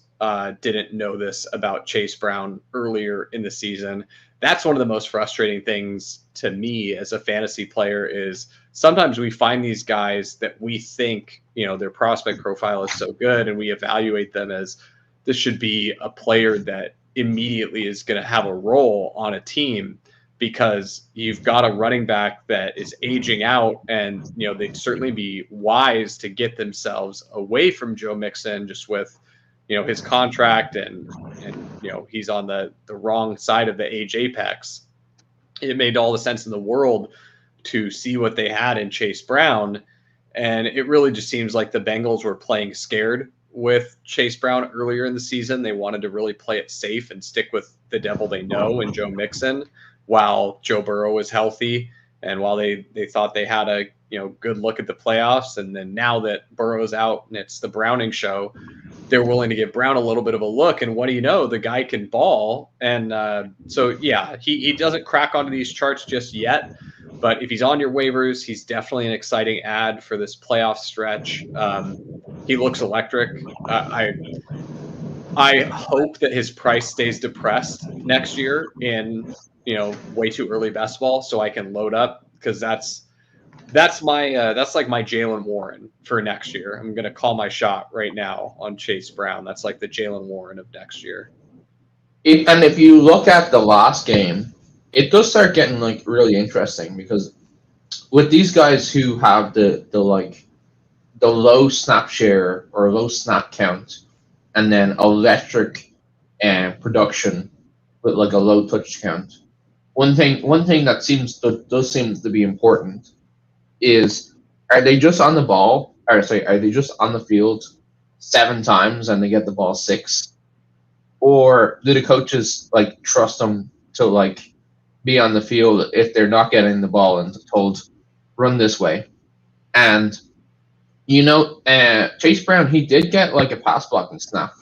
S2: didn't know this about Chase Brown earlier in the season. That's one of the most frustrating things to me as a fantasy player is sometimes we find these guys that we think, their prospect profile is so good and we evaluate them as this should be a player that immediately is going to have a role on a team because you've got a running back that is aging out and, they'd certainly be wise to get themselves away from Joe Mixon just with, his contract and he's on the wrong side of the age apex. It made all the sense in the world to see what they had in Chase Brown. And it really just seems like the Bengals were playing scared with Chase Brown earlier in the season. They wanted to really play it safe and stick with the devil they know in Joe Mixon while Joe Burrow was healthy. And while they thought they had a good look at the playoffs, and then now that Burrow's out and it's the Browning show, they're willing to give Brown a little bit of a look. And what do you know? The guy can ball. And he doesn't crack onto these charts just yet. But if he's on your waivers, he's definitely an exciting ad for this playoff stretch. He looks electric. I hope that his price stays depressed next year in way too early best ball, so I can load up because that's like my Jaylen Warren for next year. I'm gonna call my shot right now on Chase Brown. That's like the Jaylen Warren of next year.
S1: And if you look at the last game, it does start getting really interesting because with these guys who have the low snap share or low snap count and then electric production with a low touch count, one thing that does seem to be important is, are they just on the ball? Are they just on the field 7 times and they get the ball 6, or do the coaches trust them to be on the field if they're not getting the ball and told run this way? And Chase Brown, he did get a pass blocking snap.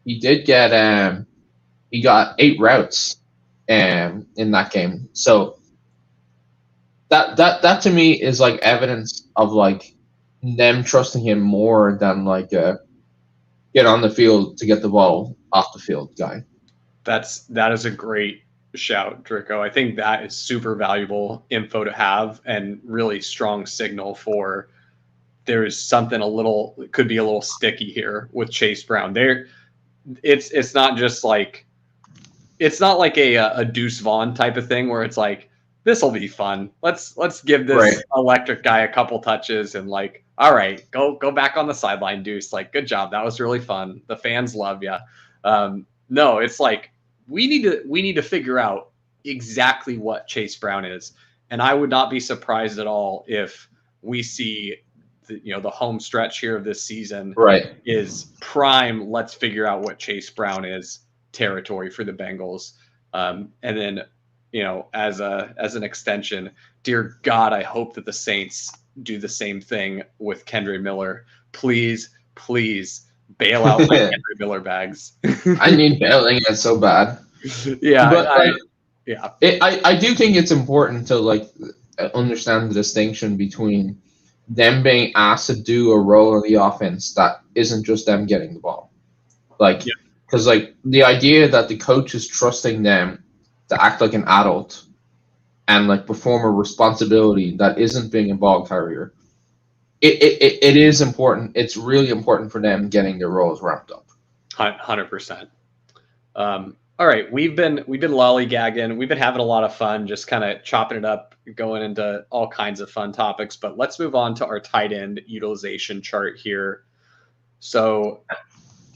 S1: He did get he got 8 routes in that game. So that to me is evidence of them trusting him more than get on the field to get the ball off the field guy.
S2: That is a great shout, Drico. I think that is super valuable info to have and really strong signal for there is something could be a little sticky here with Chase Brown. It's not just it's not like a Deuce Vaughn type of thing where it's this will be fun. Let's give this electric guy a couple touches and all right, go back on the sideline, Deuce. Good job. That was really fun. The fans love you. No, it's we need to figure out exactly what Chase Brown is. And I would not be surprised at all if we see the home stretch here of this season is prime. Let's figure out what Chase Brown is territory for the Bengals. And then, as an extension, dear God, I hope that the Saints do the same thing with Kendre Miller. Please bail out my Kendre Miller bags.
S1: I need bailing it so bad.
S2: Yeah.
S1: But
S2: I
S1: do think it's important to understand the distinction between them being asked to do a role in the offense that isn't just them getting the ball. Because the idea that the coach is trusting them to act like an adult and perform a responsibility that isn't being a ball carrier, it is important. It's really important for them getting their roles wrapped up.
S2: 100%. All right, we've been lollygagging. We've been having a lot of fun, just kind of chopping it up, going into all kinds of fun topics. But let's move on to our tight end utilization chart here. So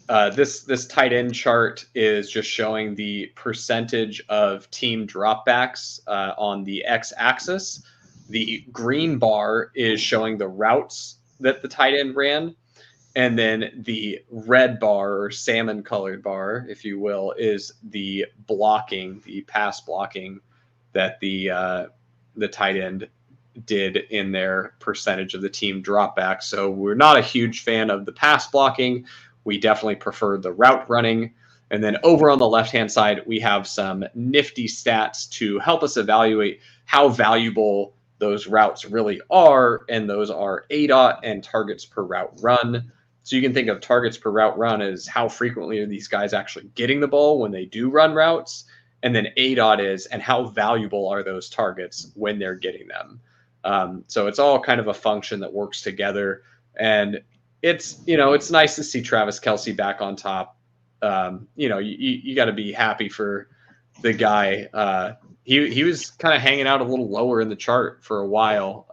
S2: this tight end chart is just showing the percentage of team dropbacks on the x-axis. The green bar is showing the routes that the tight end ran. And then the red bar, or salmon-colored bar, if you will, is the pass blocking that the tight end did in their percentage of the team dropback. So we're not a huge fan of the pass blocking. We definitely prefer the route running. And then over on the left-hand side, we have some nifty stats to help us evaluate how valuable those routes really are. And those are ADOT and targets per route run. So you can think of targets per route run as how frequently are these guys actually getting the ball when they do run routes. And then ADOT is, and how valuable are those targets when they're getting them. So it's all kind of a function that works together. And it's nice to see Travis Kelce back on top. You got to be happy for the guy. He was kind of hanging out a little lower in the chart for a while.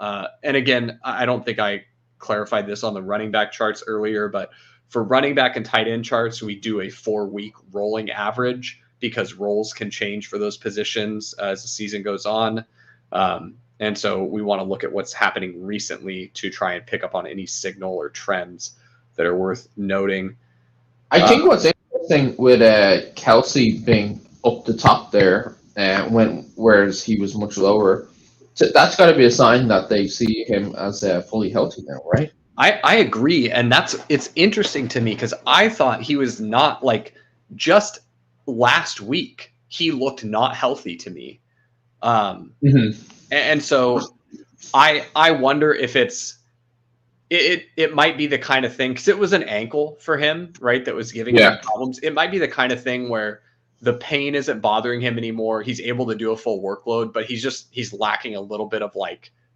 S2: And again, I don't think I clarified this on the running back charts earlier, but for running back and tight end charts, we do a 4-week rolling average because roles can change for those positions as the season goes on. And so we want to look at what's happening recently to try and pick up on any signal or trends that are worth noting.
S1: I think what's interesting with Kelce being up the top there, whereas he was much lower, so that's got to be a sign that they see him as fully healthy now, right?
S2: I agree. And it's interesting to me because I thought he was not just last week, he looked not healthy to me. And so I wonder if it might be the kind of thing, because it was an ankle for him, right? That was giving him problems. It might be the kind of thing where the pain isn't bothering him anymore. He's able to do a full workload, but he's lacking a little bit of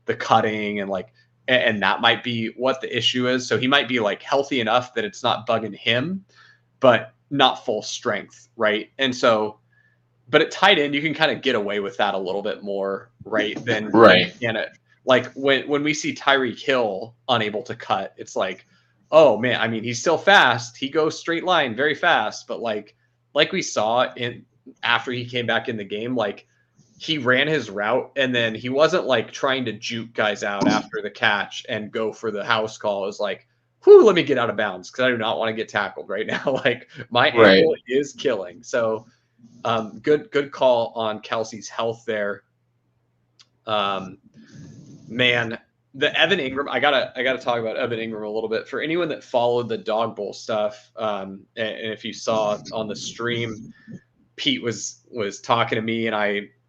S2: the cutting and that might be what the issue is. So he might be healthy enough that it's not bugging him, but not full strength. Right. And so, but at tight end, you can kind of get away with that a little bit more, right? Than when we see Tyreek Hill unable to cut, it's oh man, I mean, he's still fast. He goes straight line very fast, but like we saw after he came back in the game, he ran his route and then he wasn't trying to juke guys out after the catch and go for the house call. It was whew, let me get out of bounds because I do not want to get tackled right now. My ankle is killing. So good call on Kelce's health there. Man, the Evan Engram, I gotta talk about Evan Engram a little bit. For anyone that followed the Dog Bowl stuff, and if you saw on the stream, Pete was talking to me, and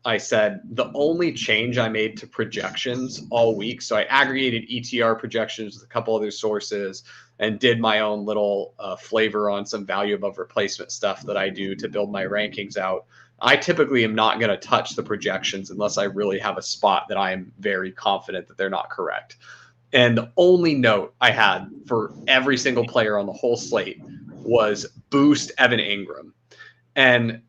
S2: I said the only change I made to projections all week. So I aggregated ETR projections with a couple other sources and did my own little flavor on some value above replacement stuff that I do to build my rankings out. I typically am not going to touch the projections unless I really have a spot that I am very confident that they're not correct. And the only note I had for every single player on the whole slate was boost Evan Engram. And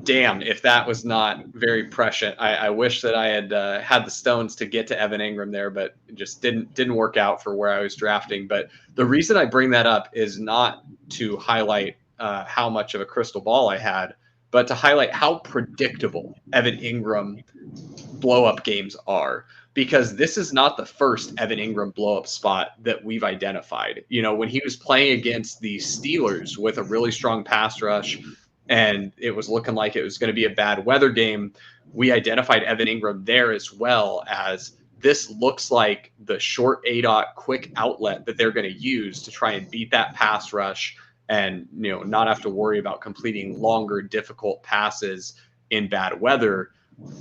S2: damn, if that was not very prescient. I wish that I had had the stones to get to Evan Engram there, but it just didn't work out for where I was drafting. But the reason I bring that up is not to highlight how much of a crystal ball I had, but to highlight how predictable Evan Engram blow up games are, because this is not the first Evan Engram blow up spot that we've identified. You know, when he was playing against the Steelers with a really strong pass rush and it was looking like it was going to be a bad weather game, we identified Evan Engram there as well as this looks like the short A-dot quick outlet that they're going to use to try and beat that pass rush and, you know, not have to worry about completing longer, difficult passes in bad weather.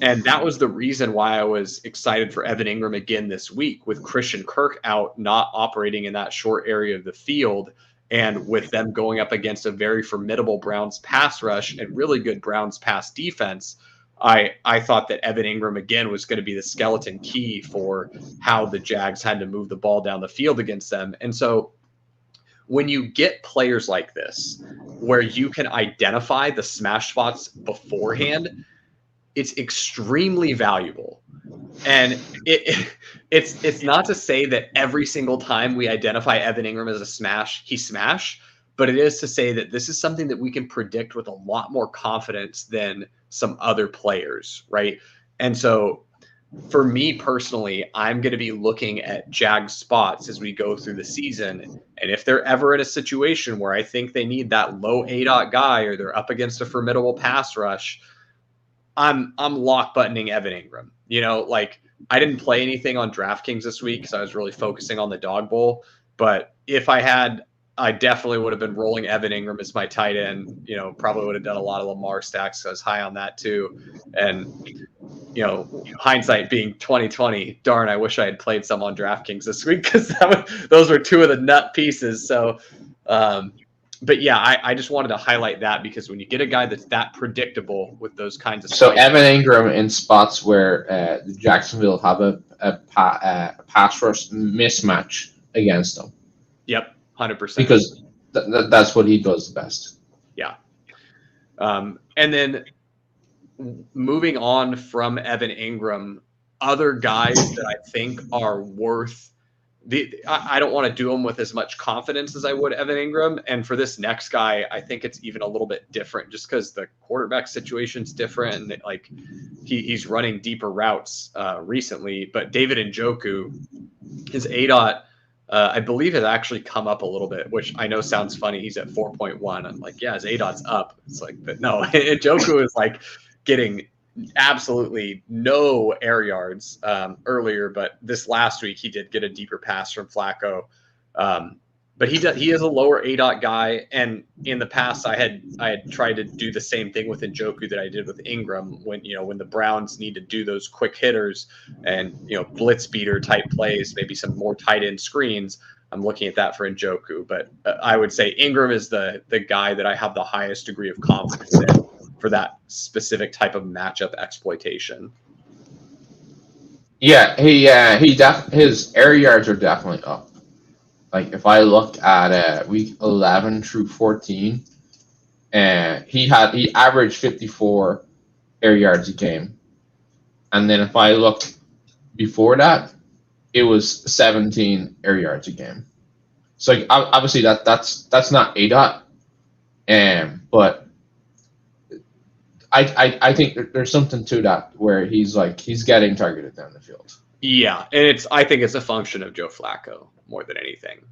S2: And that was the reason why I was excited for Evan Engram again this week, with Christian Kirk out, not operating in that short area of the field, and with them going up against a very formidable Browns pass rush and really good Browns pass defense. I thought that Evan Engram again was going to be the skeleton key for how the Jags had to move the ball down the field against them. And so when you get players like this, where you can identify the smash spots beforehand, it's extremely valuable. And it's not to say that every single time we identify Evan Engram as a smash, he smash, but it is to say that this is something that we can predict with a lot more confidence than some other players, right? And so for me personally, I'm going to be looking at Jags spots as we go through the season. And if they're ever in a situation where I think they need that low A-dot guy or they're up against a formidable pass rush, I'm lock buttoning Evan Engram. You know, like, I didn't play anything on DraftKings this week because I was really focusing on the Dog Bowl. But if I had, I definitely would have been rolling Evan Engram as my tight end. You know, probably would have done a lot of Lamar stacks. So I was high on that too. And, you know, hindsight being 2020, darn, I wish I had played some on DraftKings this week because those were two of the nut pieces. So, but yeah, I just wanted to highlight that because when you get a guy that's that predictable with those kinds of
S1: So Evan Engram in spots where Jacksonville have a pass rush mismatch against them.
S2: Yep, 100%.
S1: Because that's what he does the best.
S2: Yeah. And then moving on from Evan Engram, other guys that I think are worth I don't want to do him with as much confidence as I would Evan Engram. And for this next guy, I think it's even a little bit different just because the quarterback situation's different. And like he's running deeper routes recently. But David Njoku, his ADOT, I believe has actually come up a little bit, which I know sounds funny. He's at 4.1. I'm like, yeah, his ADOT's up. It's like, but no, Njoku is like getting absolutely no air yards earlier, but this last week he did get a deeper pass from Flacco. But he is a lower ADOT guy, and in the past I had tried to do the same thing with Njoku that I did with Engram when the Browns need to do those quick hitters and blitz beater type plays, maybe some more tight end screens. I'm looking at that for Njoku, but I would say Engram is the guy that I have the highest degree of confidence in for that specific type of matchup exploitation.
S1: Yeah, his air yards are definitely up. Like if I look at week 11 through 14, he averaged 54 air yards a game, and then if I look before that, it was 17 air yards a game. So like, obviously that's not ADOT, but I think there's something to that where he's getting targeted down the field.
S2: Yeah, and I think it's a function of Joe Flacco more than anything.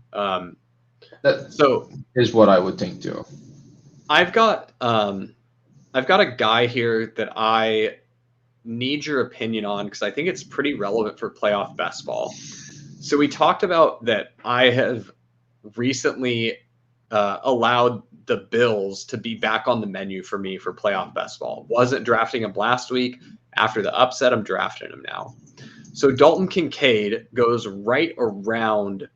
S2: So
S1: is what I would think too.
S2: I've got a guy here that I need your opinion on because I think it's pretty relevant for playoff best ball. So we talked about that I have recently allowed the Bills to be back on the menu for me for playoff best ball. Wasn't drafting him last week. After the upset, I'm drafting him now. So Dalton Kincaid goes right around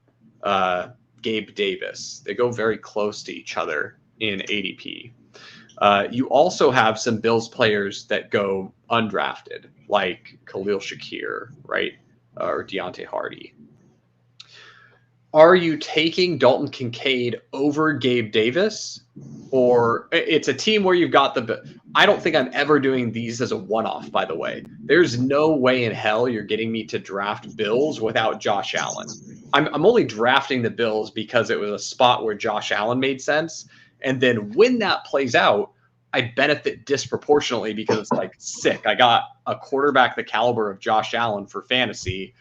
S2: Gabe Davis. They go very close to each other in ADP. You also have some Bills players that go undrafted, like Khalil Shakir, right? Or Deontay Hardy. Are you taking Dalton Kincaid over Gabe Davis? Or it's a team where you've got I don't think I'm ever doing these as a one-off, by the way. There's no way in hell you're getting me to draft Bills without Josh Allen. I'm only drafting the Bills because it was a spot where Josh Allen made sense. And then when that plays out, I benefit disproportionately because it's like sick. I got a quarterback the caliber of Josh Allen for fantasy,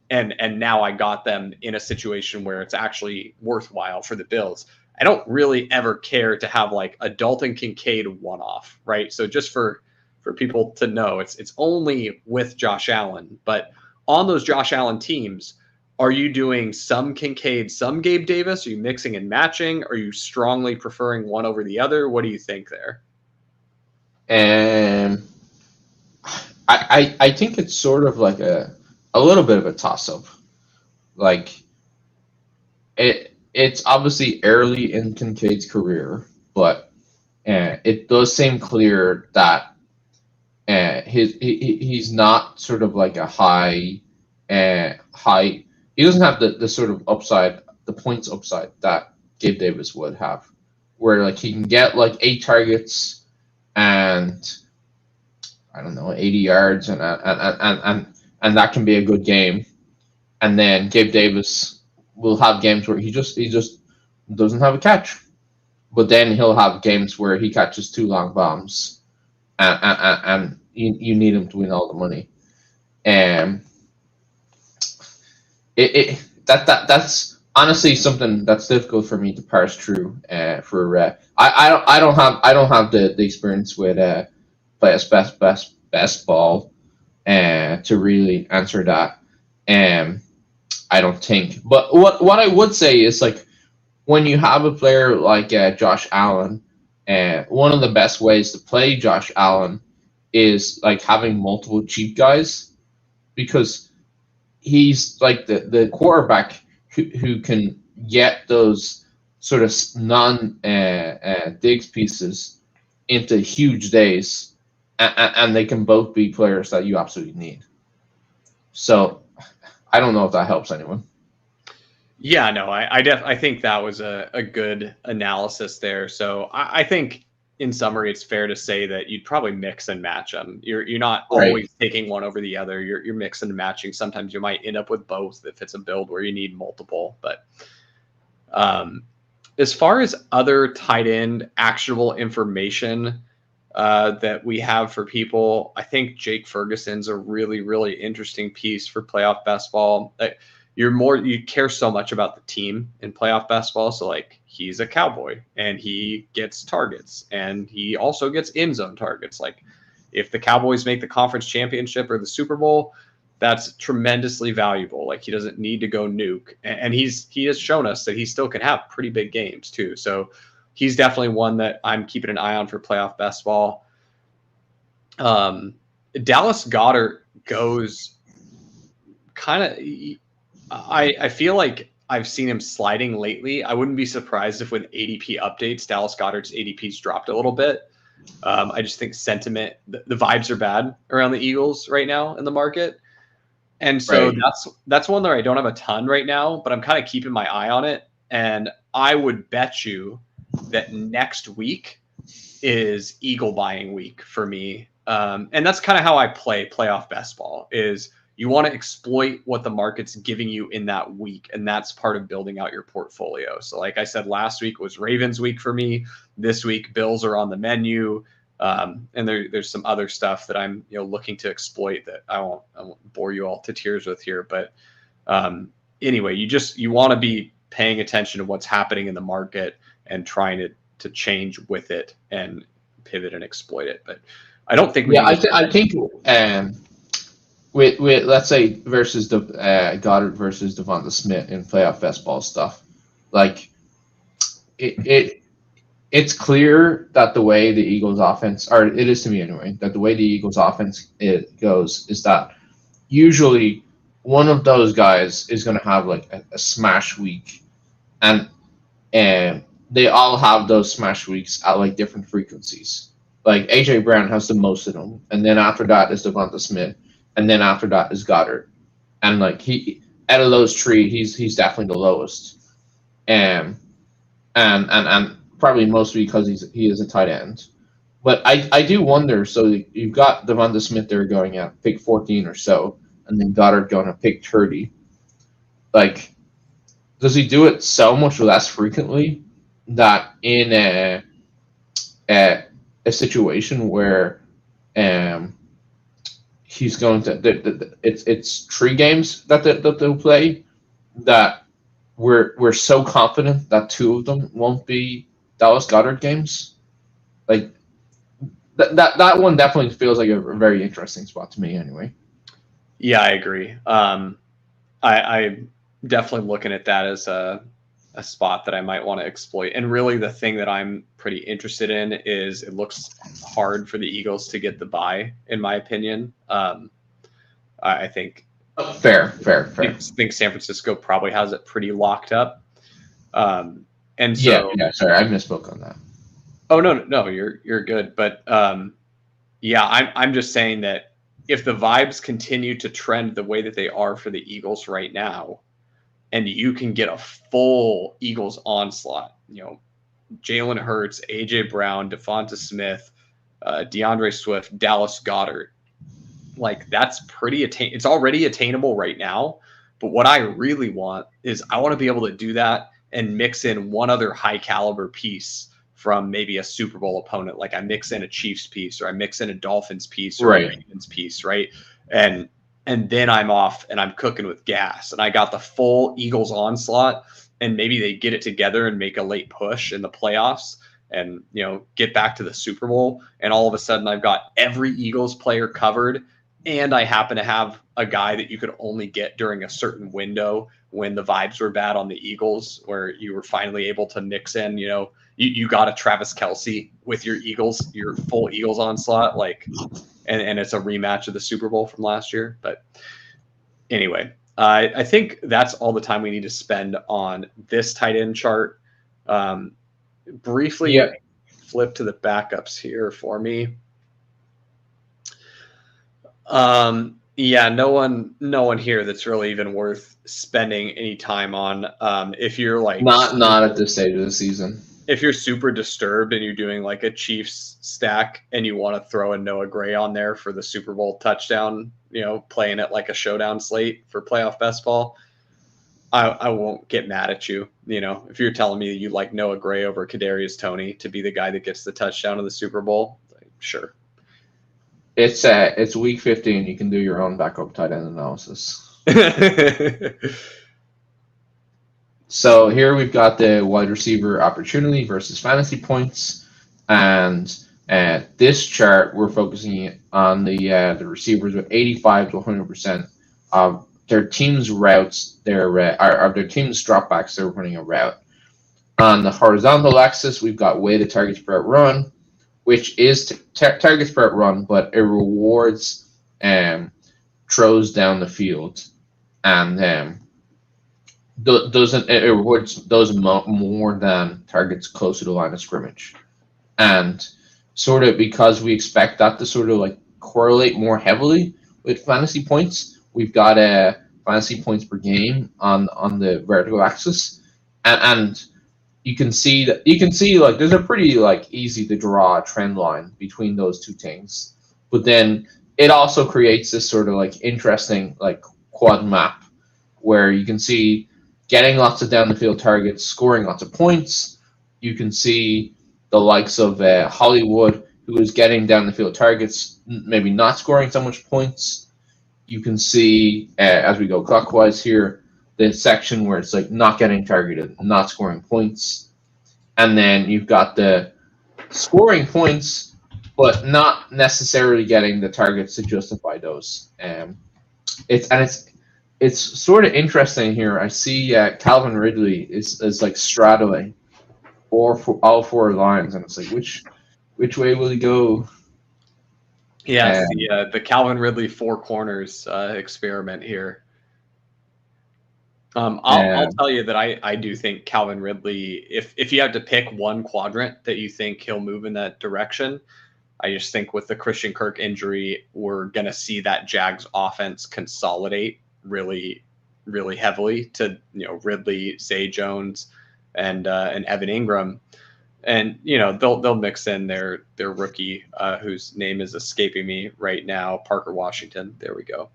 S2: and now I got them in a situation where it's actually worthwhile for the Bills. I don't really ever care to have like a Dalton Kincaid one-off, right? So just for people to know, it's only with Josh Allen. But on those Josh Allen teams, are you doing some Kincaid, some Gabe Davis? Are you mixing and matching? Are you strongly preferring one over the other? What do you think there?
S1: I think it's sort of like a little bit of a toss-up. Like it's obviously early in Kincaid's career, but it does seem clear that he's not sort of like a high. He doesn't have the sort of upside, the points upside that Gabe Davis would have, where like he can get like 8 targets and I don't know 80 yards and that can be a good game, and then Gabe Davis will have games where he just doesn't have a catch, but then he'll have games where he catches 2 long bombs, and you need him to win all the money, and that's honestly something that's difficult for me to parse through. I don't have the experience with best ball to really answer that. I don't think. But what I would say is like when you have a player like Josh Allen, one of the best ways to play Josh Allen is like having multiple cheap guys, because he's like the quarterback who can get those sort of non-digs pieces into huge days, and they can both be players that you absolutely need. So I don't know if that helps anyone.
S2: Yeah, no, I think that was a good analysis there. So I think in summary, it's fair to say that you'd probably mix and match them. You're not always taking one over the other. You're mixing and matching. Sometimes you might end up with both if it's a build where you need multiple. But as far as other tight end actionable information that we have for people, I think Jake Ferguson's a really, really interesting piece for playoff best ball. You care so much about the team in playoff best ball. So like he's a Cowboy and he gets targets and he also gets end zone targets. Like if the Cowboys make the conference championship or the Super Bowl, that's tremendously valuable. Like he doesn't need to go nuke, and he has shown us that he still can have pretty big games too. So he's definitely one that I'm keeping an eye on for playoff best ball. Dallas Goedert goes kind of. I feel like I've seen him sliding lately. I wouldn't be surprised if with ADP updates, Dallas Goedert's ADP's dropped a little bit. I just think sentiment, the vibes are bad around the Eagles right now in the market. And so that's one that I don't have a ton right now, but I'm kind of keeping my eye on it. And I would bet you that next week is Eagle buying week for me. And that's kind of how I play playoff best ball is you want to exploit what the market's giving you in that week. And that's part of building out your portfolio. So like I said, last week was Ravens week for me. This week, Bills are on the menu. And there's some other stuff that I'm looking to exploit that I won't bore you all to tears with here. But anyway, you want to be paying attention to what's happening in the market and trying to change with it and pivot and exploit it. But I don't think
S1: I think with let's say versus the Goddard versus Devonta Smith in playoff best ball stuff, like it's clear that the way the Eagles offense, or it is to me anyway, that the way the Eagles offense goes is that usually one of those guys is going to have like a smash week, and they all have those smash weeks at like different frequencies. Like AJ Brown has the most of them, and then after that is Devonta Smith, and then after that is Goddard, and like he out of those three, he's definitely the lowest, and probably mostly because he is a tight end. But I do wonder. So you've got Devonta Smith there going at pick 14 or so, and then Goddard going at pick 30. Like, does he do it so much less frequently that in a situation where he's going to it's 3 games that they'll play that we're so confident that 2 of them won't be Dallas Goedert games. Like that one definitely feels like a very interesting spot to me anyway.
S2: Yeah, I agree. I'm definitely looking at that as a spot that I might want to exploit. And really the thing that I'm pretty interested in is it looks hard for the Eagles to get the bye, in my opinion. I think
S1: Fair.
S2: I think San Francisco probably has it pretty locked up. And so
S1: yeah, sorry, I misspoke on that.
S2: Oh no, you're good. But yeah, I'm just saying that if the vibes continue to trend the way that they are for the Eagles right now, and you can get a full Eagles onslaught, Jalen Hurts, AJ Brown, Devonta Smith, DeAndre Swift, Dallas Goedert, like that's pretty it's already attainable right now. But what I really want is I want to be able to do that and mix in one other high caliber piece from maybe a Super Bowl opponent. Like I mix in a Chiefs piece, or I mix in a Dolphins piece, or a Ravens piece, right? And then I'm off and I'm cooking with gas. And I got the full Eagles onslaught, and maybe they get it together and make a late push in the playoffs and, get back to the Super Bowl. And all of a sudden I've got every Eagles player covered. And I happen to have a guy that you could only get during a certain window when the vibes were bad on the Eagles, where you were finally able to mix in, you got a Travis Kelce with your Eagles, your full Eagles onslaught, and it's a rematch of the Super Bowl from last year. But anyway, I think that's all the time we need to spend on this tight end chart. Briefly flip to the backups here for me. Yeah, no one here that's really even worth spending any time on. If you're like
S1: not at this stage of the season.
S2: If you're super disturbed and you're doing like a Chiefs stack and you want to throw a Noah Gray on there for the Super Bowl touchdown, playing it like a showdown slate for playoff best ball, I won't get mad at you. If you're telling me you like Noah Gray over Kadarius Toney to be the guy that gets the touchdown in the Super Bowl, sure.
S1: It's week 15. You can do your own backup tight end analysis. So here we've got the wide receiver opportunity versus fantasy points, and this chart we're focusing on the receivers with 85 to 100% of their team's routes. Their team's dropbacks. They're running a route. On the horizontal axis, we've got weighted targets per run, which is targets per run, but it rewards throws down the field, and it rewards those more than targets close to the line of scrimmage. And sort of because we expect that to sort of like correlate more heavily with fantasy points, we've got fantasy points per game on the vertical axis, and you can see like there's a pretty like easy to draw trend line between those two things. But then it also creates this sort of like interesting like quad map where you can see getting lots of down the field targets, scoring lots of points. You can see the likes of Hollywood, who is getting down the field targets, maybe not scoring so much points. You can see as we go clockwise here, the section where it's like not getting targeted, not scoring points. And then you've got the scoring points, but not necessarily getting the targets to justify those. It's sort of interesting here. I see Calvin Ridley is like straddling all 4 lines, and it's like which way will he go?
S2: Yeah, the Calvin Ridley 4 corners experiment here. I'll tell you that I do think Calvin Ridley, if you have to pick one quadrant that you think he'll move in that direction, I just think with the Christian Kirk injury, we're going to see that Jags offense consolidate really, really heavily to, Ridley, Zay Jones, and Evan Engram. And, they'll mix in their rookie, whose name is escaping me right now, Parker Washington. There we go.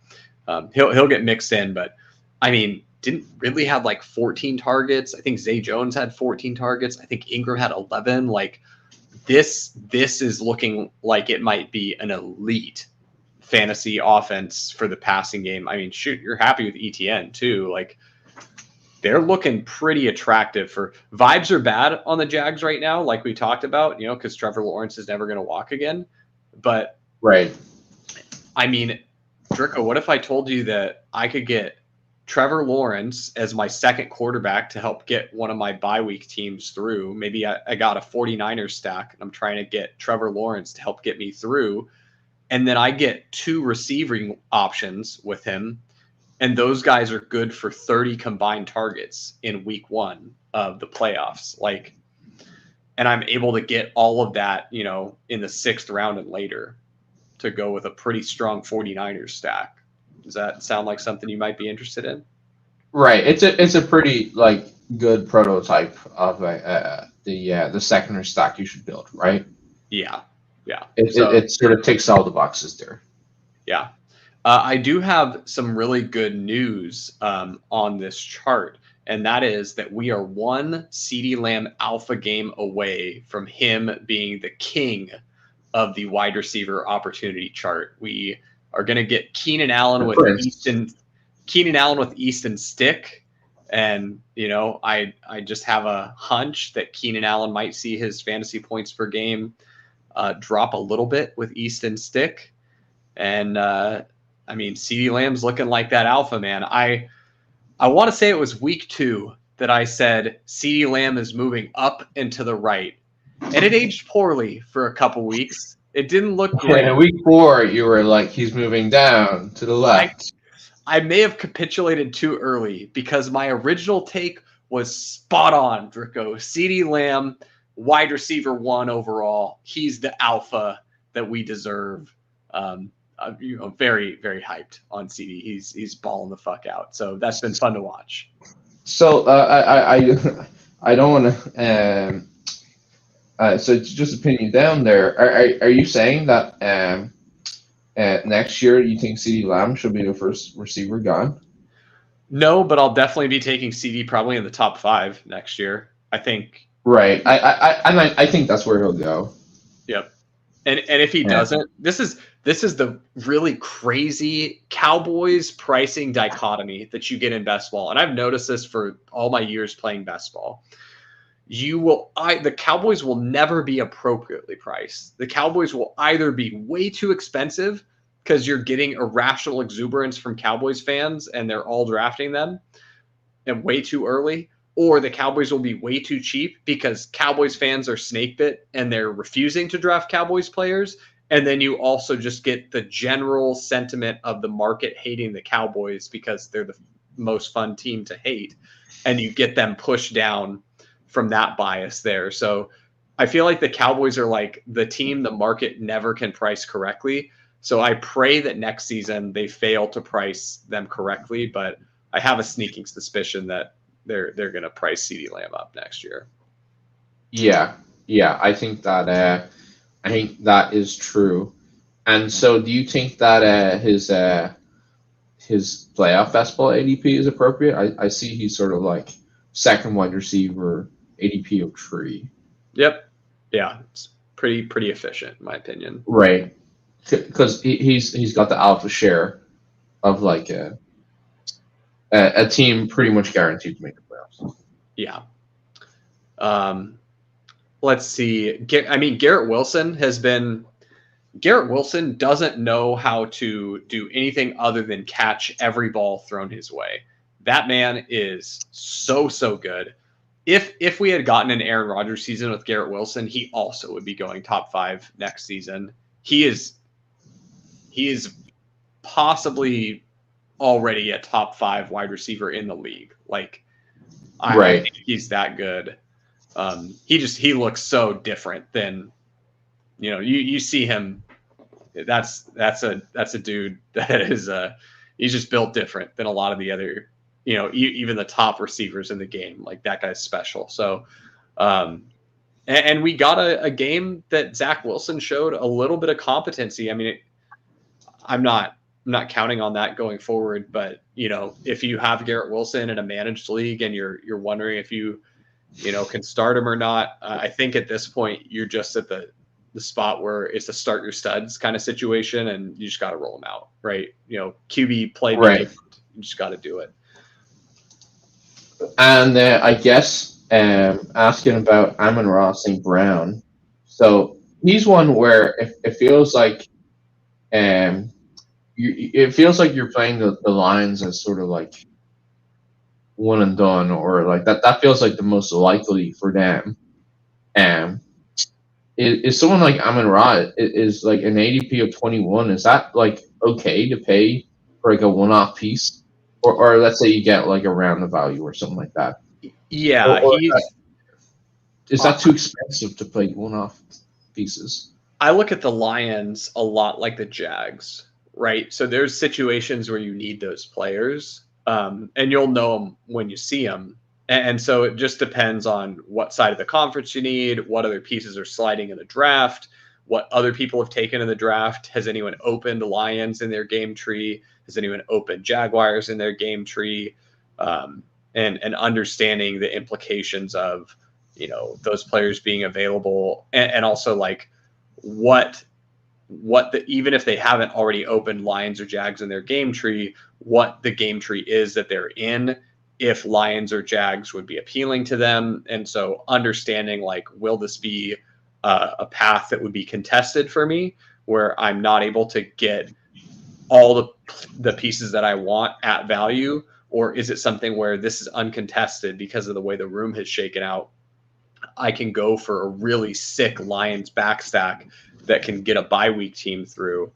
S2: He'll get mixed in, but I mean, didn't Ridley have like 14 targets? I think Zay Jones had 14 targets. I think Engram had 11. Like this is looking like it might be an elite fantasy offense for the passing game. I mean, shoot, you're happy with ETN too. Like, they're looking pretty attractive. For vibes are bad on the Jags right now, like we talked about, because Trevor Lawrence is never going to walk again. But
S1: right.
S2: I mean, Dricko, what if I told you that I could get Trevor Lawrence as my second quarterback to help get one of my bye week teams through? Maybe I got a 49ers stack and I'm trying to get Trevor Lawrence to help get me through. And then I get 2 receiving options with him. And those guys are good for 30 combined targets in week 1 of the playoffs. Like, and I'm able to get all of that, in the 6th round and later to go with a pretty strong 49ers stack. Does that sound like something you might be interested in?
S1: Right. It's a pretty good prototype of the secondary stack you should build, right?
S2: Yeah.
S1: It sort of ticks all the boxes there.
S2: Yeah. I do have some really good news on this chart, and that is that we are 1 CeeDee Lamb alpha game away from him being the king of the wide receiver opportunity chart. We are going to get Keenan Allen with Easton Stick, and I just have a hunch that Keenan Allen might see his fantasy points per game drop a little bit with Easton Stick, and I mean, CeeDee Lamb's looking like that alpha, man. I want to say it was week 2 that I said CeeDee Lamb is moving up and to the right. And it aged poorly for a couple weeks. It didn't look great.
S1: In week 4, you were like, he's moving down to the left.
S2: I may have capitulated too early because my original take was spot on, Dricko. CeeDee Lamb, wide receiver 1 overall. He's the alpha that we deserve. Very, very hyped on CD. He's balling the fuck out. So that's been fun to watch.
S1: So I don't want to. So just to pin you down there, are you saying that next year you think CeeDee Lamb should be the first receiver gone?
S2: No, but I'll definitely be taking CD probably in the top 5 next year. I think.
S1: Right. I think that's where he'll go.
S2: Yep. And if he doesn't, this is the really crazy Cowboys pricing dichotomy that you get in best ball. And I've noticed this for all my years playing best ball. The Cowboys will never be appropriately priced. The Cowboys will either be way too expensive because you're getting irrational exuberance from Cowboys fans and they're all drafting them and way too early, or the Cowboys will be way too cheap because Cowboys fans are snake bit and they're refusing to draft Cowboys players. And then you also just get the general sentiment of the market hating the Cowboys because they're the most fun team to hate. And you get them pushed down from that bias there. So I feel like the Cowboys are like the team the market never can price correctly. So I pray that next season they fail to price them correctly. But I have a sneaking suspicion that they're going to price CeeDee Lamb up next year.
S1: Yeah, I think that is true. And so, do you think that his playoff best ball ADP is appropriate? I see he's sort of like second wide receiver ADP of 3.
S2: Yep. Yeah, it's pretty efficient in my opinion.
S1: Right, because he's got the alpha share of like a team pretty much guaranteed to make the playoffs.
S2: Yeah. Let's see. I mean, Garrett Wilson doesn't know how to do anything other than catch every ball thrown his way. That man is so good. If we had gotten an Aaron Rodgers season with Garrett Wilson, he also would be going top 5 next season. He is possibly already a top 5 wide receiver in the league. Like, I think he's that good. He looks so different than, you see him. That's a dude that is he's just built different than a lot of the other, even the top receivers in the game. Like, that guy's special. So, and we got a game that Zach Wilson showed a little bit of competency. I mean, I'm not counting on that going forward, but if you have Garrett Wilson in a managed league and you're wondering if you can start him or not. I think at this point you're just at the spot where it's a start your studs kind of situation, and you just got to roll them out, right? QB play,
S1: Right.
S2: you just got to do it.
S1: And I guess asking about Amon-Ra St. Brown. So he's one where it feels like it feels like you're playing the Lions as sort of like one and done, or like that feels like the most likely for them. Is someone like Amon-Ra is like an ADP of 21? Is that like okay to pay for like a one-off piece, or let's say you get like a round of value or something like that?
S2: Yeah,
S1: Or is that too expensive to play one-off pieces?
S2: I look at the Lions a lot like the Jags, right? So there's situations where you need those players, and you'll know them when you see them. And so it just depends on what side of the conference you need, what other pieces are sliding in the draft, what other people have taken in the draft. Has anyone opened Lions in their game tree? Has anyone opened Jaguars in their game tree? And understanding the implications of, those players being available, and also like even if they haven't already opened Lions or Jags in their game tree, what the game tree is that they're in, if Lions or Jags would be appealing to them. And so understanding like, will this be a path that would be contested for me, where I'm not able to get all the pieces that I want at value, or is it something where this is uncontested because of the way the room has shaken out? I can go for a really sick Lions backstack that can get a bye week team through.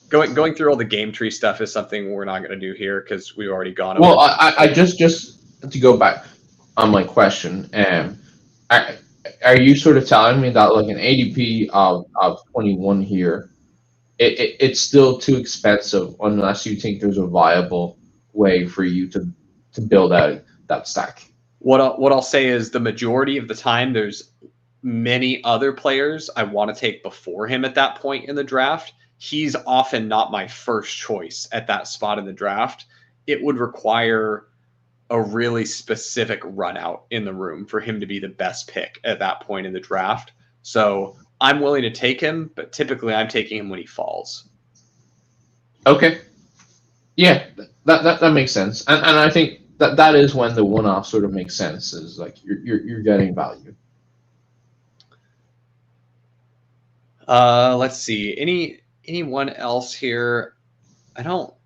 S2: Going through all the game tree stuff is something we're not going to do here because we've already gone over.
S1: Well, I just to go back on my question, are you sort of telling me that like an ADP of 21 here, it's still too expensive unless you think there's a viable way for you to build out that stack?
S2: What I'll say is the majority of the time there's many other players I want to take before him at that point in the draft. He's often not my first choice at that spot in the draft. It would require a really specific run out in the room for him to be the best pick at that point in the draft. So I'm willing to take him, but typically I'm taking him when he falls.
S1: Okay. Yeah, that makes sense. And I think that is when the one-off sort of makes sense, is like you're getting value.
S2: Let's see. Anyone else here? No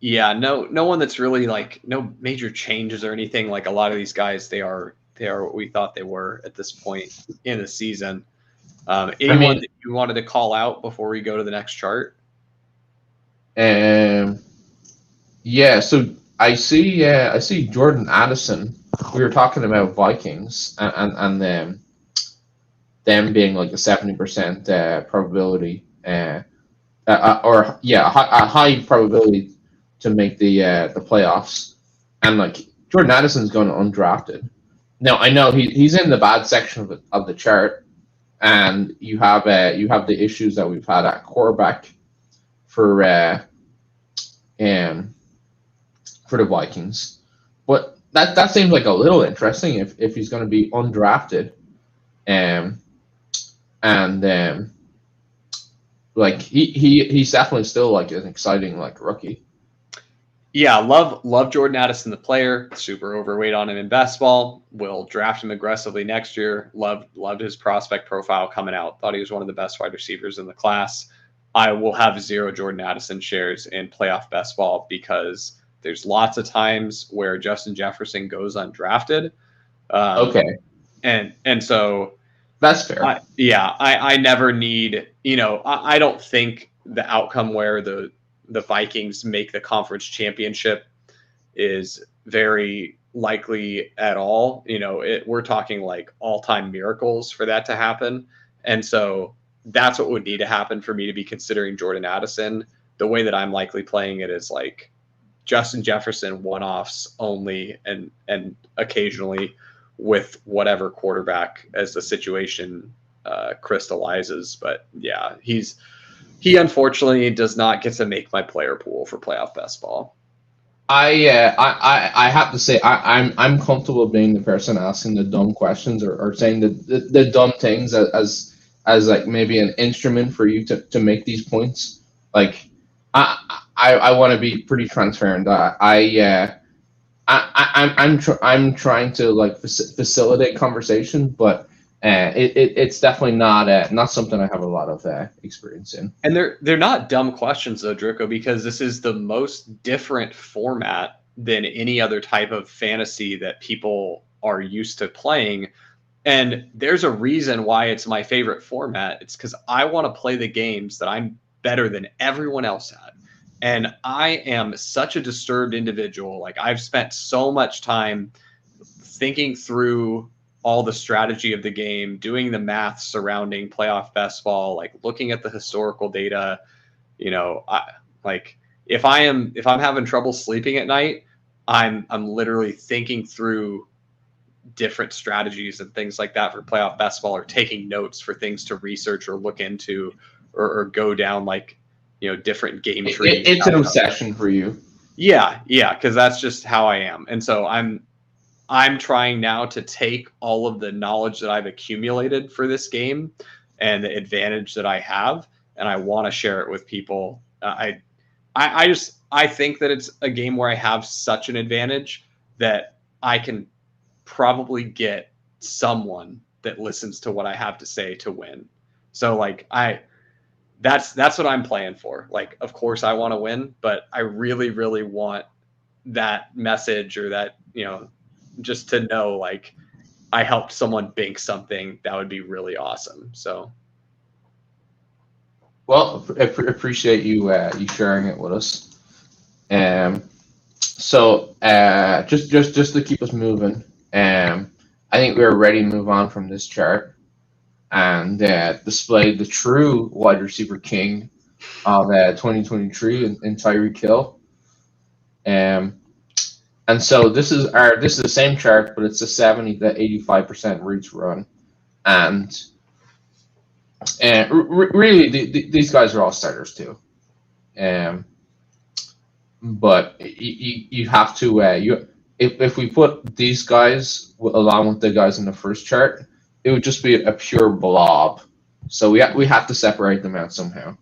S2: one that's really like, no major changes or anything. Like a lot of these guys, they are what we thought they were at this point in the season. Anyone that you wanted to call out before we go to the next chart?
S1: So I see Jordan Addison. We were talking about Vikings and them being like a 70% probability, a high probability to make the playoffs, and like Jordan Addison's going undrafted. Now I know he's in the bad section of the chart, and you have the issues that we've had at quarterback for the Vikings, but that seems like a little interesting if he's going to be undrafted, like he's definitely still like an exciting like rookie.
S2: Yeah, love Jordan Addison, the player. Super overweight on him in best ball. Will draft him aggressively next year. Loved his prospect profile coming out. Thought he was one of the best wide receivers in the class. I will have 0 Jordan Addison shares in playoff best ball because there's lots of times where Justin Jefferson goes undrafted.
S1: Okay,
S2: and so
S1: that's fair.
S2: I never need. I don't think the outcome where the Vikings make the conference championship is very likely at all. We're talking like all-time miracles for that to happen. And so that's what would need to happen for me to be considering Jordan Addison. The way that I'm likely playing it is like Justin Jefferson one-offs only, and occasionally with whatever quarterback as the situation crystallizes. But yeah, he unfortunately does not get to make my player pool for playoff best ball.
S1: I have to say I'm comfortable being the person asking the dumb questions or saying the dumb things as like maybe an instrument for you to make these points. Like I want to be pretty transparent. I'm trying to like facilitate conversation, but it's definitely not something I have a lot of experience in.
S2: And they're not dumb questions though, Drico, because this is the most different format than any other type of fantasy that people are used to playing. And there's a reason why it's my favorite format. It's because I want to play the games that I'm better than everyone else at. And I am such a disturbed individual. Like I've spent so much time thinking through all the strategy of the game, doing the math surrounding playoff best ball, like looking at the historical data. If I'm having trouble sleeping at night, I'm literally thinking through different strategies and things like that for playoff best ball, or taking notes for things to research or look into, or go down like different game trees.
S1: It's an obsession for you.
S2: Yeah, because that's just how I am. And so I'm trying now to take all of the knowledge that I've accumulated for this game and the advantage that I have, and I want to share it with people. I think that it's a game where I have such an advantage that I can probably get someone that listens to what I have to say to win. So like that's what I'm playing for. Like, of course I want to win, but I really, really want that message, or that, just to know, like, I helped someone bink something. That would be really awesome. So.
S1: Well, appreciate you you sharing it with us. So just to keep us moving, I think we're ready to move on from this chart and display the true wide receiver king of 2023 in Tyreek Hill. And so this is the same chart, but it's a 70 to 85% reach run, and really these guys are all starters too. But you have to if we put these guys along with the guys in the first chart, it would just be a pure blob. So we have to separate them out somehow.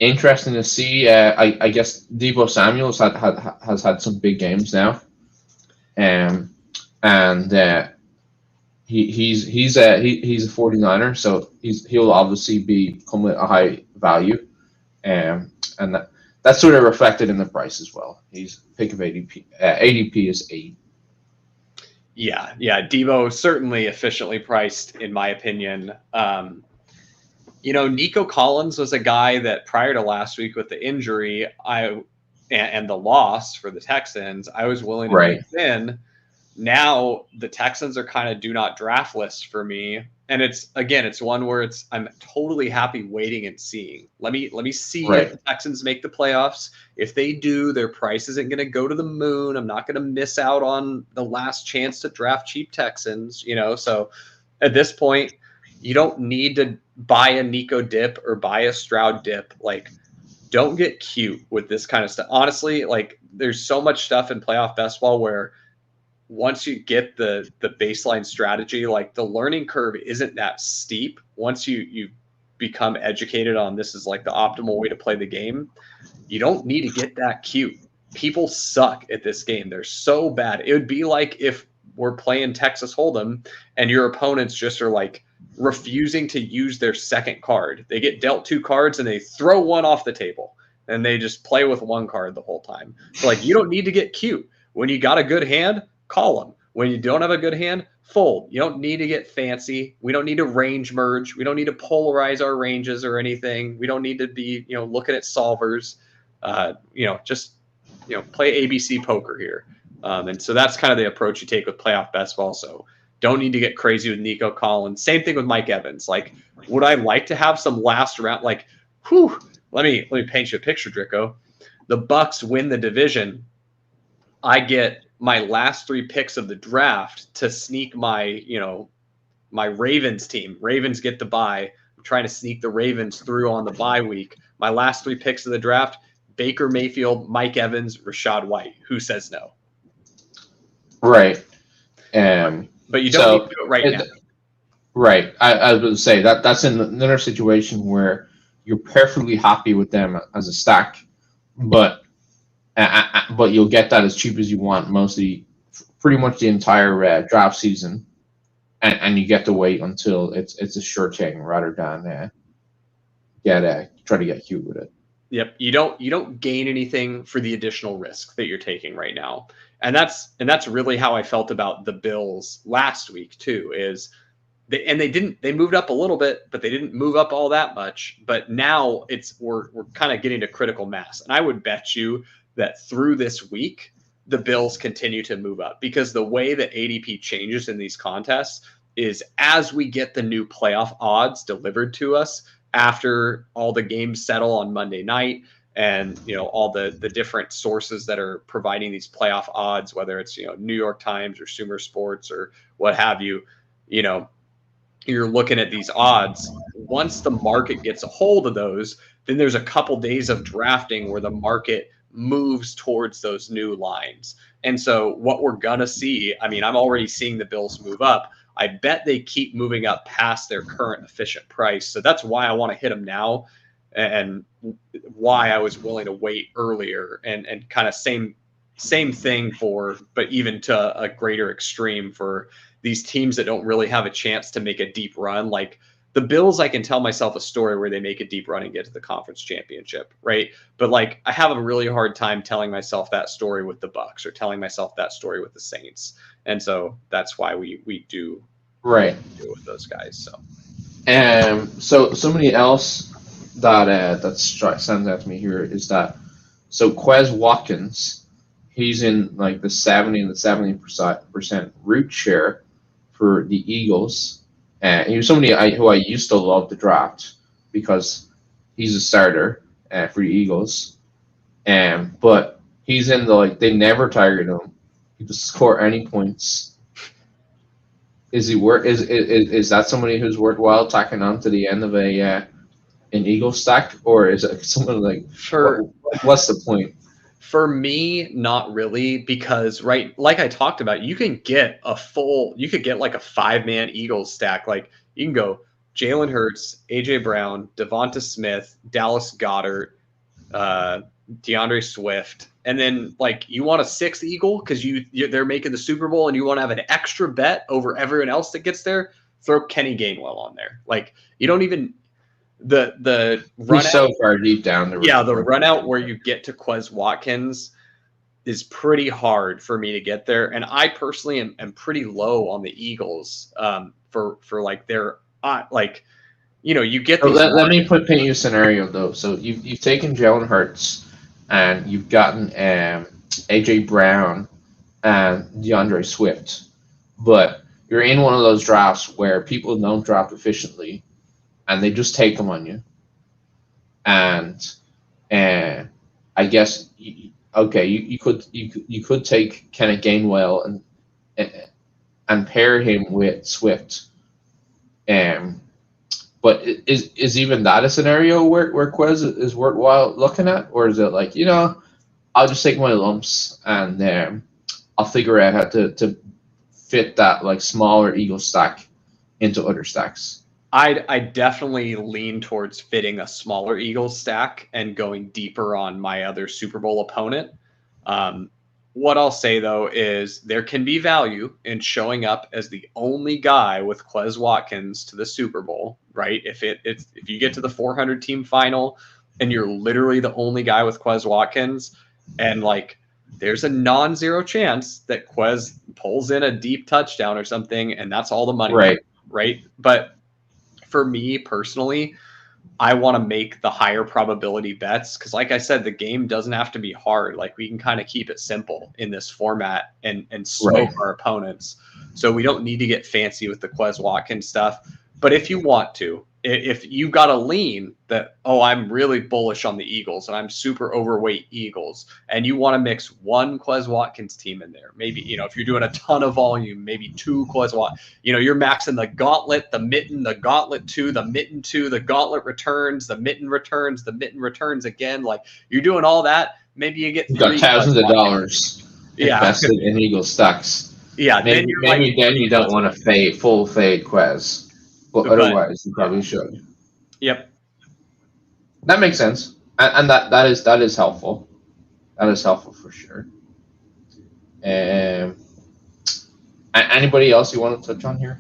S1: Interesting to see. I guess Deebo Samuel's has had some big games now, and he's a 49er, so he'll obviously come with a high value, and that's sort of reflected in the price as well. He's pick of ADP. ADP is 8.
S2: Yeah. Deebo certainly efficiently priced, in my opinion. Nico Collins was a guy that prior to last week with the injury, and the loss for the Texans, I was willing to move in. Now the Texans are kind of do not draft list for me, and it's one where I'm totally happy waiting and seeing. Let me see if the Texans make the playoffs. If they do, their price isn't going to go to the moon. I'm not going to miss out on the last chance to draft cheap Texans. So at this point, you don't need to buy a Nico dip or buy a Stroud dip. Like, don't get cute with this kind of stuff. Honestly, like, there's so much stuff in playoff best ball where once you get the baseline strategy, like, the learning curve isn't that steep. Once you become educated on this is like the optimal way to play the game, you don't need to get that cute. People suck at this game. They're so bad. It would be like if we're playing Texas Hold'em and your opponents just are like refusing to use their second card. They get dealt 2 cards and they throw one off the table and they just play with 1 card the whole time. So like, you don't need to get cute. When you got a good hand, call them. When you don't have a good hand, fold. You don't need to get fancy. We don't need to range merge. We don't need to polarize our ranges or anything. We don't need to be, looking at solvers. Just play ABC poker here. And so that's kind of the approach you take with playoff best ball. So don't need to get crazy with Nico Collins. Same thing with Mike Evans. Like, would I like to have some last round? Like, let me paint you a picture, Drico. The Bucks win the division. I get my last 3 picks of the draft to sneak my Ravens team. Ravens get the bye. I'm trying to sneak the Ravens through on the bye week. My last 3 picks of the draft, Baker Mayfield, Mike Evans, Rachaad White. Who says no?
S1: Right.
S2: But you don't need to do it right now.
S1: Right. I was going to say that's in another situation where you're perfectly happy with them as a stack, but you'll get that as cheap as you want pretty much the entire draft season, and you get to wait until it's a sure thing rather than try to get cute with it.
S2: Yep. You don't gain anything for the additional risk that you're taking right now. And that's really how I felt about the Bills last week too, is they moved up a little bit, but they didn't move up all that much. But now we're kind of getting to critical mass. And I would bet you that through this week, the Bills continue to move up, because the way that ADP changes in these contests is as we get the new playoff odds delivered to us after all the games settle on Monday night, and all the different sources that are providing these playoff odds, whether it's New York Times or Sumer Sports or what have you, you're looking at these odds. Once the market gets a hold of those, then there's a couple days of drafting where the market moves towards those new lines. And so what we're gonna see, I'm already seeing the Bills move up. I bet they keep moving up past their current efficient price. So that's why I want to hit them now, and why I was willing to wait earlier, and kind of same thing but even to a greater extreme for these teams that don't really have a chance to make a deep run. Like the Bills, I can tell myself a story where they make a deep run and get to the conference championship, right? But like I have a really hard time telling myself that story with the Bucs, or telling myself that story with the Saints. And so that's why we do do with those guys.
S1: So somebody else that stands out to me here is that Quez Watkins, he's in like the 70 and the 70% root share for the Eagles. And he was somebody who I used to love to draft because he's a starter for the Eagles. But he's in they never target him. He doesn't score any points. Is that somebody who's worthwhile tacking on to the end of an Eagle stack, or is it someone what's the point?
S2: For me, not really, because like I talked about, you could get like a 5-man Eagles stack. Like you can go Jalen Hurts, AJ Brown, Devonta Smith, Dallas Goedert, DeAndre Swift, and then like you want a 6th Eagle because they're making the Super Bowl and you want to have an extra bet over everyone else that gets there. Throw Kenny Gainwell on there. Like you don't even the run
S1: out, so far deep down there.
S2: Yeah, the run out where you get to Quez Watkins is pretty hard for me to get there, and I personally am pretty low on the Eagles for like their you get.
S1: Let me paint you a scenario though. So you've taken Jalen Hurts, and you've gotten AJ Brown and DeAndre Swift, but you're in one of those drafts where people don't draft efficiently, and they just take them on you. And I guess you could take Kenny Gainwell and pair him with Swift. But is even that a scenario where Quez is worthwhile looking at, or is it like I'll just take my lumps and I'll figure out how to fit that like smaller Eagle stack into other stacks?
S2: I definitely lean towards fitting a smaller Eagles stack and going deeper on my other Super Bowl opponent. What I'll say, though, is there can be value in showing up as the only guy with Quez Watkins to the Super Bowl, right? If you get to the 400 team final and you're literally the only guy with Quez Watkins, and like there's a non-zero chance that Quez pulls in a deep touchdown or something, and that's all the money, right? But for me personally, I want to make the higher probability bets because, like I said, the game doesn't have to be hard. Like we can kind of keep it simple in this format and smoke our opponents. So we don't need to get fancy with the Quez Watkins stuff. But if you want to, if you got a lean that, oh, I'm really bullish on the Eagles and I'm super overweight Eagles, and you want to mix one Quez Watkins team in there, maybe, if you're doing a ton of volume, maybe two Quez Watkins, you're maxing the Gauntlet, the Mitten, the Gauntlet 2, the Mitten 2, the Gauntlet returns, the Mitten returns, the Mitten returns again. Like, you're doing all that. Maybe you get
S1: thousands of dollars invested in Eagles stocks.
S2: Yeah.
S1: Maybe then you don't want to full fade Quez. But otherwise, you probably should.
S2: Yep.
S1: That makes sense. And that is helpful. That is helpful for sure. Anybody else you want to touch on here?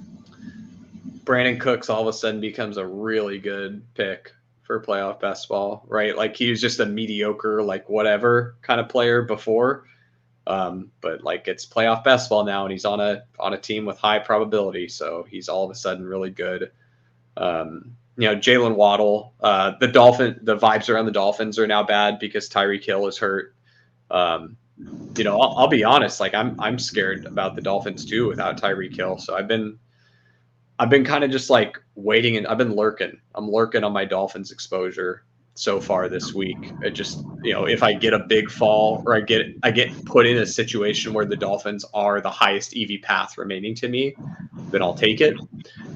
S2: Brandon Cooks all of a sudden becomes a really good pick for playoff best ball, right? Like, he was just a mediocre, like, whatever kind of player before. But like, it's playoff best ball now, and he's on a team with high probability, so he's all of a sudden really good. Jaylen Waddle, the vibes around the Dolphins are now bad because Tyreek Hill is hurt. I'll be honest, like, I'm scared about the Dolphins too without Tyreek Hill. So I've been kind of just like waiting, and I've been lurking. I'm lurking on my Dolphins exposure so far this week. It just, if I get a big fall, or I get put in a situation where the Dolphins are the highest EV path remaining to me, then I'll take it.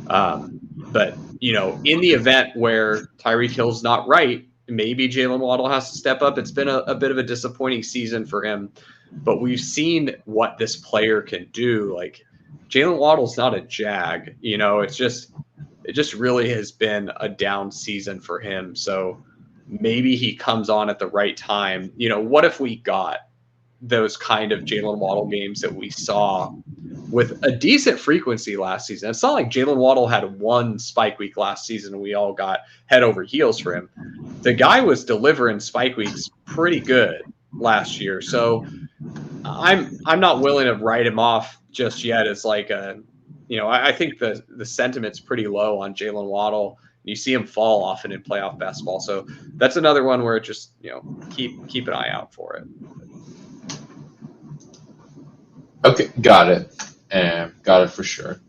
S2: But in the event where Tyreek Hill's not right, maybe Jaylen Waddle has to step up. It's been a bit of a disappointing season for him, but we've seen what this player can do. Like, Jaylen Waddle's not a Jag, it just really has been a down season for him. So maybe he comes on at the right time. What if we got those kind of Jaylen Waddle games that we saw with a decent frequency last season? It's not like Jaylen Waddle had one spike week last season and we all got head over heels for him. The guy was delivering spike weeks pretty good last year. So I'm not willing to write him off just yet as like I think the sentiment's pretty low on Jaylen Waddle. You see him fall often in playoff basketball. So that's another one where just, keep an eye out for it.
S1: Okay, got it. Got it for sure.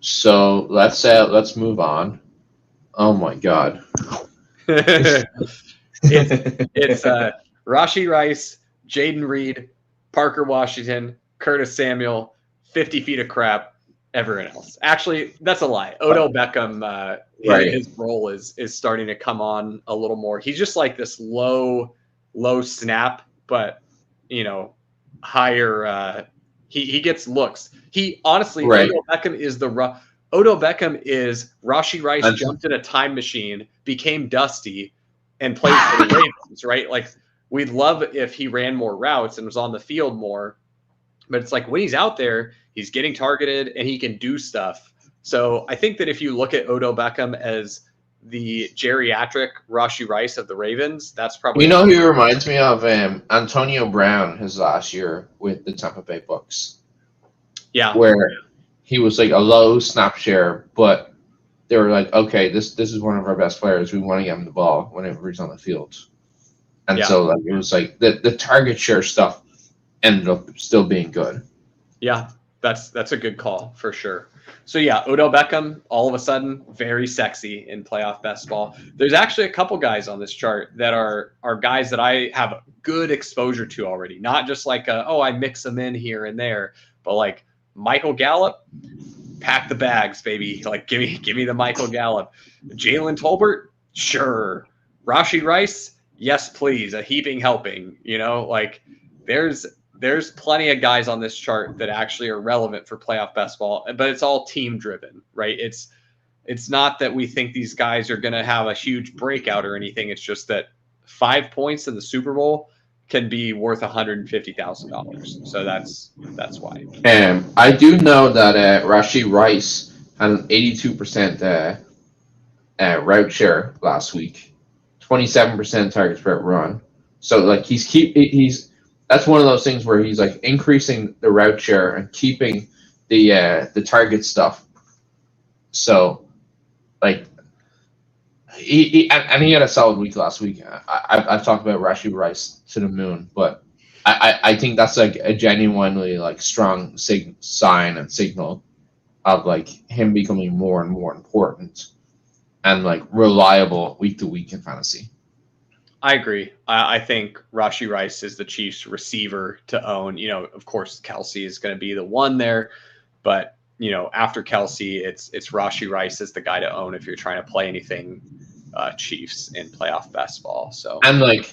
S1: So let's move on. Oh my God.
S2: It's Rashee Rice, Jaden Reed, Parker Washington, Curtis Samuel, 50 feet of crap, everyone else. Actually, that's a lie. Odell Beckham,
S1: right.
S2: His role is starting to come on a little more. He's just like this low snap, but higher. He gets looks. He honestly,
S1: right.
S2: Odell Beckham is Rashee Rice jumped in a time machine, became Dusty, and played for the Ravens. Right? Like, we'd love if he ran more routes and was on the field more. But it's like, when he's out there, he's getting targeted and he can do stuff. So I think that if you look at Odell Beckham as the geriatric Rashee Rice of the Ravens, that's probably...
S1: he reminds me of Antonio Brown his last year with the Tampa Bay Bucks.
S2: Yeah.
S1: Where he was like a low snap share, but they were like, okay, this is one of our best players. We want to get him the ball whenever he's on the field. And so like it was like the target share stuff ended up still being good.
S2: Yeah, that's a good call for sure. So yeah, Odell Beckham, all of a sudden, very sexy in playoff best ball. There's actually a couple guys on this chart that are guys that I have good exposure to already. Not just like, I mix them in here and there, but like Michael Gallup, pack the bags, baby. Like, give me the Michael Gallup. Jalen Tolbert, sure. Rashee Rice, yes, please. A heaping helping. Like, there's plenty of guys on this chart that actually are relevant for playoff best ball, but it's all team driven, right? It's not that we think these guys are going to have a huge breakout or anything. It's just that 5 points in the Super Bowl can be worth $150,000. So that's why.
S1: I do know that Rashee Rice had an 82% route share last week, 27% targets per run. So like he's that's one of those things where he's like increasing the route share and keeping the target stuff. So like he had a solid week last week. I've talked about Rashee Rice to the moon, but I think that's like a genuinely like strong sign and signal of like him becoming more and more important and like reliable week to week in fantasy.
S2: I agree. I think Rashee Rice is the Chiefs' receiver to own. You know, of course, Kelsey is going to be the one there, but you know, after Kelsey, it's Rashee Rice is the guy to own if you're trying to play anything Chiefs in playoff best ball. So
S1: and like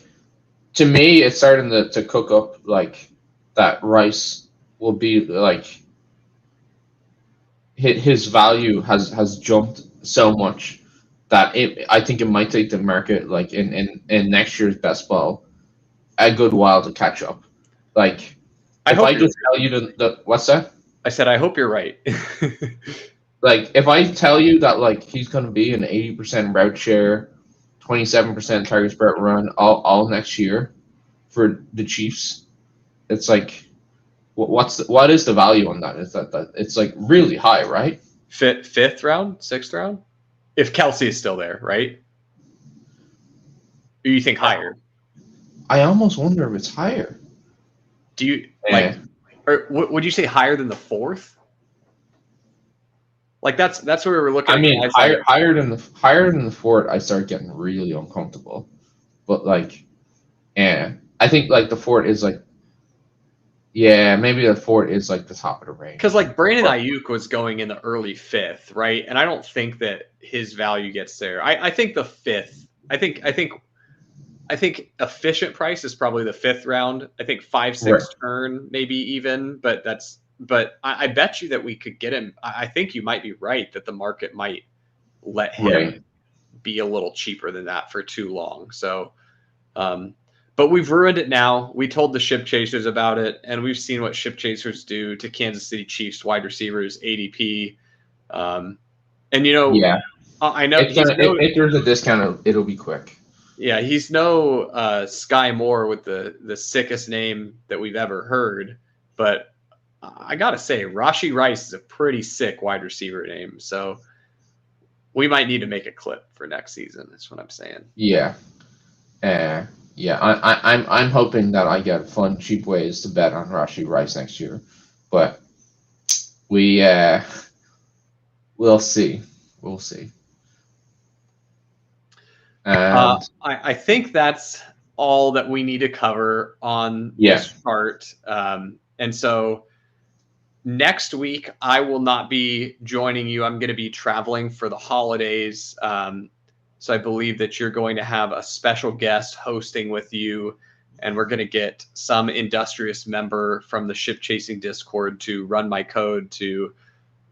S1: to me, it's starting to cook up like that Rice will be like his value has jumped so much that I think it might take the market like in next year's best ball a good while to catch up. Like if I just tell you the what's that?
S2: I said I hope you're right.
S1: Like if I tell you that like he's going to be an 80% route share, 27% targets per run all next year for the Chiefs, it's like what is the value on that? Is that it's like really high, right?
S2: Fifth round, sixth round, if Kelsey is still there, right? Or you think higher?
S1: I almost wonder if it's higher.
S2: Do you like, or would you say higher than the fourth? Like that's where we're looking.
S1: I mean, higher than the fourth, I start getting really uncomfortable. But like, I think like the fourth is like, maybe the fourth is like the top of the range.
S2: Because like Brandon Ayuk was going in the early fifth, right? And I don't think that his value gets there. I think the fifth. I think efficient price is probably the fifth round. I think 5-6 turn maybe even, but I bet you that we could get him. I think you might be right that the market might let him be a little cheaper than that for too long. So, but we've ruined it now. We told the ship chasers about it, and we've seen what ship chasers do to Kansas City Chiefs wide receivers, ADP. And you know, I know
S1: if there's a discount, it'll be quick.
S2: Yeah, he's no Sky Moore with the sickest name that we've ever heard, but I gotta say, Rashee Rice is a pretty sick wide receiver name. So we might need to make a clip for next season. That's what I'm saying.
S1: Yeah. I'm hoping that I get fun, cheap ways to bet on Rashee Rice next year, but we'll see. We'll see.
S2: I think that's all that we need to cover on this chart. And so next week, I will not be joining you. I'm going to be traveling for the holidays. So I believe that you're going to have a special guest hosting with you, and we're going to get some industrious member from the Ship Chasing Discord to run my code to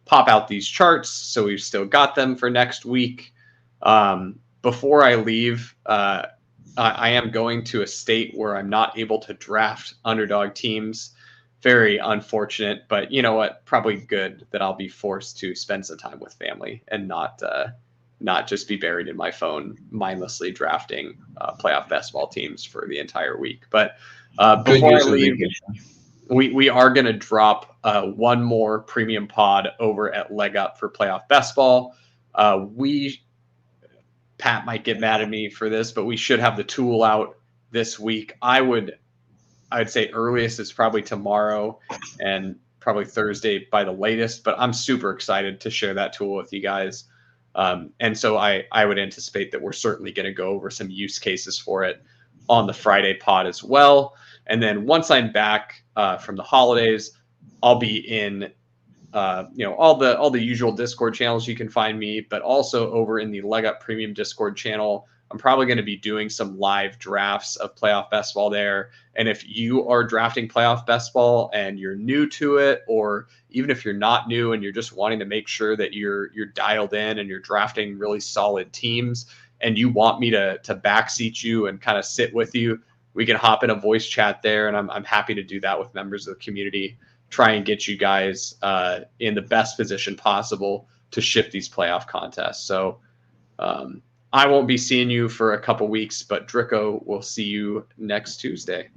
S2: pop out these charts. So we've still got them for next week. Before I leave, I am going to a state where I'm not able to draft underdog teams. Very unfortunate, but you know what? Probably good that I'll be forced to spend some time with family and not just be buried in my phone mindlessly drafting playoff best ball teams for the entire week. But before I leave, we are going to drop one more premium pod over at Leg Up for playoff best ball. Pat might get mad at me for this, but we should have the tool out this week. I'd say earliest is probably tomorrow and probably Thursday by the latest, but I'm super excited to share that tool with you guys. And so I would anticipate that we're certainly going to go over some use cases for it on the Friday pod as well. And then once I'm back from the holidays, I'll be in all the usual Discord channels you can find me, but also over in the Leg Up Premium Discord channel. I'm probably going to be doing some live drafts of playoff best ball there. And if you are drafting playoff best ball and you're new to it, or even if you're not new and you're just wanting to make sure that you're dialed in and you're drafting really solid teams and you want me to backseat you and kind of sit with you, we can hop in a voice chat there. And I'm happy to do that with members of the community, try and get you guys in the best position possible to ship these playoff contests. So I won't be seeing you for a couple weeks, but Drico will see you next Tuesday.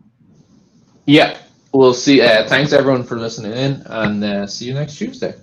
S1: Yeah, we'll see. Thanks everyone for listening in, and see you next Tuesday.